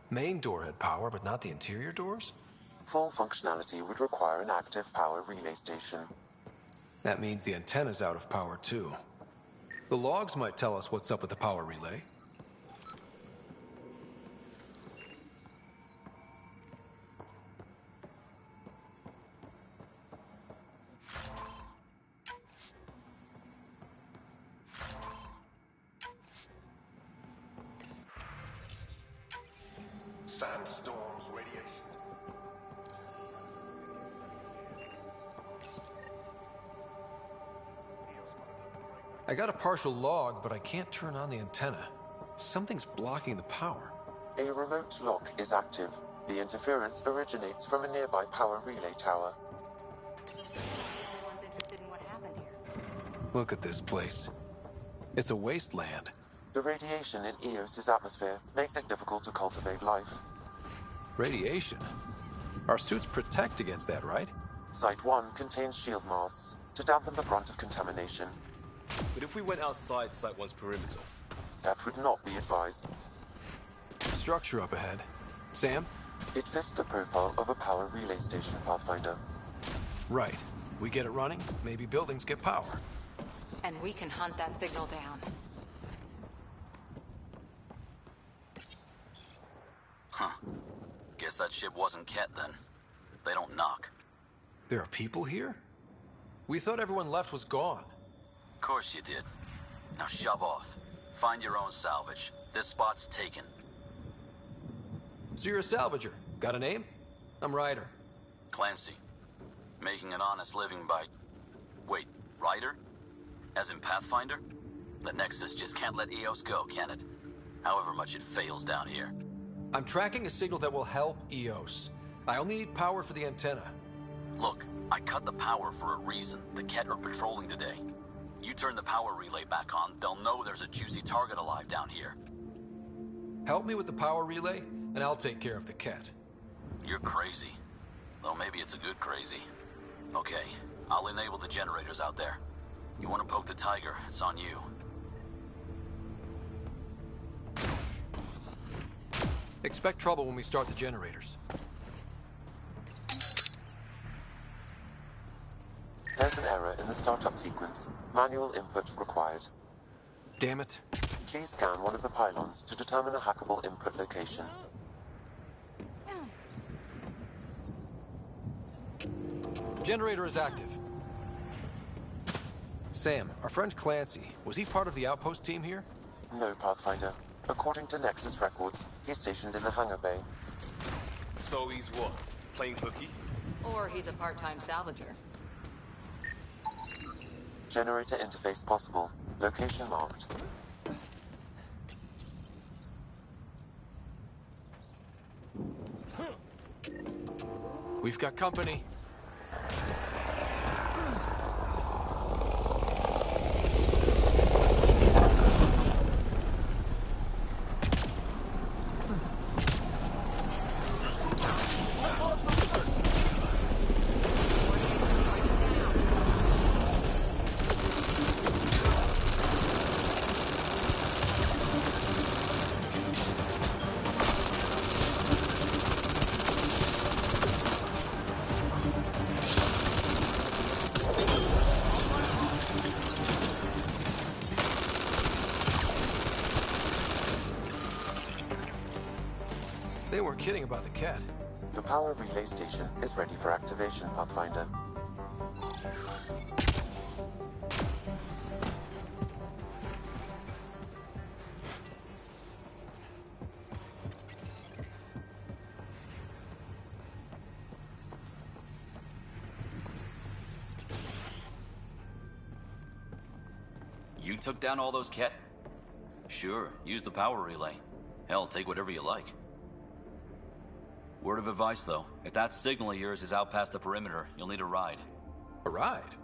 Main door had power, but not the interior doors? Full functionality would require an active power relay station. That means the antenna's out of power, too. The logs might tell us what's up with the power relay. Sandstorms, radiation. I got a partial log, but I can't turn on the antenna. Something's blocking the power. A remote lock is active. The interference originates from a nearby power relay tower. Everyone's interested in what happened here. Look at this place. It's a wasteland. The radiation in Eos's atmosphere makes it difficult to cultivate life. Radiation? Our suits protect against that, right? Site 1 contains shield masts to dampen the brunt of contamination. But if we went outside Site 1's perimeter? That would not be advised. Structure up ahead. Sam? It fits the profile of a power relay station, Pathfinder. Right. We get it running, maybe buildings get power. And we can hunt that signal down. Huh. Guess that ship wasn't Ket then. They don't knock. There are people here? We thought everyone left was gone. Of course you did. Now shove off. Find your own salvage. This spot's taken. So you're a salvager. Got a name? I'm Ryder. Clancy. Making an honest living by... Wait, Ryder? As in Pathfinder? The Nexus just can't let EOS go, can it? However much it fails down here. I'm tracking a signal that will help EOS. I only need power for the antenna. Look, I cut the power for a reason. The Ket are patrolling today. You turn the power relay back on, they'll know there's a juicy target alive down here. Help me with the power relay, and I'll take care of the Ket. You're crazy. Though maybe it's a good crazy. Okay, I'll enable the generators out there. You want to poke the tiger, it's on you. Expect trouble when we start the generators. There's an error in the startup sequence. Manual input required. Damn it. Please scan one of the pylons to determine a hackable input location. Generator is active. Sam, our friend Clancy, was he part of the outpost team here? No, Pathfinder. According to Nexus records, he's stationed in the hangar bay. So he's what? Playing hooky? Or he's a part-time salvager. Generator interface possible. Location marked. We've got company. They weren't kidding about the cat. The power relay station is ready for activation, Pathfinder. You took down all those Ket? Sure, use the power relay. Hell, take whatever you like. Word of advice, though. If that signal of yours is out past the perimeter, you'll need a ride. A ride?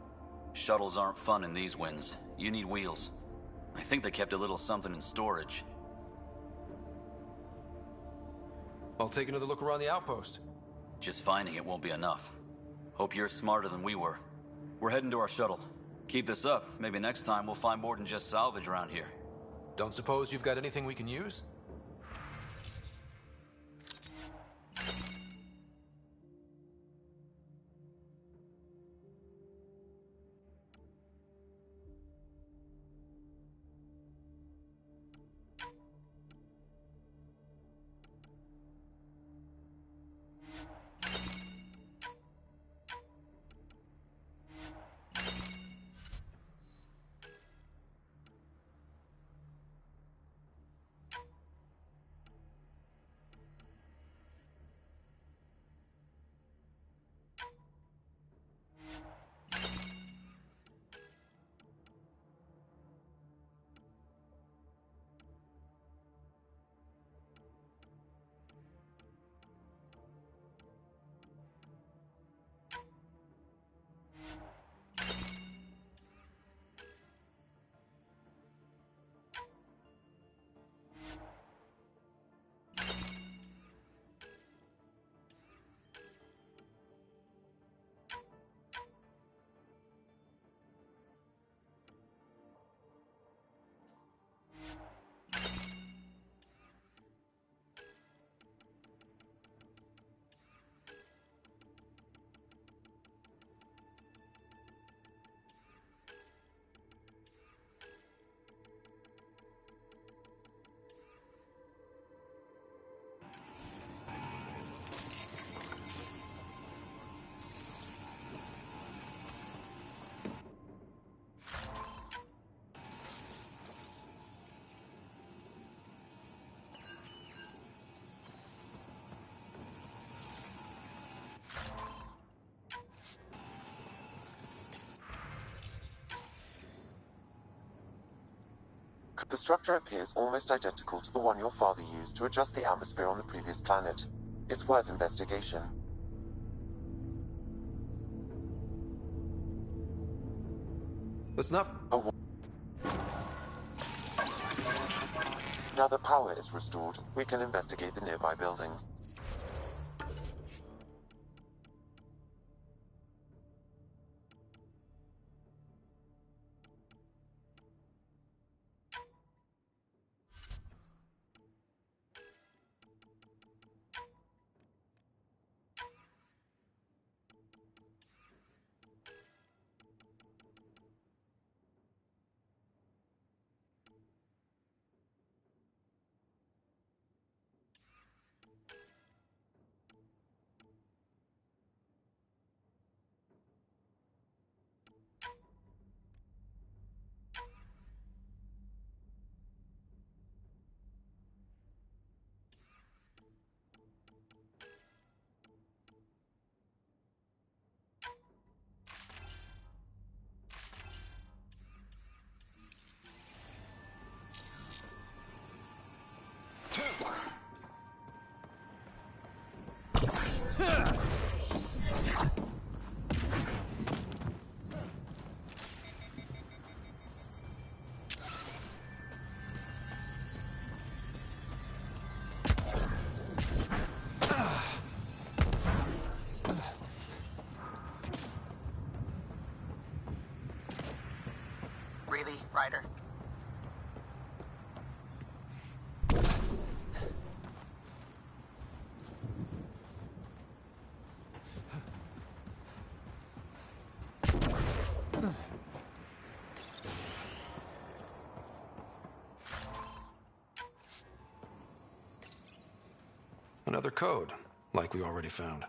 Shuttles aren't fun in these winds. You need wheels. I think they kept a little something in storage. I'll take another look around the outpost. Just finding it won't be enough. Hope you're smarter than we were. We're heading to our shuttle. Keep this up. Maybe next time we'll find more than just salvage around here. Don't suppose you've got anything we can use? The structure appears almost identical to the one your father used to adjust the atmosphere on the previous planet. It's worth investigation. Let's not... Now that power is restored, we can investigate the nearby buildings. Ryder. Another code, like we already found.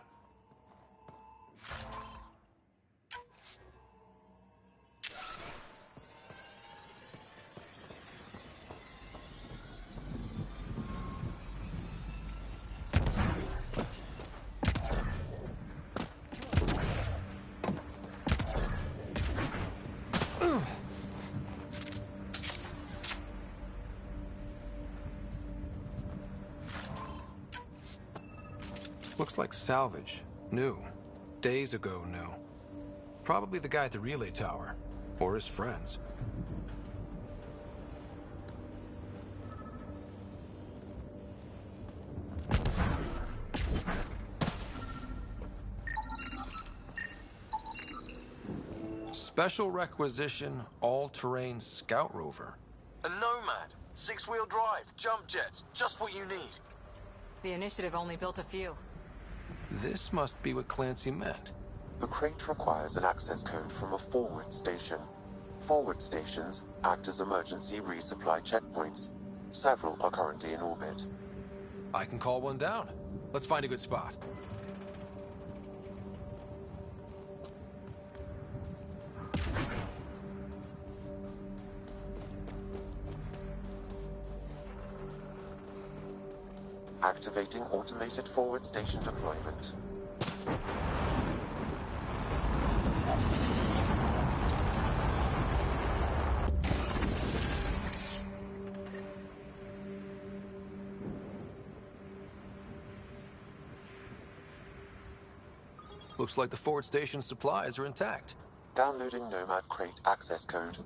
Looks like salvage. New. Days ago, new. Probably the guy at the relay tower. Or his friends. Special requisition, all-terrain scout rover. A Nomad. 6-wheel drive, jump jets, just what you need. The initiative only built a few. This must be what Clancy meant. The crate requires an access code from a forward station. Forward stations act as emergency resupply checkpoints. Several are currently in orbit. I can call one down. Let's find a good spot. Activating automated forward station deployment. Looks like the forward station supplies are intact. Downloading Nomad crate access code.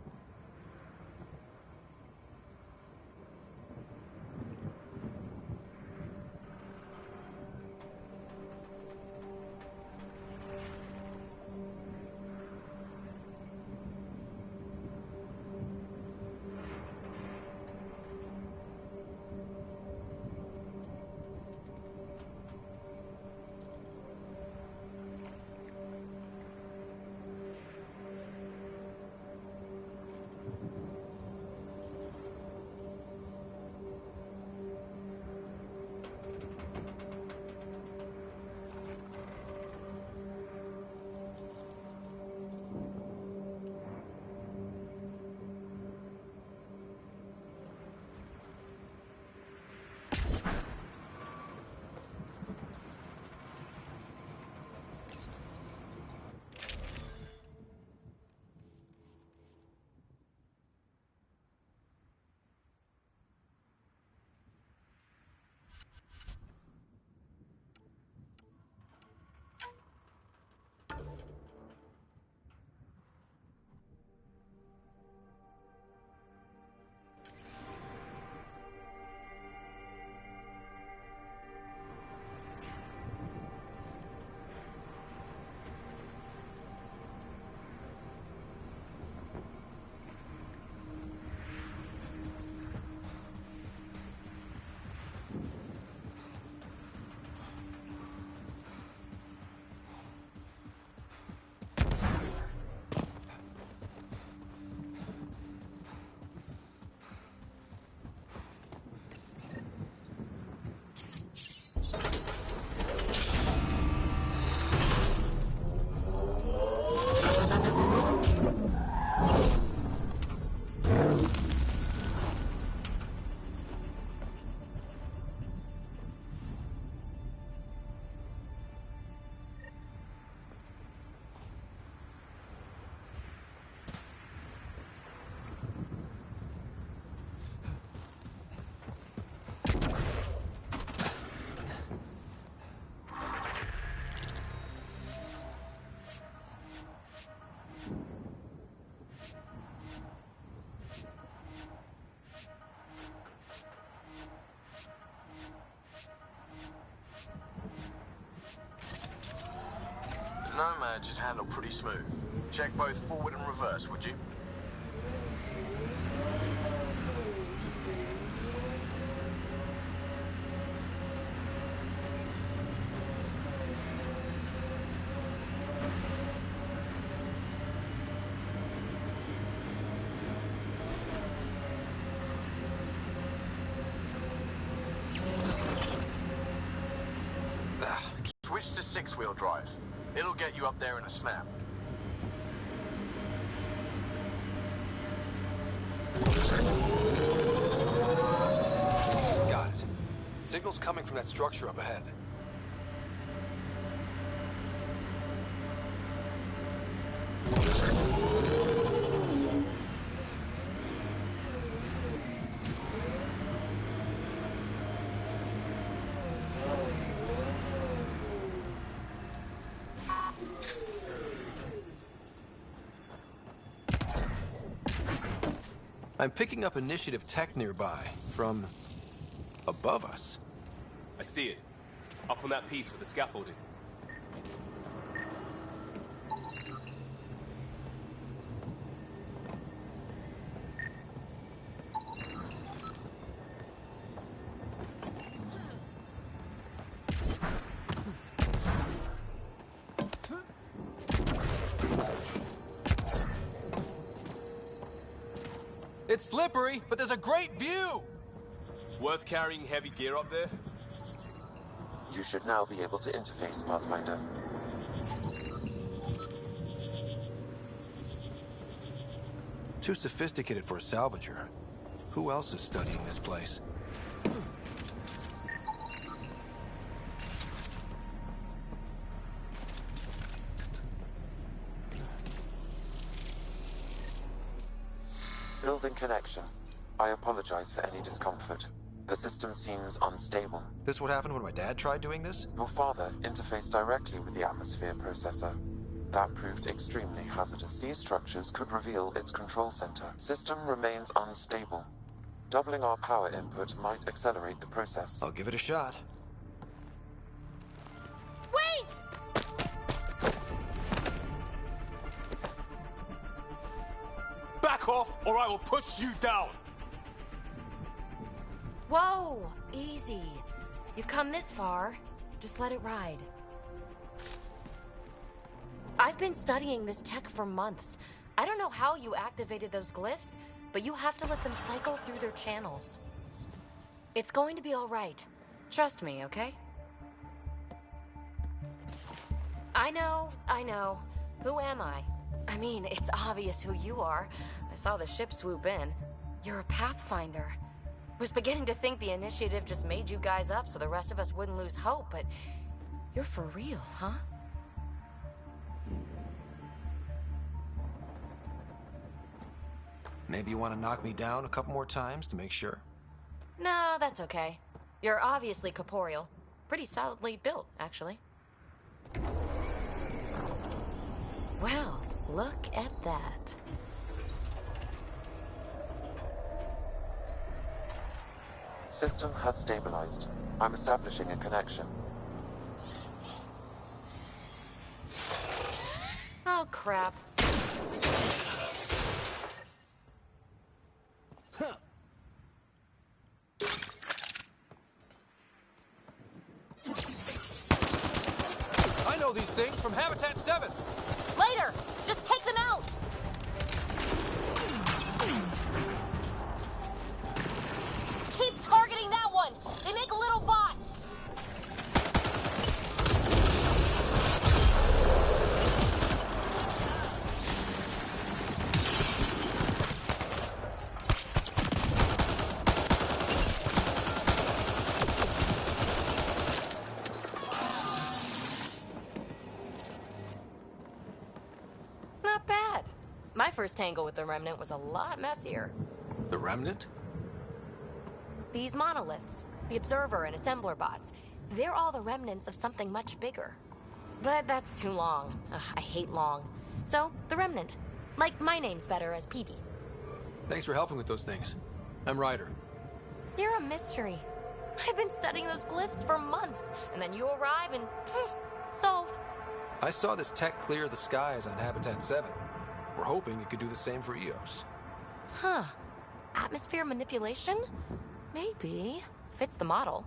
Nomad should handle pretty smooth. Check both forward and reverse, would you? Switch to six-wheel drive. It'll get you up there in a snap. Got it. Signal's coming from that structure up ahead. I'm picking up initiative tech nearby, from above us. I see it. Up on that piece with the scaffolding. It's slippery, but there's a great view! Worth carrying heavy gear up there? You should now be able to interface, Pathfinder. Too sophisticated for a salvager. Who else is studying this place? Building connection. I apologize for any discomfort. The system seems unstable. This what happened when my dad tried doing this? Your father interfaced directly with the atmosphere processor. That proved extremely hazardous. These structures could reveal its control center. System remains unstable. Doubling our power input might accelerate the process. I'll give it a shot. Wait! Back off, or I will push you down! Whoa! Easy. You've come this far. Just let it ride. I've been studying this tech for months. I don't know how you activated those glyphs, but you have to let them cycle through their channels. It's going to be all right. Trust me, okay? I know. Who am I? I mean, it's obvious who you are. I saw the ship swoop in. You're a Pathfinder. Was beginning to think the initiative just made you guys up so the rest of us wouldn't lose hope, but you're for real, huh? Maybe you want to knock me down a couple more times to make sure? No, that's okay. You're obviously corporeal. Pretty solidly built, actually. Well, look at that. System has stabilized. I'm establishing a connection. Oh, crap. I know these things from Habitat 7! Later! Just take them out! Keep targeting that one! They make little bots! Not bad. My first tangle with the Remnant was a lot messier. The Remnant? These monoliths, the Observer and Assembler bots, they're all the remnants of something much bigger. But that's too long. Ugh, I hate long. So, the Remnant. Like my name's better as Petey. Thanks for helping with those things. I'm Ryder. You're a mystery. I've been studying those glyphs for months, and then you arrive and poof, solved. I saw this tech clear the skies on Habitat 7. We're hoping it could do the same for EOS. Huh. Atmosphere manipulation? Maybe. Fits the model.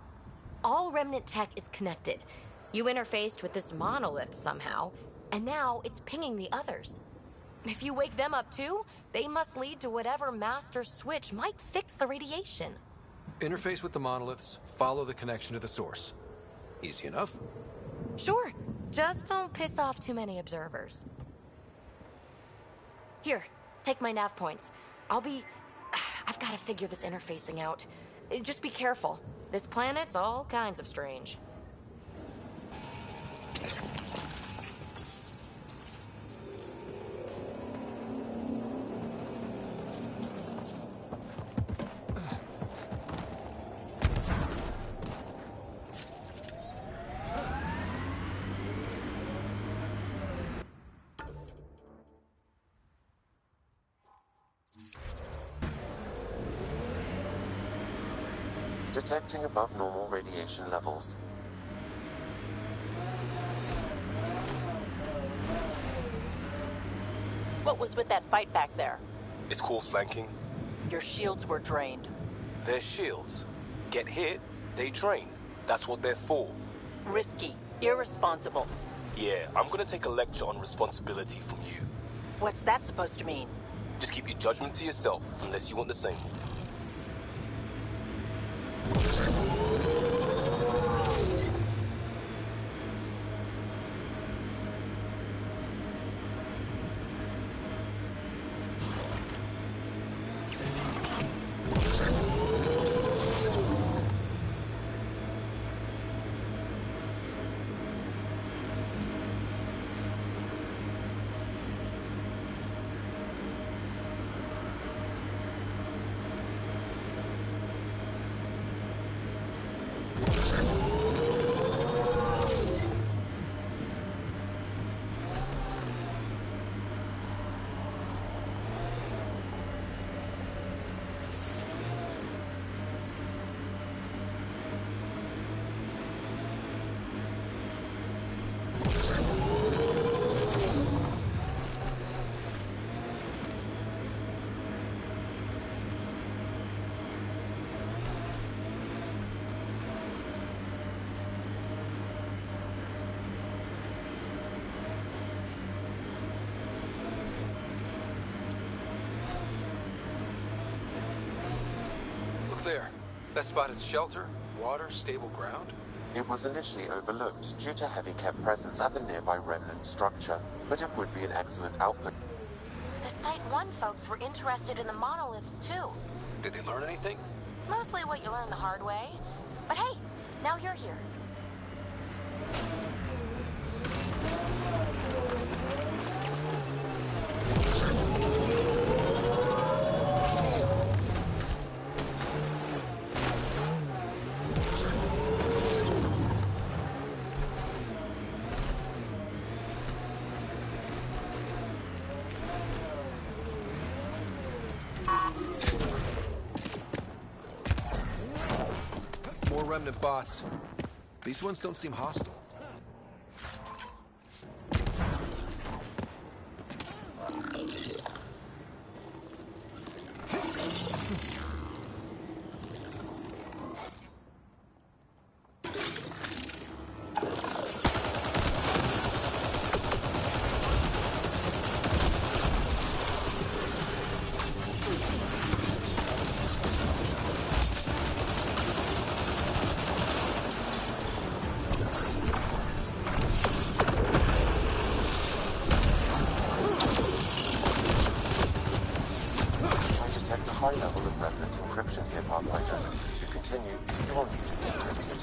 All Remnant tech is connected. You interfaced with this monolith somehow, and now it's pinging the others. If you wake them up too, they must lead to whatever master switch might fix the radiation. Interface with the monoliths, follow the connection to the source. Easy enough. Sure. Just don't piss off too many observers. Here, take my nav points. I've got to figure this interfacing out. Just be careful. This planet's all kinds of strange. Detecting above normal radiation levels. What was with that fight back there? It's called flanking. Your shields were drained. They're shields. Get hit, they drain. That's what they're for. Risky. Irresponsible. Yeah, I'm gonna take a lecture on responsibility from you. What's that supposed to mean? Just keep your judgment to yourself, unless you want the same. There. That spot is shelter, water, stable ground? It was initially overlooked due to heavy kept presence at the nearby remnant structure, but it would be an excellent output. The Site 1 folks were interested in the monoliths, too. Did they learn anything? Mostly what you learn the hard way. But hey, now you're here. More remnant bots. These ones don't seem hostile. High level of remnant encryption here, Pathfinder. To continue, you will need to decrypt it.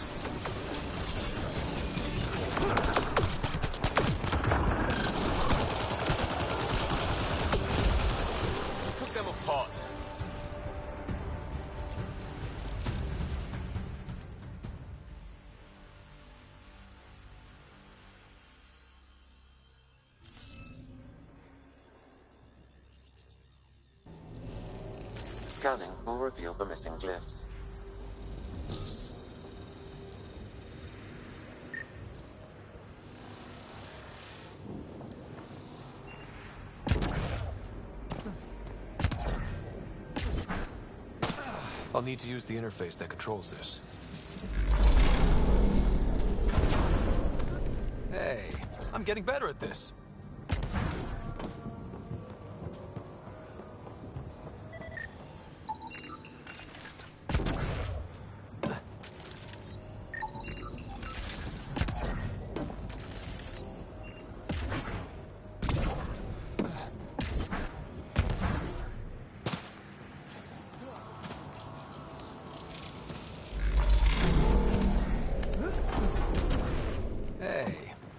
Took them apart. Scanning will reveal the missing glyphs. I'll need to use the interface that controls this. Hey, I'm getting better at this.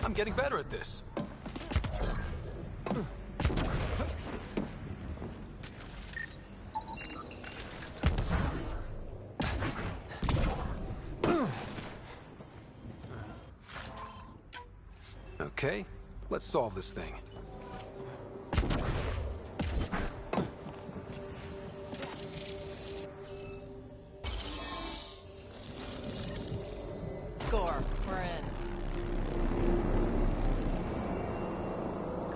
I'm getting better at this. Okay, let's solve this thing. Score. We're in.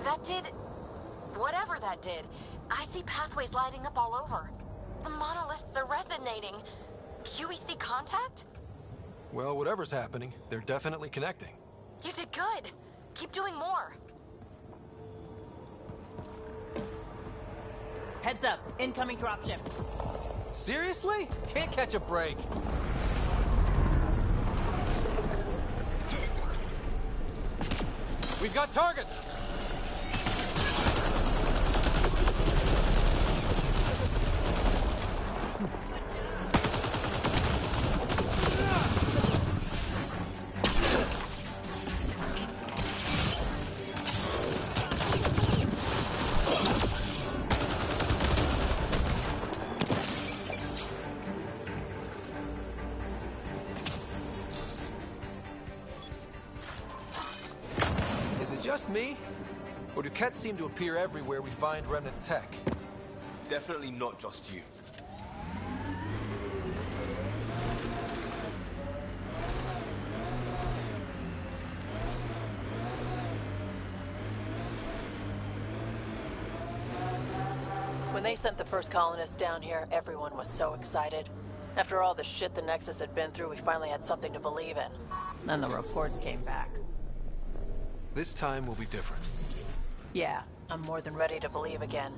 That did... whatever that did. I see pathways lighting up all over. The monoliths are resonating. QEC contact? Well, whatever's happening, they're definitely connecting. You did good. Keep doing more. Heads up. Incoming dropship. Seriously? Can't catch a break. We've got targets! Is it just me? Or do Kets seem to appear everywhere we find remnant tech? Definitely not just you. When they sent the first colonists down here, everyone was so excited. After all the shit the Nexus had been through, we finally had something to believe in. Then the reports came back. This time will be different. Yeah, I'm more than ready to believe again.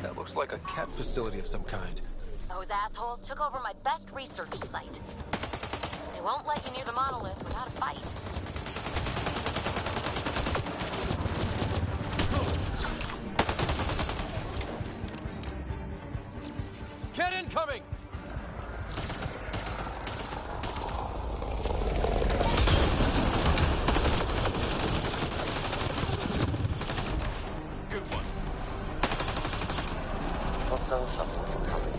That looks like a cat facility of some kind. Those assholes took over my best research site. They won't let you near the monolith without a fight. Get incoming! Good one. Hostile shuttle incoming.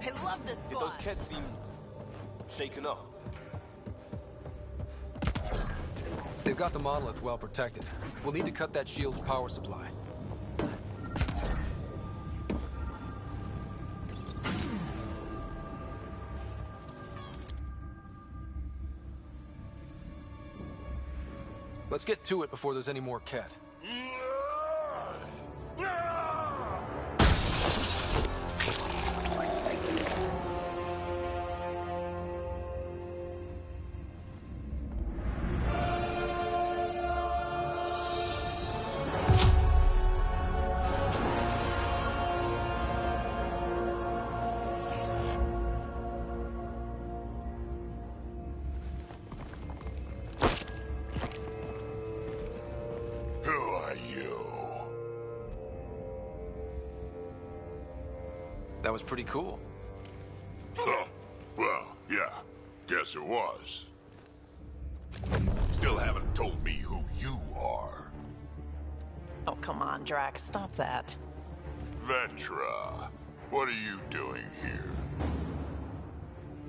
I love this Yeah, squad. those cats seem shaken up. They've got the monolith well protected. We'll need to cut that shield's power supply. Let's get to it before there's any more Ket. That was pretty cool. Huh. Well, yeah. Guess it was. Still haven't told me who you are. Oh, come on, Drax. Stop that. Vetra, what are you doing here?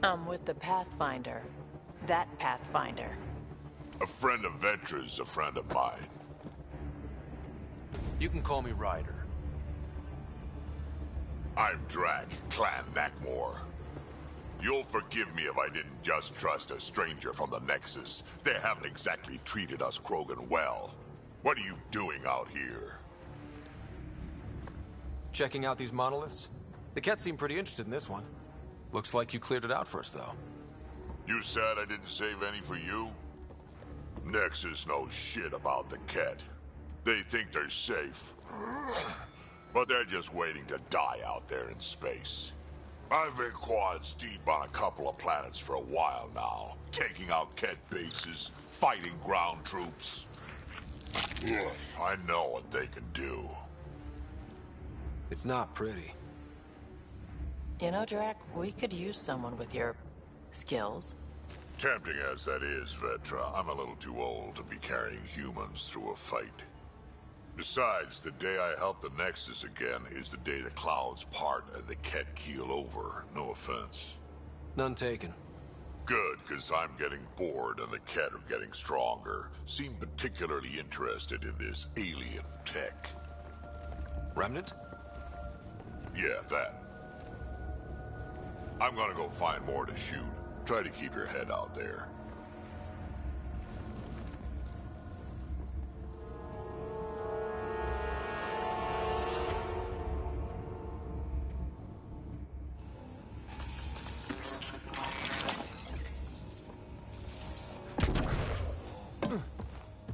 I'm with the Pathfinder. That Pathfinder. A friend of Vetra's a friend of mine. You can call me Ryder. I'm Drac, Clan Nakmor. You'll forgive me if I didn't just trust a stranger from the Nexus. They haven't exactly treated us Krogan well. What are you doing out here? Checking out these monoliths? The Ket seem pretty interested in this one. Looks like you cleared it out for us, though. You said I didn't save any for you? Nexus knows shit about the Ket. They think they're safe. But they're just waiting to die out there in space. I've been quads deep on a couple of planets for a while now, taking out Ket bases, fighting ground troops. I know what they can do. It's not pretty. You know, Drac, we could use someone with your skills. Tempting as that is, Vetra, I'm a little too old to be carrying humans through a fight. Besides, the day I help the Nexus again is the day the clouds part and the Ket keel over. No offense. None taken. Good, because I'm getting bored and the Ket are getting stronger. Seem particularly interested in this alien tech. Remnant? Yeah, that. I'm gonna go find more to shoot. Try to keep your head out there.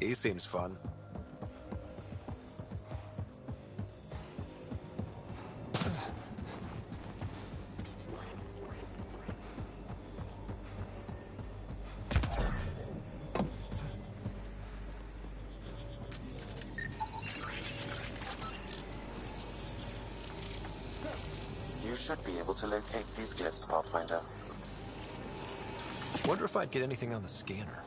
He seems fun. You should be able to locate these glyphs, Pathfinder. Wonder if I'd get anything on the scanner.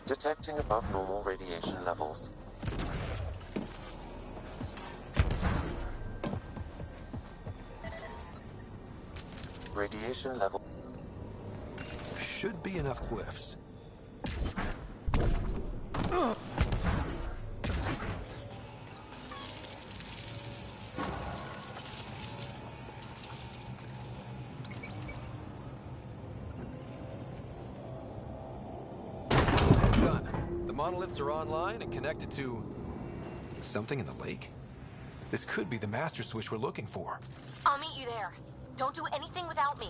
Detecting above normal radiation levels. Radiation level. Should be enough glyphs. Monoliths are online and connected to something in the lake. This could be the master switch we're looking for. I'll meet you there. Don't do anything without me.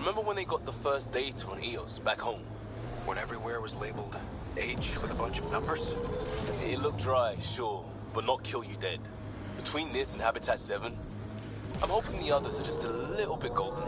Remember when they got the first data on Eos back home? When everywhere was labeled H with a bunch of numbers? It looked dry, sure, but not kill you dead. Between this and Habitat 7, I'm hoping the others are just a little bit golden.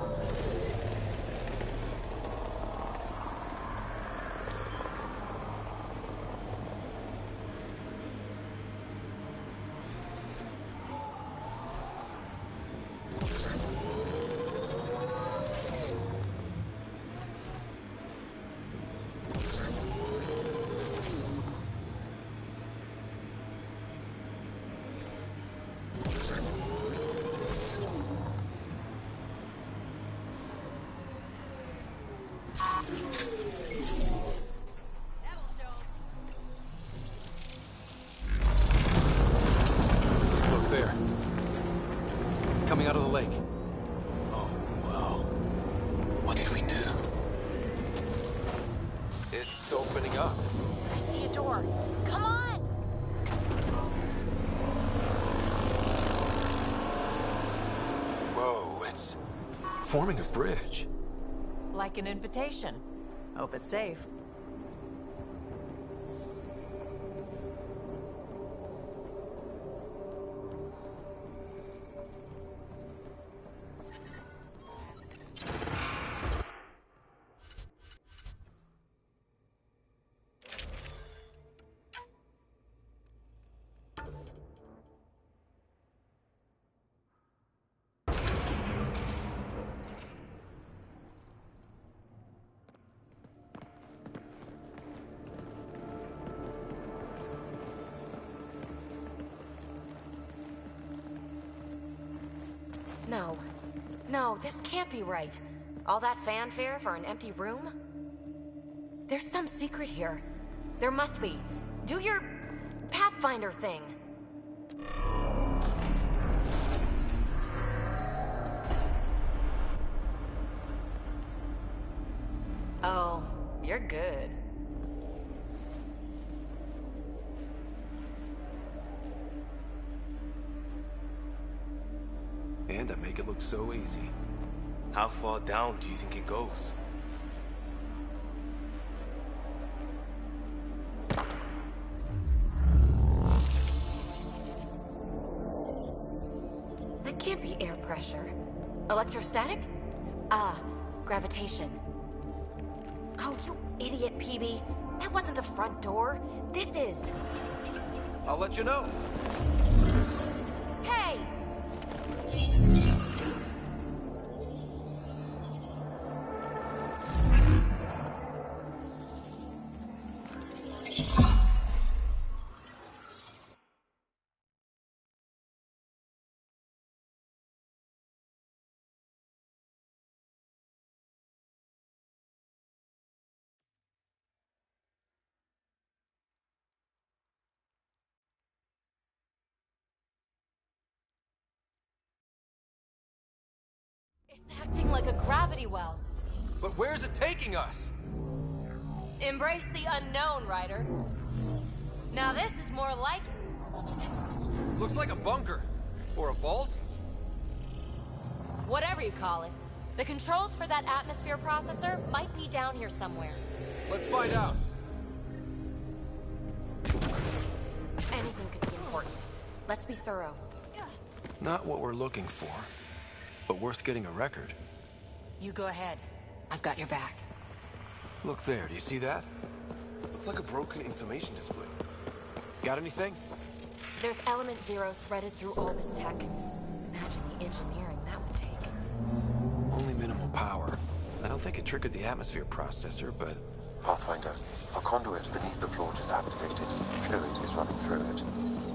Look there. Coming out of the lake. Oh, wow. What did we do? It's opening up. I see a door. Come on! Whoa, it's forming a bridge. Like an invitation. Hope it's safe. No. No, this can't be right. All that fanfare for an empty room? There's some secret here. There must be. Do your Pathfinder thing. Oh, you're good. And I make it look so easy. How far down do you think it goes? That can't be air pressure. Electrostatic? Gravitation. Oh, you idiot, PB. That wasn't the front door. This is. I'll let you know. Hey! It's acting like a gravity well. But where's it taking us? Embrace the unknown, Ryder. Now this is more like it. Looks like a bunker. Or a vault? Whatever you call it. The controls for that atmosphere processor might be down here somewhere. Let's find out. Anything could be important. Let's be thorough. Not what we're looking for, but worth getting a record. You go ahead. I've got your back. Look there, do you see that? Looks like a broken information display. Got anything? There's element 0 threaded through all this tech. Imagine the engineering that would take. Only minimal power. I don't think it triggered the atmosphere processor, but... Pathfinder, a conduit beneath the floor just activated. Fluid is running through it.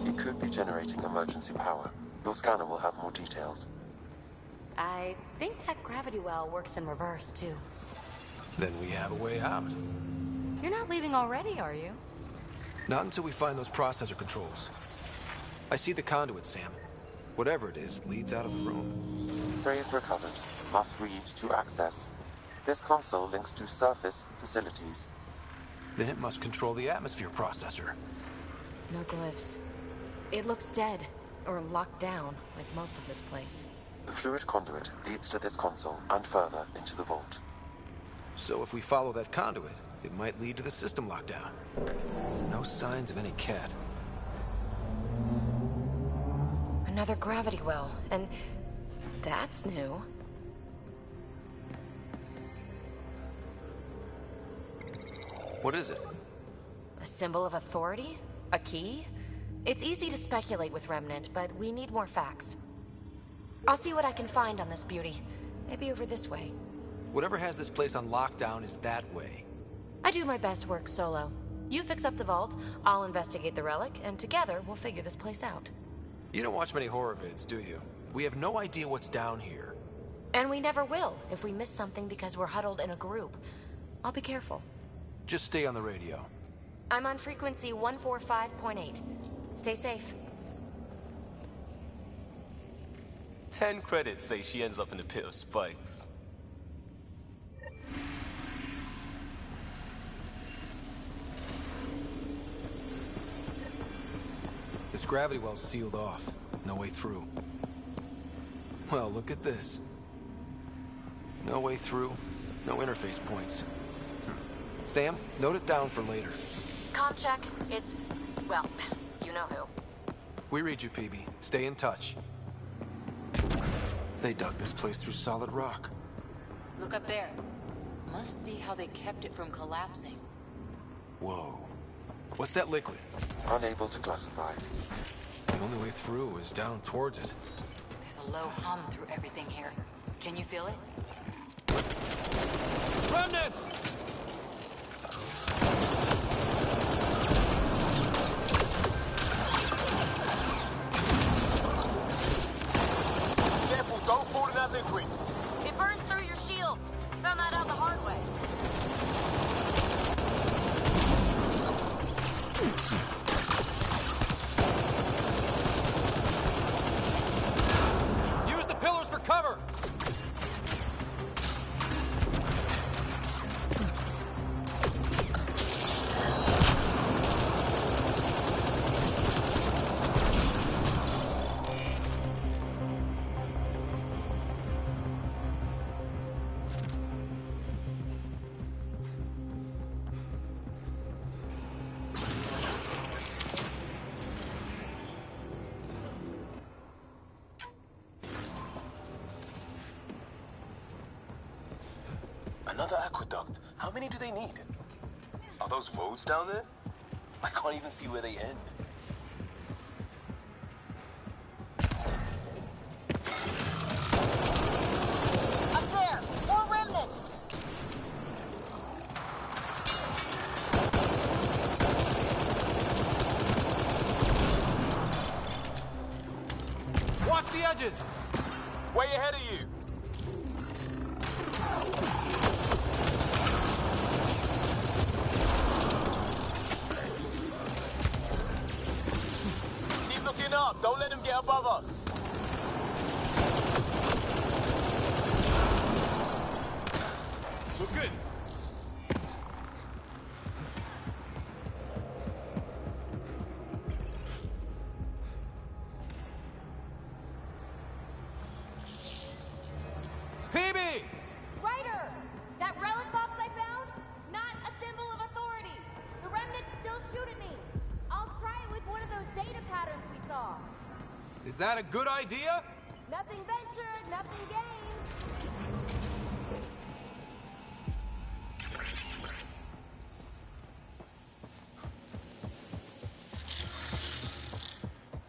It could be generating emergency power. Your scanner will have more details. I think that gravity well works in reverse, too. Then we have a way out. You're not leaving already, are you? Not until we find those processor controls. I see the conduit, Sam. Whatever it is, leads out of the room. Phrase recovered. Must read to access. This console links to surface facilities. Then it must control the atmosphere processor. No glyphs. It looks dead, or locked down, like most of this place. The fluid conduit leads to this console and further into the vault. So if we follow that conduit, it might lead to the system lockdown. No signs of any cat. Another gravity well, and that's new. What is it? A symbol of authority? A key? It's easy to speculate with Remnant, but we need more facts. I'll see what I can find on this beauty. Maybe over this way. Whatever has this place on lockdown is that way. I do my best work solo. You fix up the vault, I'll investigate the relic, and together we'll figure this place out. You don't watch many horror vids, do you? We have no idea what's down here. And we never will if we miss something because we're huddled in a group. I'll be careful. Just stay on the radio. I'm on frequency 145.8. Stay safe. 10 credits say she ends up in a pit of spikes. This gravity well's sealed off. No way through. Well, look at this. No way through, no interface points. Sam, note it down for later. Comm check. It's, well, you know who. We read you, PB. Stay in touch. They dug this place through solid rock. Look up there. Must be how they kept it from collapsing. Whoa. What's that liquid? Unable to classify. The only way through is down towards it. There's a low hum through everything here. Can you feel it? Remnant! Careful, don't fall in that liquid. It burns through your shields. Found that out the hard way. Use the pillars for cover! Another aqueduct. How many do they need? Are those roads down there? I can't even see where they end. Up there! More Remnant! Watch the edges! Way ahead of you. Keep looking up. Don't let them get above us. Look good. PB! Ryder! That relic box I found? Not a symbol of authority. The Remnant still shoot at me. I'll try it with one of those data patterns we saw. Is that a good idea? Nothing ventured, nothing gained.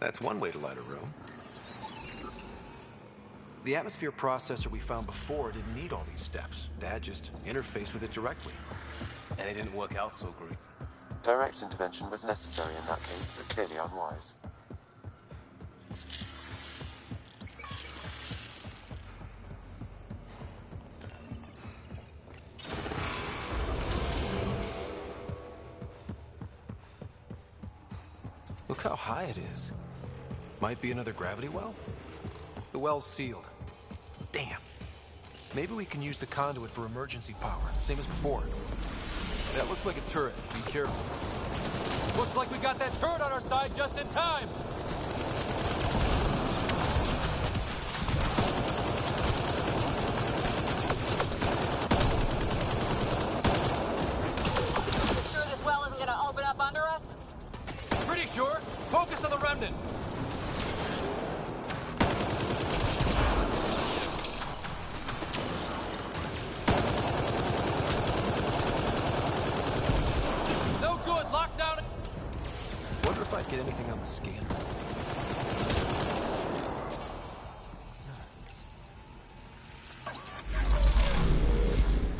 That's one way to light a room. The atmosphere processor we found before didn't need all these steps. Dad just interfaced with it directly. And it didn't work out so great. Direct intervention was necessary in that case, but clearly unwise. Look how high it is. Might be another gravity well? The well's sealed. Damn. Maybe we can use the conduit for emergency power, same as before. That looks like a turret. Be careful. Looks like we got that turret on our side just in time! Focus on the remnant! No good! Lockdown! Wonder if I'd get anything on the scanner.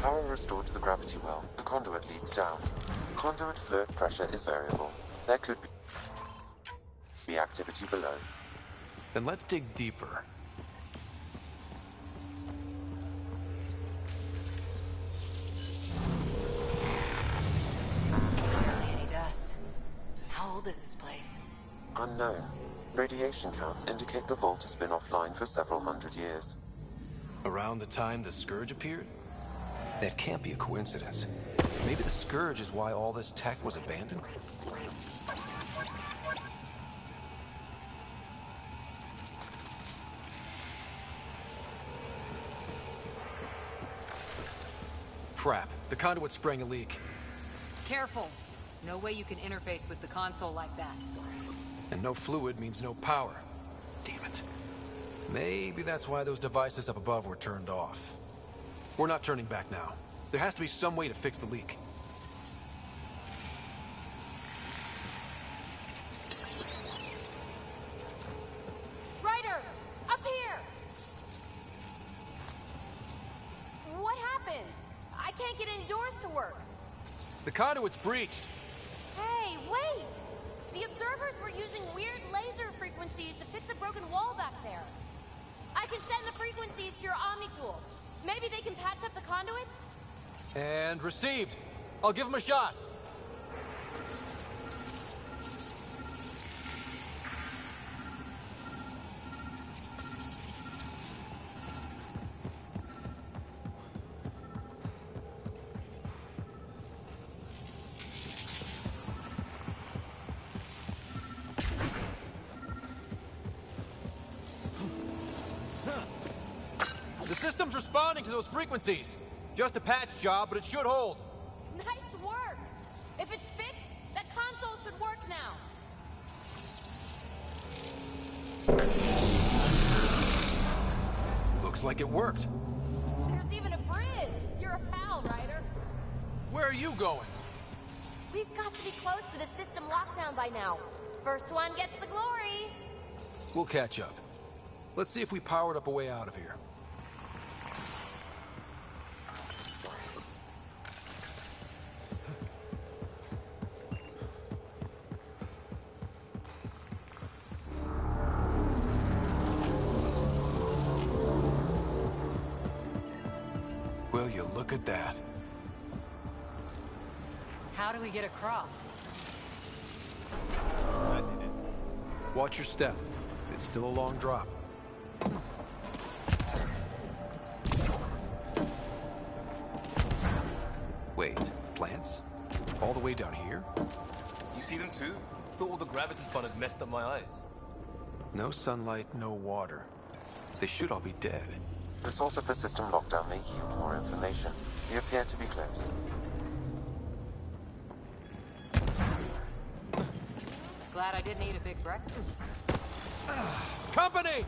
Power restored to the gravity well. The conduit leads down. Conduit fluid pressure is variable. There could be activity below. Then let's dig deeper. Barely any dust. How old is this place? Unknown. Radiation counts indicate the vault has been offline for several hundred years. Around the time the Scourge appeared? That can't be a coincidence. Maybe the Scourge is why all this tech was abandoned? Crap. The conduit sprang a leak. Careful. No way you can interface with the console like that. And no fluid means no power. Damn it. Maybe that's why those devices up above were turned off. We're not turning back now. There has to be some way to fix the leak. Ryder! Up here! What happened? I can't get any doors to work. The conduit's breached. Hey, wait! The observers were using weird laser frequencies to fix a broken wall back there. I can send the frequencies to your Omni tool. Maybe they can patch up the conduit? And received. I'll give him a shot. The system's responding to those frequencies. Just a patch job, but it should hold. Nice work! If it's fixed, that console should work now. Looks like it worked. There's even a bridge. You're a pal, Ryder. Where are you going? We've got to be close to the system lockdown by now. First one gets the glory. We'll catch up. Let's see if we powered up a way out of here. Will you look at that? How do we get across? I did it. Watch your step. It's still a long drop. Wait, plants? All the way down here? You see them too? Thought all the gravity fun had messed up my eyes. No sunlight, no water. They should all be dead. The source of the system lockdown may yield more information. We appear to be close. Glad I didn't eat a big breakfast. Company!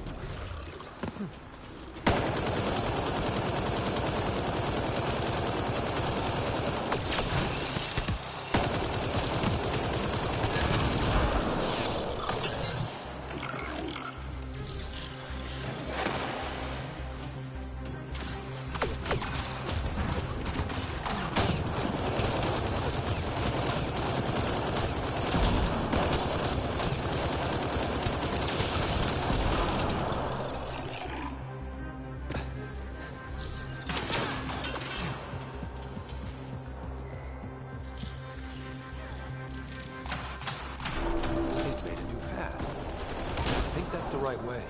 right way.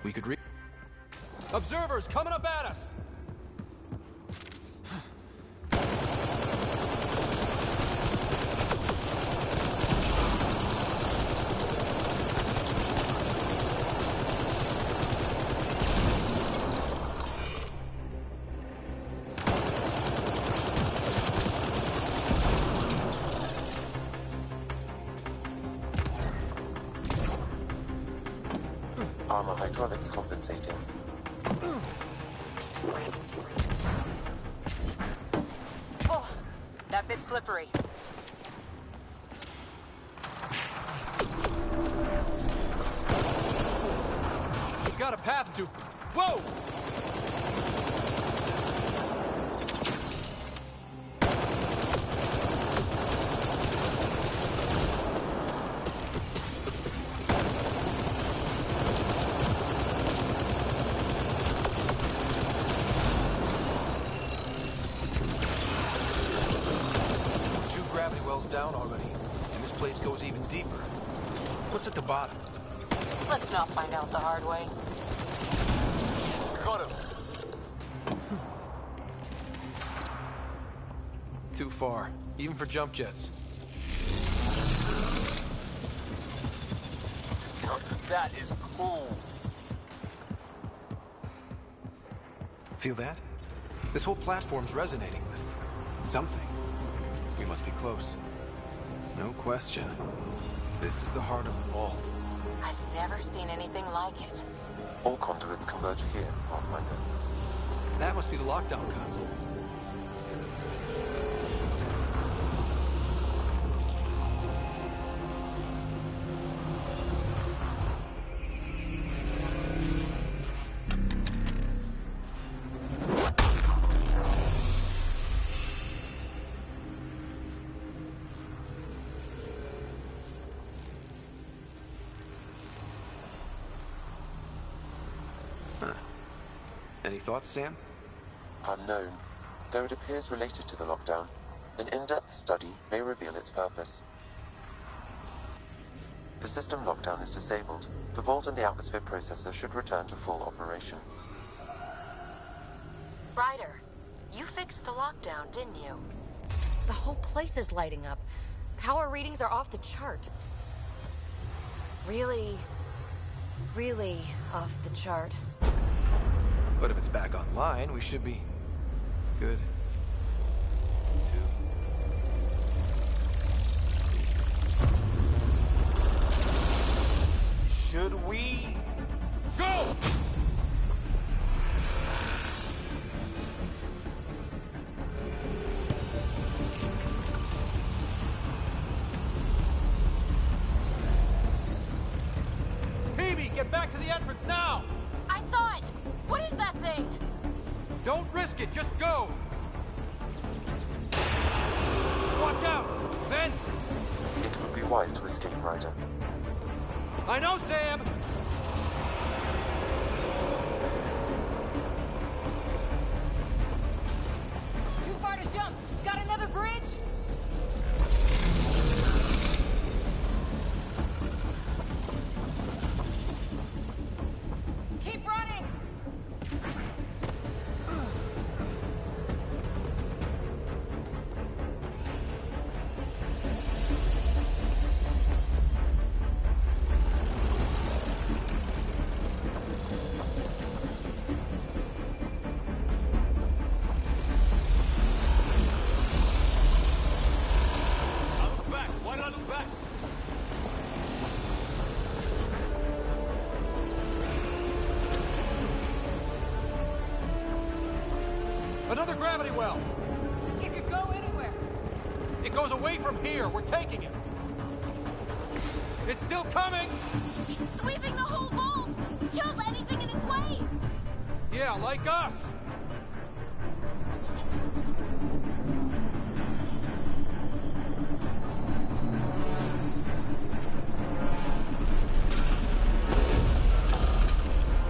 We could Observers coming up at us! Armor hydraulics compensating. Oh, that bit's slippery. We've got a path to... Whoa! Down already, and this place goes even deeper. What's at the bottom? Let's not find out the hard way. Got him. Too far, even for jump jets. That is cool. Feel that? This whole platform's resonating with something. We must be close. No question. This is the heart of the vault. I've never seen anything like it. All conduits converge here, Pathfinder. That must be the lockdown console. Any thoughts, Sam? Unknown. Though it appears related to the lockdown, an in-depth study may reveal its purpose. The system lockdown is disabled. The vault and the atmosphere processor should return to full operation. Ryder, you fixed the lockdown, didn't you? The whole place is lighting up. Power readings are off the chart. Really off the chart. But if it's back online, we should be good. Should we go? Phoebe, get back to the entrance now! I saw it! What is that thing? Don't risk it, just go! Watch out! Vents! It would be wise to escape, Ryder. I know, Sam! Too far to jump! Got another bridge? Keep running! Another gravity well! It could go anywhere! It goes away from here! We're taking it! It's still coming! It's sweeping the whole vault! Kills anything in its way! Yeah, like us!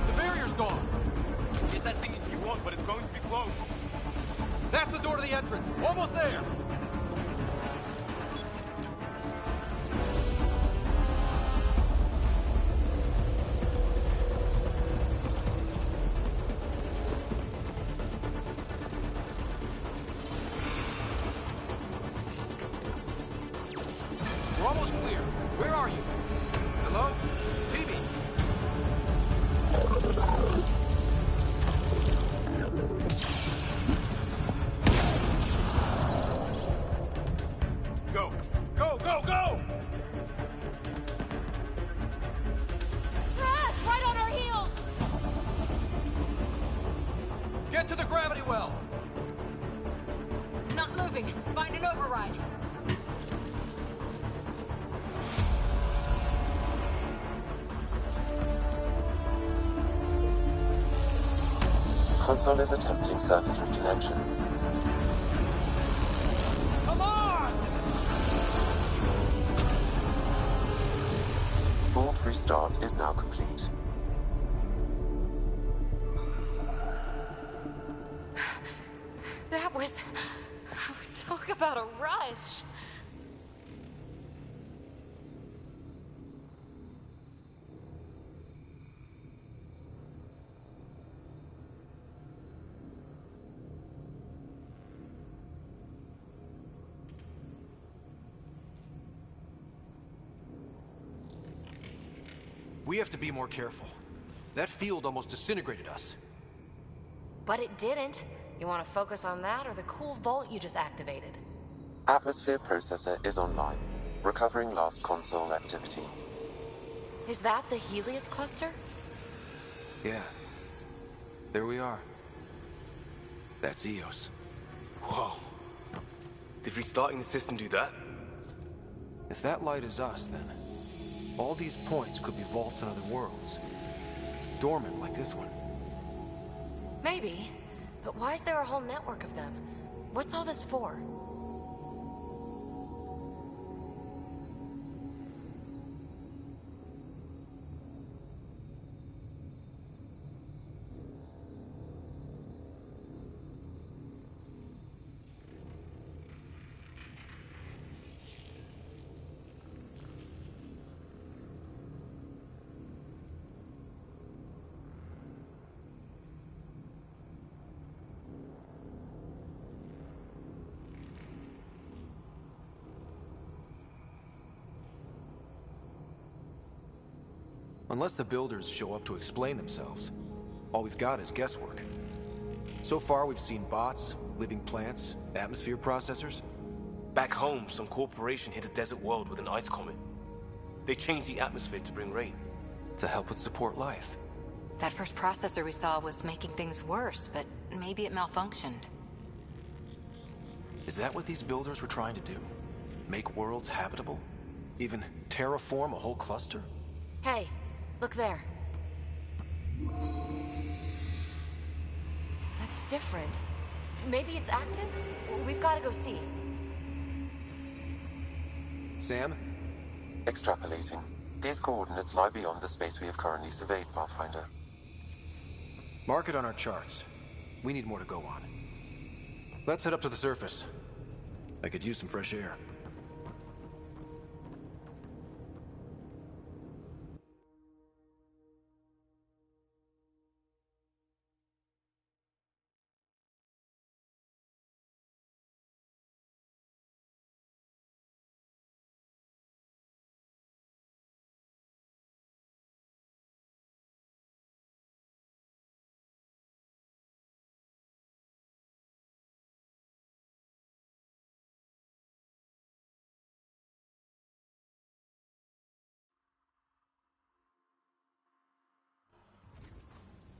The barrier's gone! Get that thing if you want, but it's going to be close. That's the door to the entrance! Almost there! We're almost clear. Where are you? Hello? Phoebe? Go! Go, go, go! Ah, right on our heels! Console is attempting surface reconnection. Come on! Vault restart is now complete. That was... Talk about a rush. We have to be more careful. That field almost disintegrated us. But it didn't. You want to focus on that or the cool vault you just activated? Atmosphere processor is online, recovering last console activity. Is that the Helios cluster? Yeah. There we are. That's Eos. Whoa. Did restarting the system do that? If that light is us, then all these points could be vaults in other worlds. Dormant like this one. Maybe. But why is there a whole network of them? What's all this for? Unless the builders show up to explain themselves, all we've got is guesswork. So far, we've seen bots, living plants, atmosphere processors. Back home, some corporation hit a desert world with an ice comet. They changed the atmosphere to bring rain. To help it support life. That first processor we saw was making things worse, but maybe it malfunctioned. Is that what these builders were trying to do? Make worlds habitable? Even terraform a whole cluster? Hey, look there. That's different. Maybe it's active? We've got to go see. Sam? Extrapolating. These coordinates lie beyond the space we have currently surveyed, Pathfinder. Mark it on our charts. We need more to go on. Let's head up to the surface. I could use some fresh air.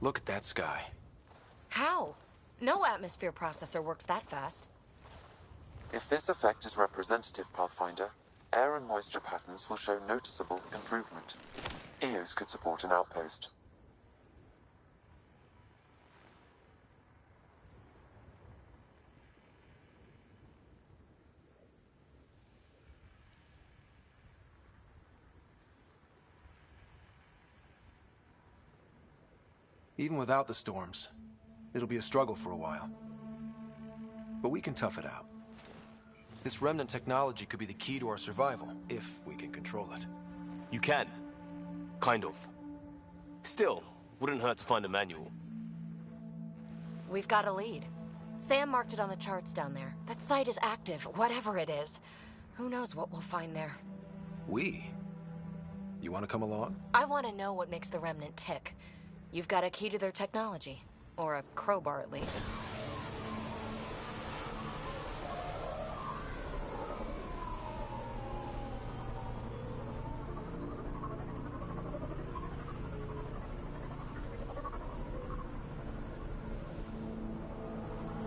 Look at that sky. How? No atmosphere processor works that fast. If this effect is representative, Pathfinder, air and moisture patterns will show noticeable improvement. Eos could support an outpost. Even without the storms, it'll be a struggle for a while. But we can tough it out. This remnant technology could be the key to our survival, if we can control it. You can. Kind of. Still, wouldn't hurt to find a manual. We've got a lead. Sam marked it on the charts down there. That site is active, whatever it is. Who knows what we'll find there. We? You want to come along? I want to know what makes the remnant tick. You've got a key to their technology. Or a crowbar, at least.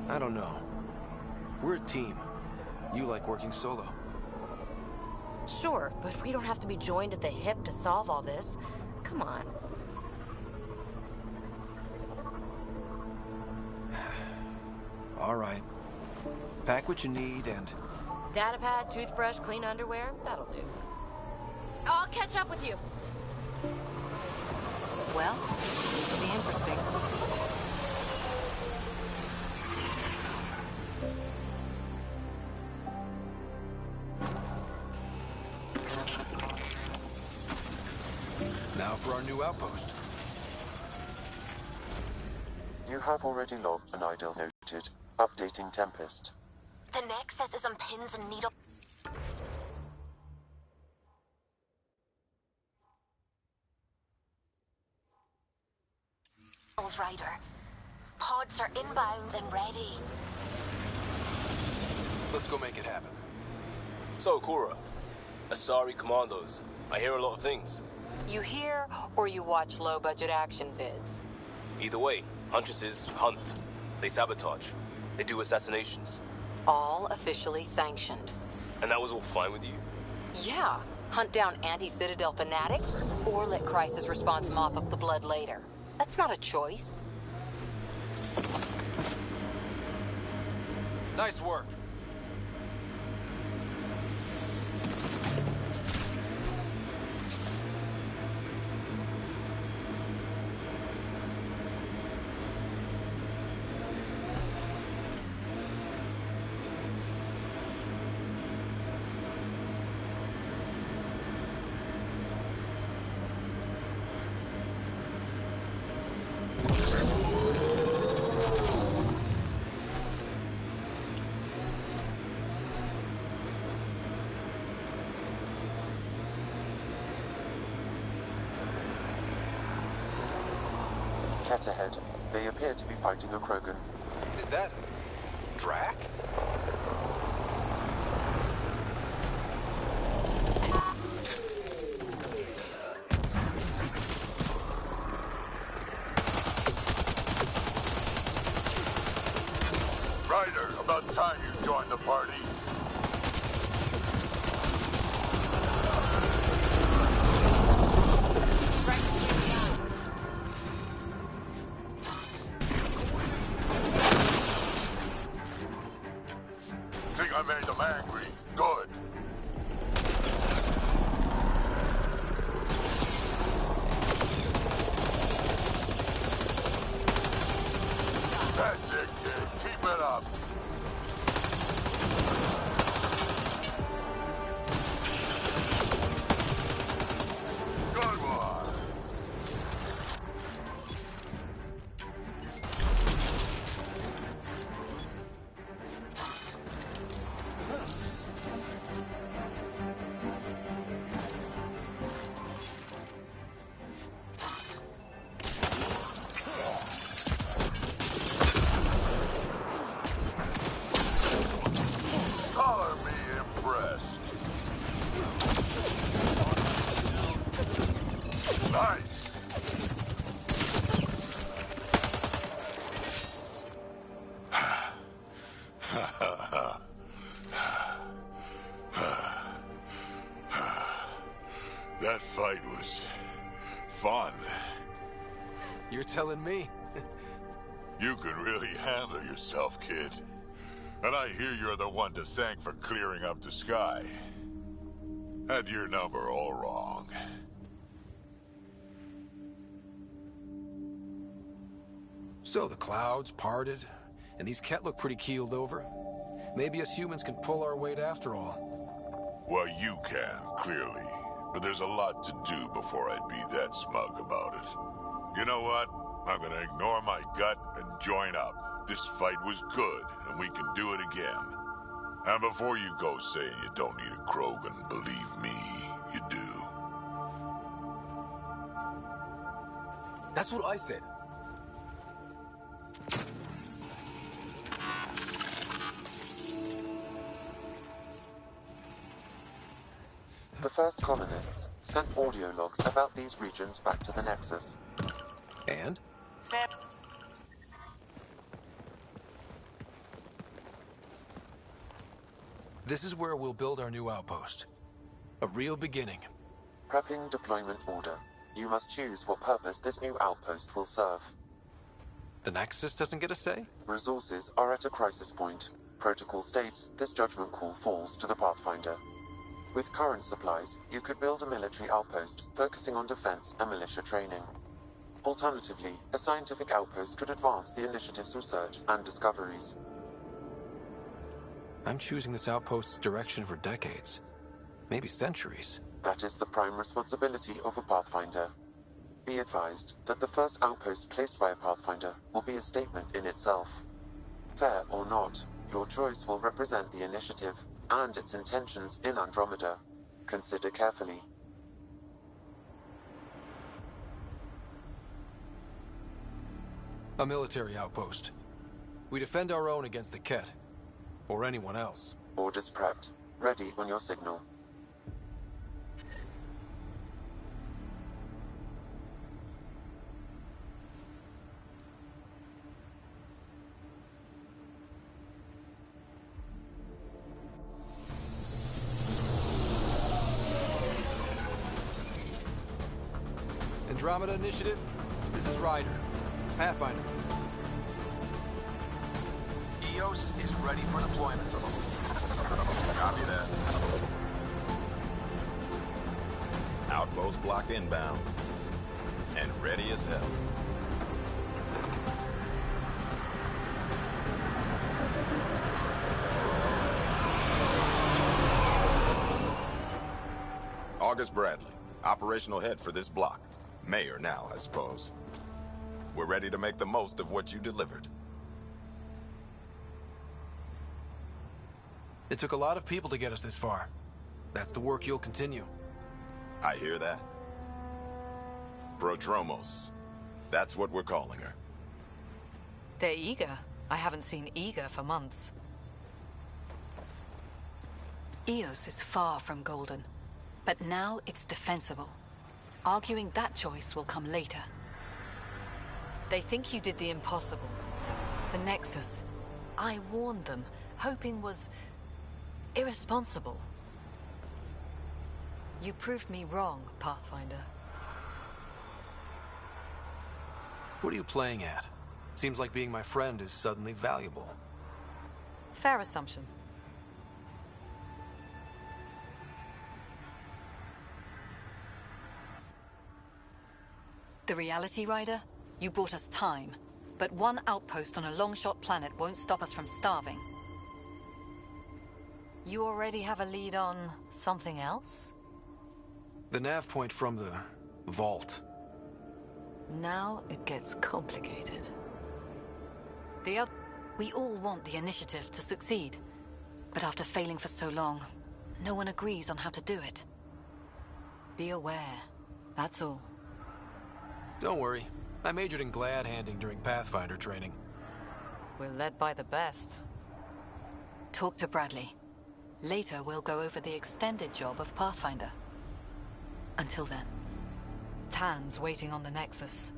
I don't know. We're a team. You like working solo. Sure, but we don't have to be joined at the hip to solve all this. Come on. All right. Pack what you need and... Datapad, toothbrush, clean underwear, that'll do. I'll catch up with you. Well, this will be interesting. Now for our new outpost. You have already logged an idle noted. Updating Tempest. The Nexus is on pins and needles. Rider. Pods are inbound and ready. Let's go make it happen. So, Cora, Asari Commandos. I hear a lot of things. You hear or you watch low-budget action vids? Either way, Huntresses hunt. They sabotage. They do assassinations. All officially sanctioned. And that was all fine with you? Yeah. Hunt down anti-Citadel fanatics, or let Crisis Response mop up the blood later. That's not a choice. Nice work. Cat ahead. They appear to be fighting a Krogan. Is that... Drac? Ryder, about time you joined the party. Think I made them angry? Good. That's it, kid. Keep it up. Good one. Color me impressed. Nice. That fight was fun. You're telling me? You can really handle yourself, kid. And I hear you're the one to thank for clearing up the sky. Had your number all wrong. So the clouds parted, and these Ket look pretty keeled over. Maybe us humans can pull our weight after all. Well, you can, clearly. But there's a lot to do before I'd be that smug about it. You know what? I'm gonna ignore my gut and join up. This fight was good, and we can do it again. And before you go saying you don't need a Krogan, believe me, you do. That's what I said. The first colonists sent audio logs about these regions back to the Nexus. And? This is where we'll build our new outpost. A real beginning. Prepping deployment order. You must choose what purpose this new outpost will serve. The Nexus doesn't get a say? Resources are at a crisis point. Protocol states this judgment call falls to the Pathfinder. With current supplies, you could build a military outpost focusing on defense and militia training. Alternatively, a scientific outpost could advance the initiative's research and discoveries. I'm choosing this outpost's direction for decades. Maybe centuries. That is the prime responsibility of a Pathfinder. Be advised that the first outpost placed by a Pathfinder will be a statement in itself. Fair or not, your choice will represent the initiative and its intentions in Andromeda. Consider carefully. A military outpost. We defend our own against the Ket. Or anyone else. Orders prepped. Ready on your signal. Andromeda Initiative, this is Ryder. Pathfinder. EOS is ready for deployment. Copy that. Outpost block inbound. And ready as hell. August Bradley, operational head for this block. Mayor now, I suppose. We're ready to make the most of what you delivered. It took a lot of people to get us this far. That's the work you'll continue. I hear that. Prodromos. That's what we're calling her. They're eager. I haven't seen eager for months. EOS is far from golden, but now it's defensible. Arguing that choice will come later. They think you did the impossible. The Nexus. I warned them, hoping was irresponsible. You proved me wrong, Pathfinder. What are you playing at? Seems like being my friend is suddenly valuable. Fair assumption. The reality, Ryder? You bought us time. But one outpost on a long-shot planet won't stop us from starving. You already have a lead on something else? The nav point from the vault. Now it gets complicated. We all want the initiative to succeed. But after failing for so long, no one agrees on how to do it. Be aware. That's all. Don't worry. I majored in glad handing during Pathfinder training. We're led by the best. Talk to Bradley. Later, we'll go over the extended job of Pathfinder. Until then, Tan's waiting on the Nexus.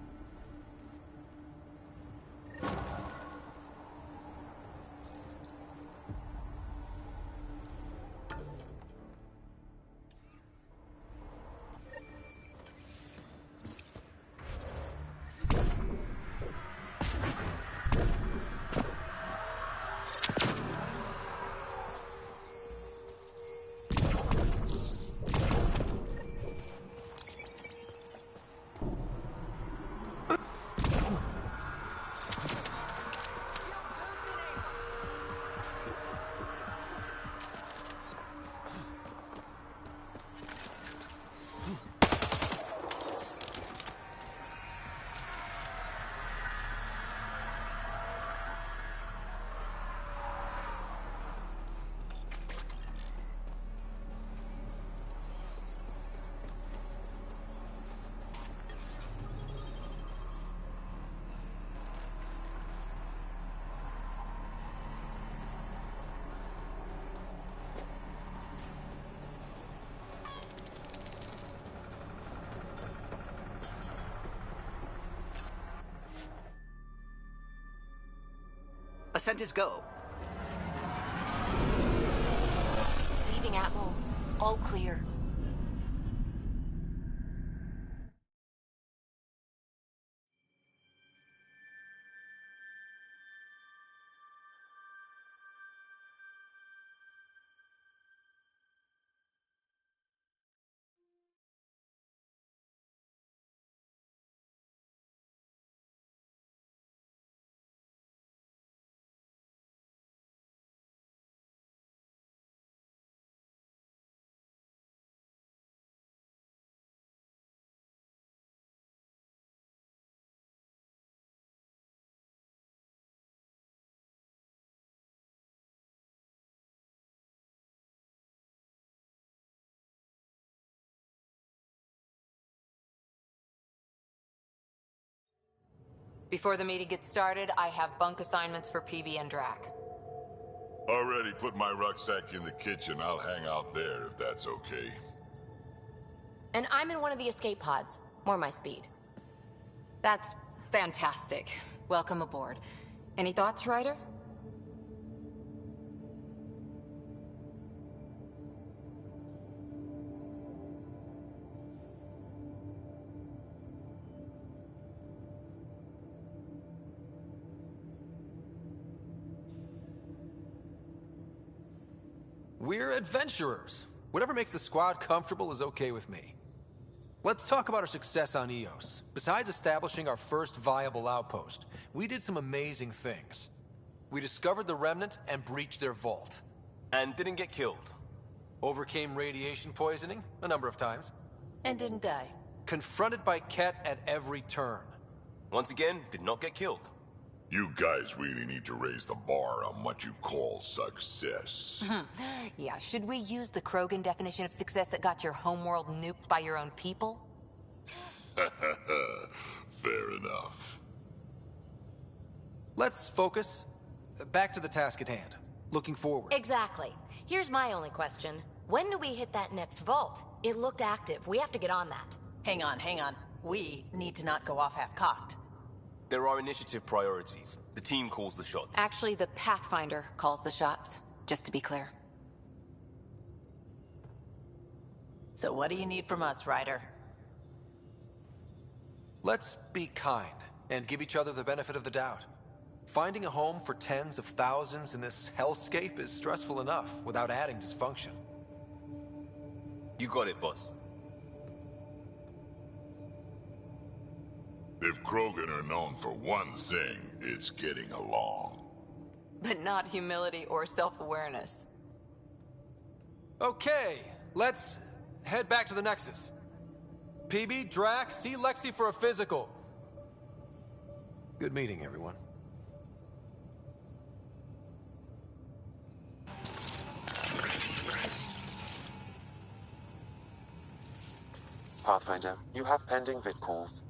Ascent is go. Leaving Atmo. All clear. Before the meeting gets started, I have bunk assignments for PB and Drac. Already put my rucksack in the kitchen. I'll hang out there if that's okay. And I'm in one of the escape pods. More my speed. That's fantastic. Welcome aboard. Any thoughts, Ryder? We're adventurers. Whatever makes the squad comfortable is okay with me. Let's talk about our success on Eos. Besides establishing our first viable outpost, we did some amazing things. We discovered the Remnant and breached their vault. And didn't get killed. Overcame radiation poisoning a number of times. And didn't die. Confronted by Ket at every turn. Once again, did not get killed. You guys really need to raise the bar on what you call success. Yeah, should we use the Krogan definition of success that got your homeworld nuked by your own people? Fair enough. Let's focus. Back to the task at hand. Looking forward. Exactly. Here's my only question. When do we hit that next vault? It looked active. We have to get on that. Hang on. We need to not go off half-cocked. There are initiative priorities. The team calls the shots. Actually, the Pathfinder calls the shots, just to be clear. So what do you need from us, Ryder? Let's be kind and give each other the benefit of the doubt. Finding a home for tens of thousands in this hellscape is stressful enough without adding dysfunction. You got it, boss. If Krogan are known for one thing, it's getting along. But not humility or self-awareness. Okay, let's head back to the Nexus. PB, Drac, see Lexi for a physical. Good meeting, everyone. Pathfinder, you have pending vid calls.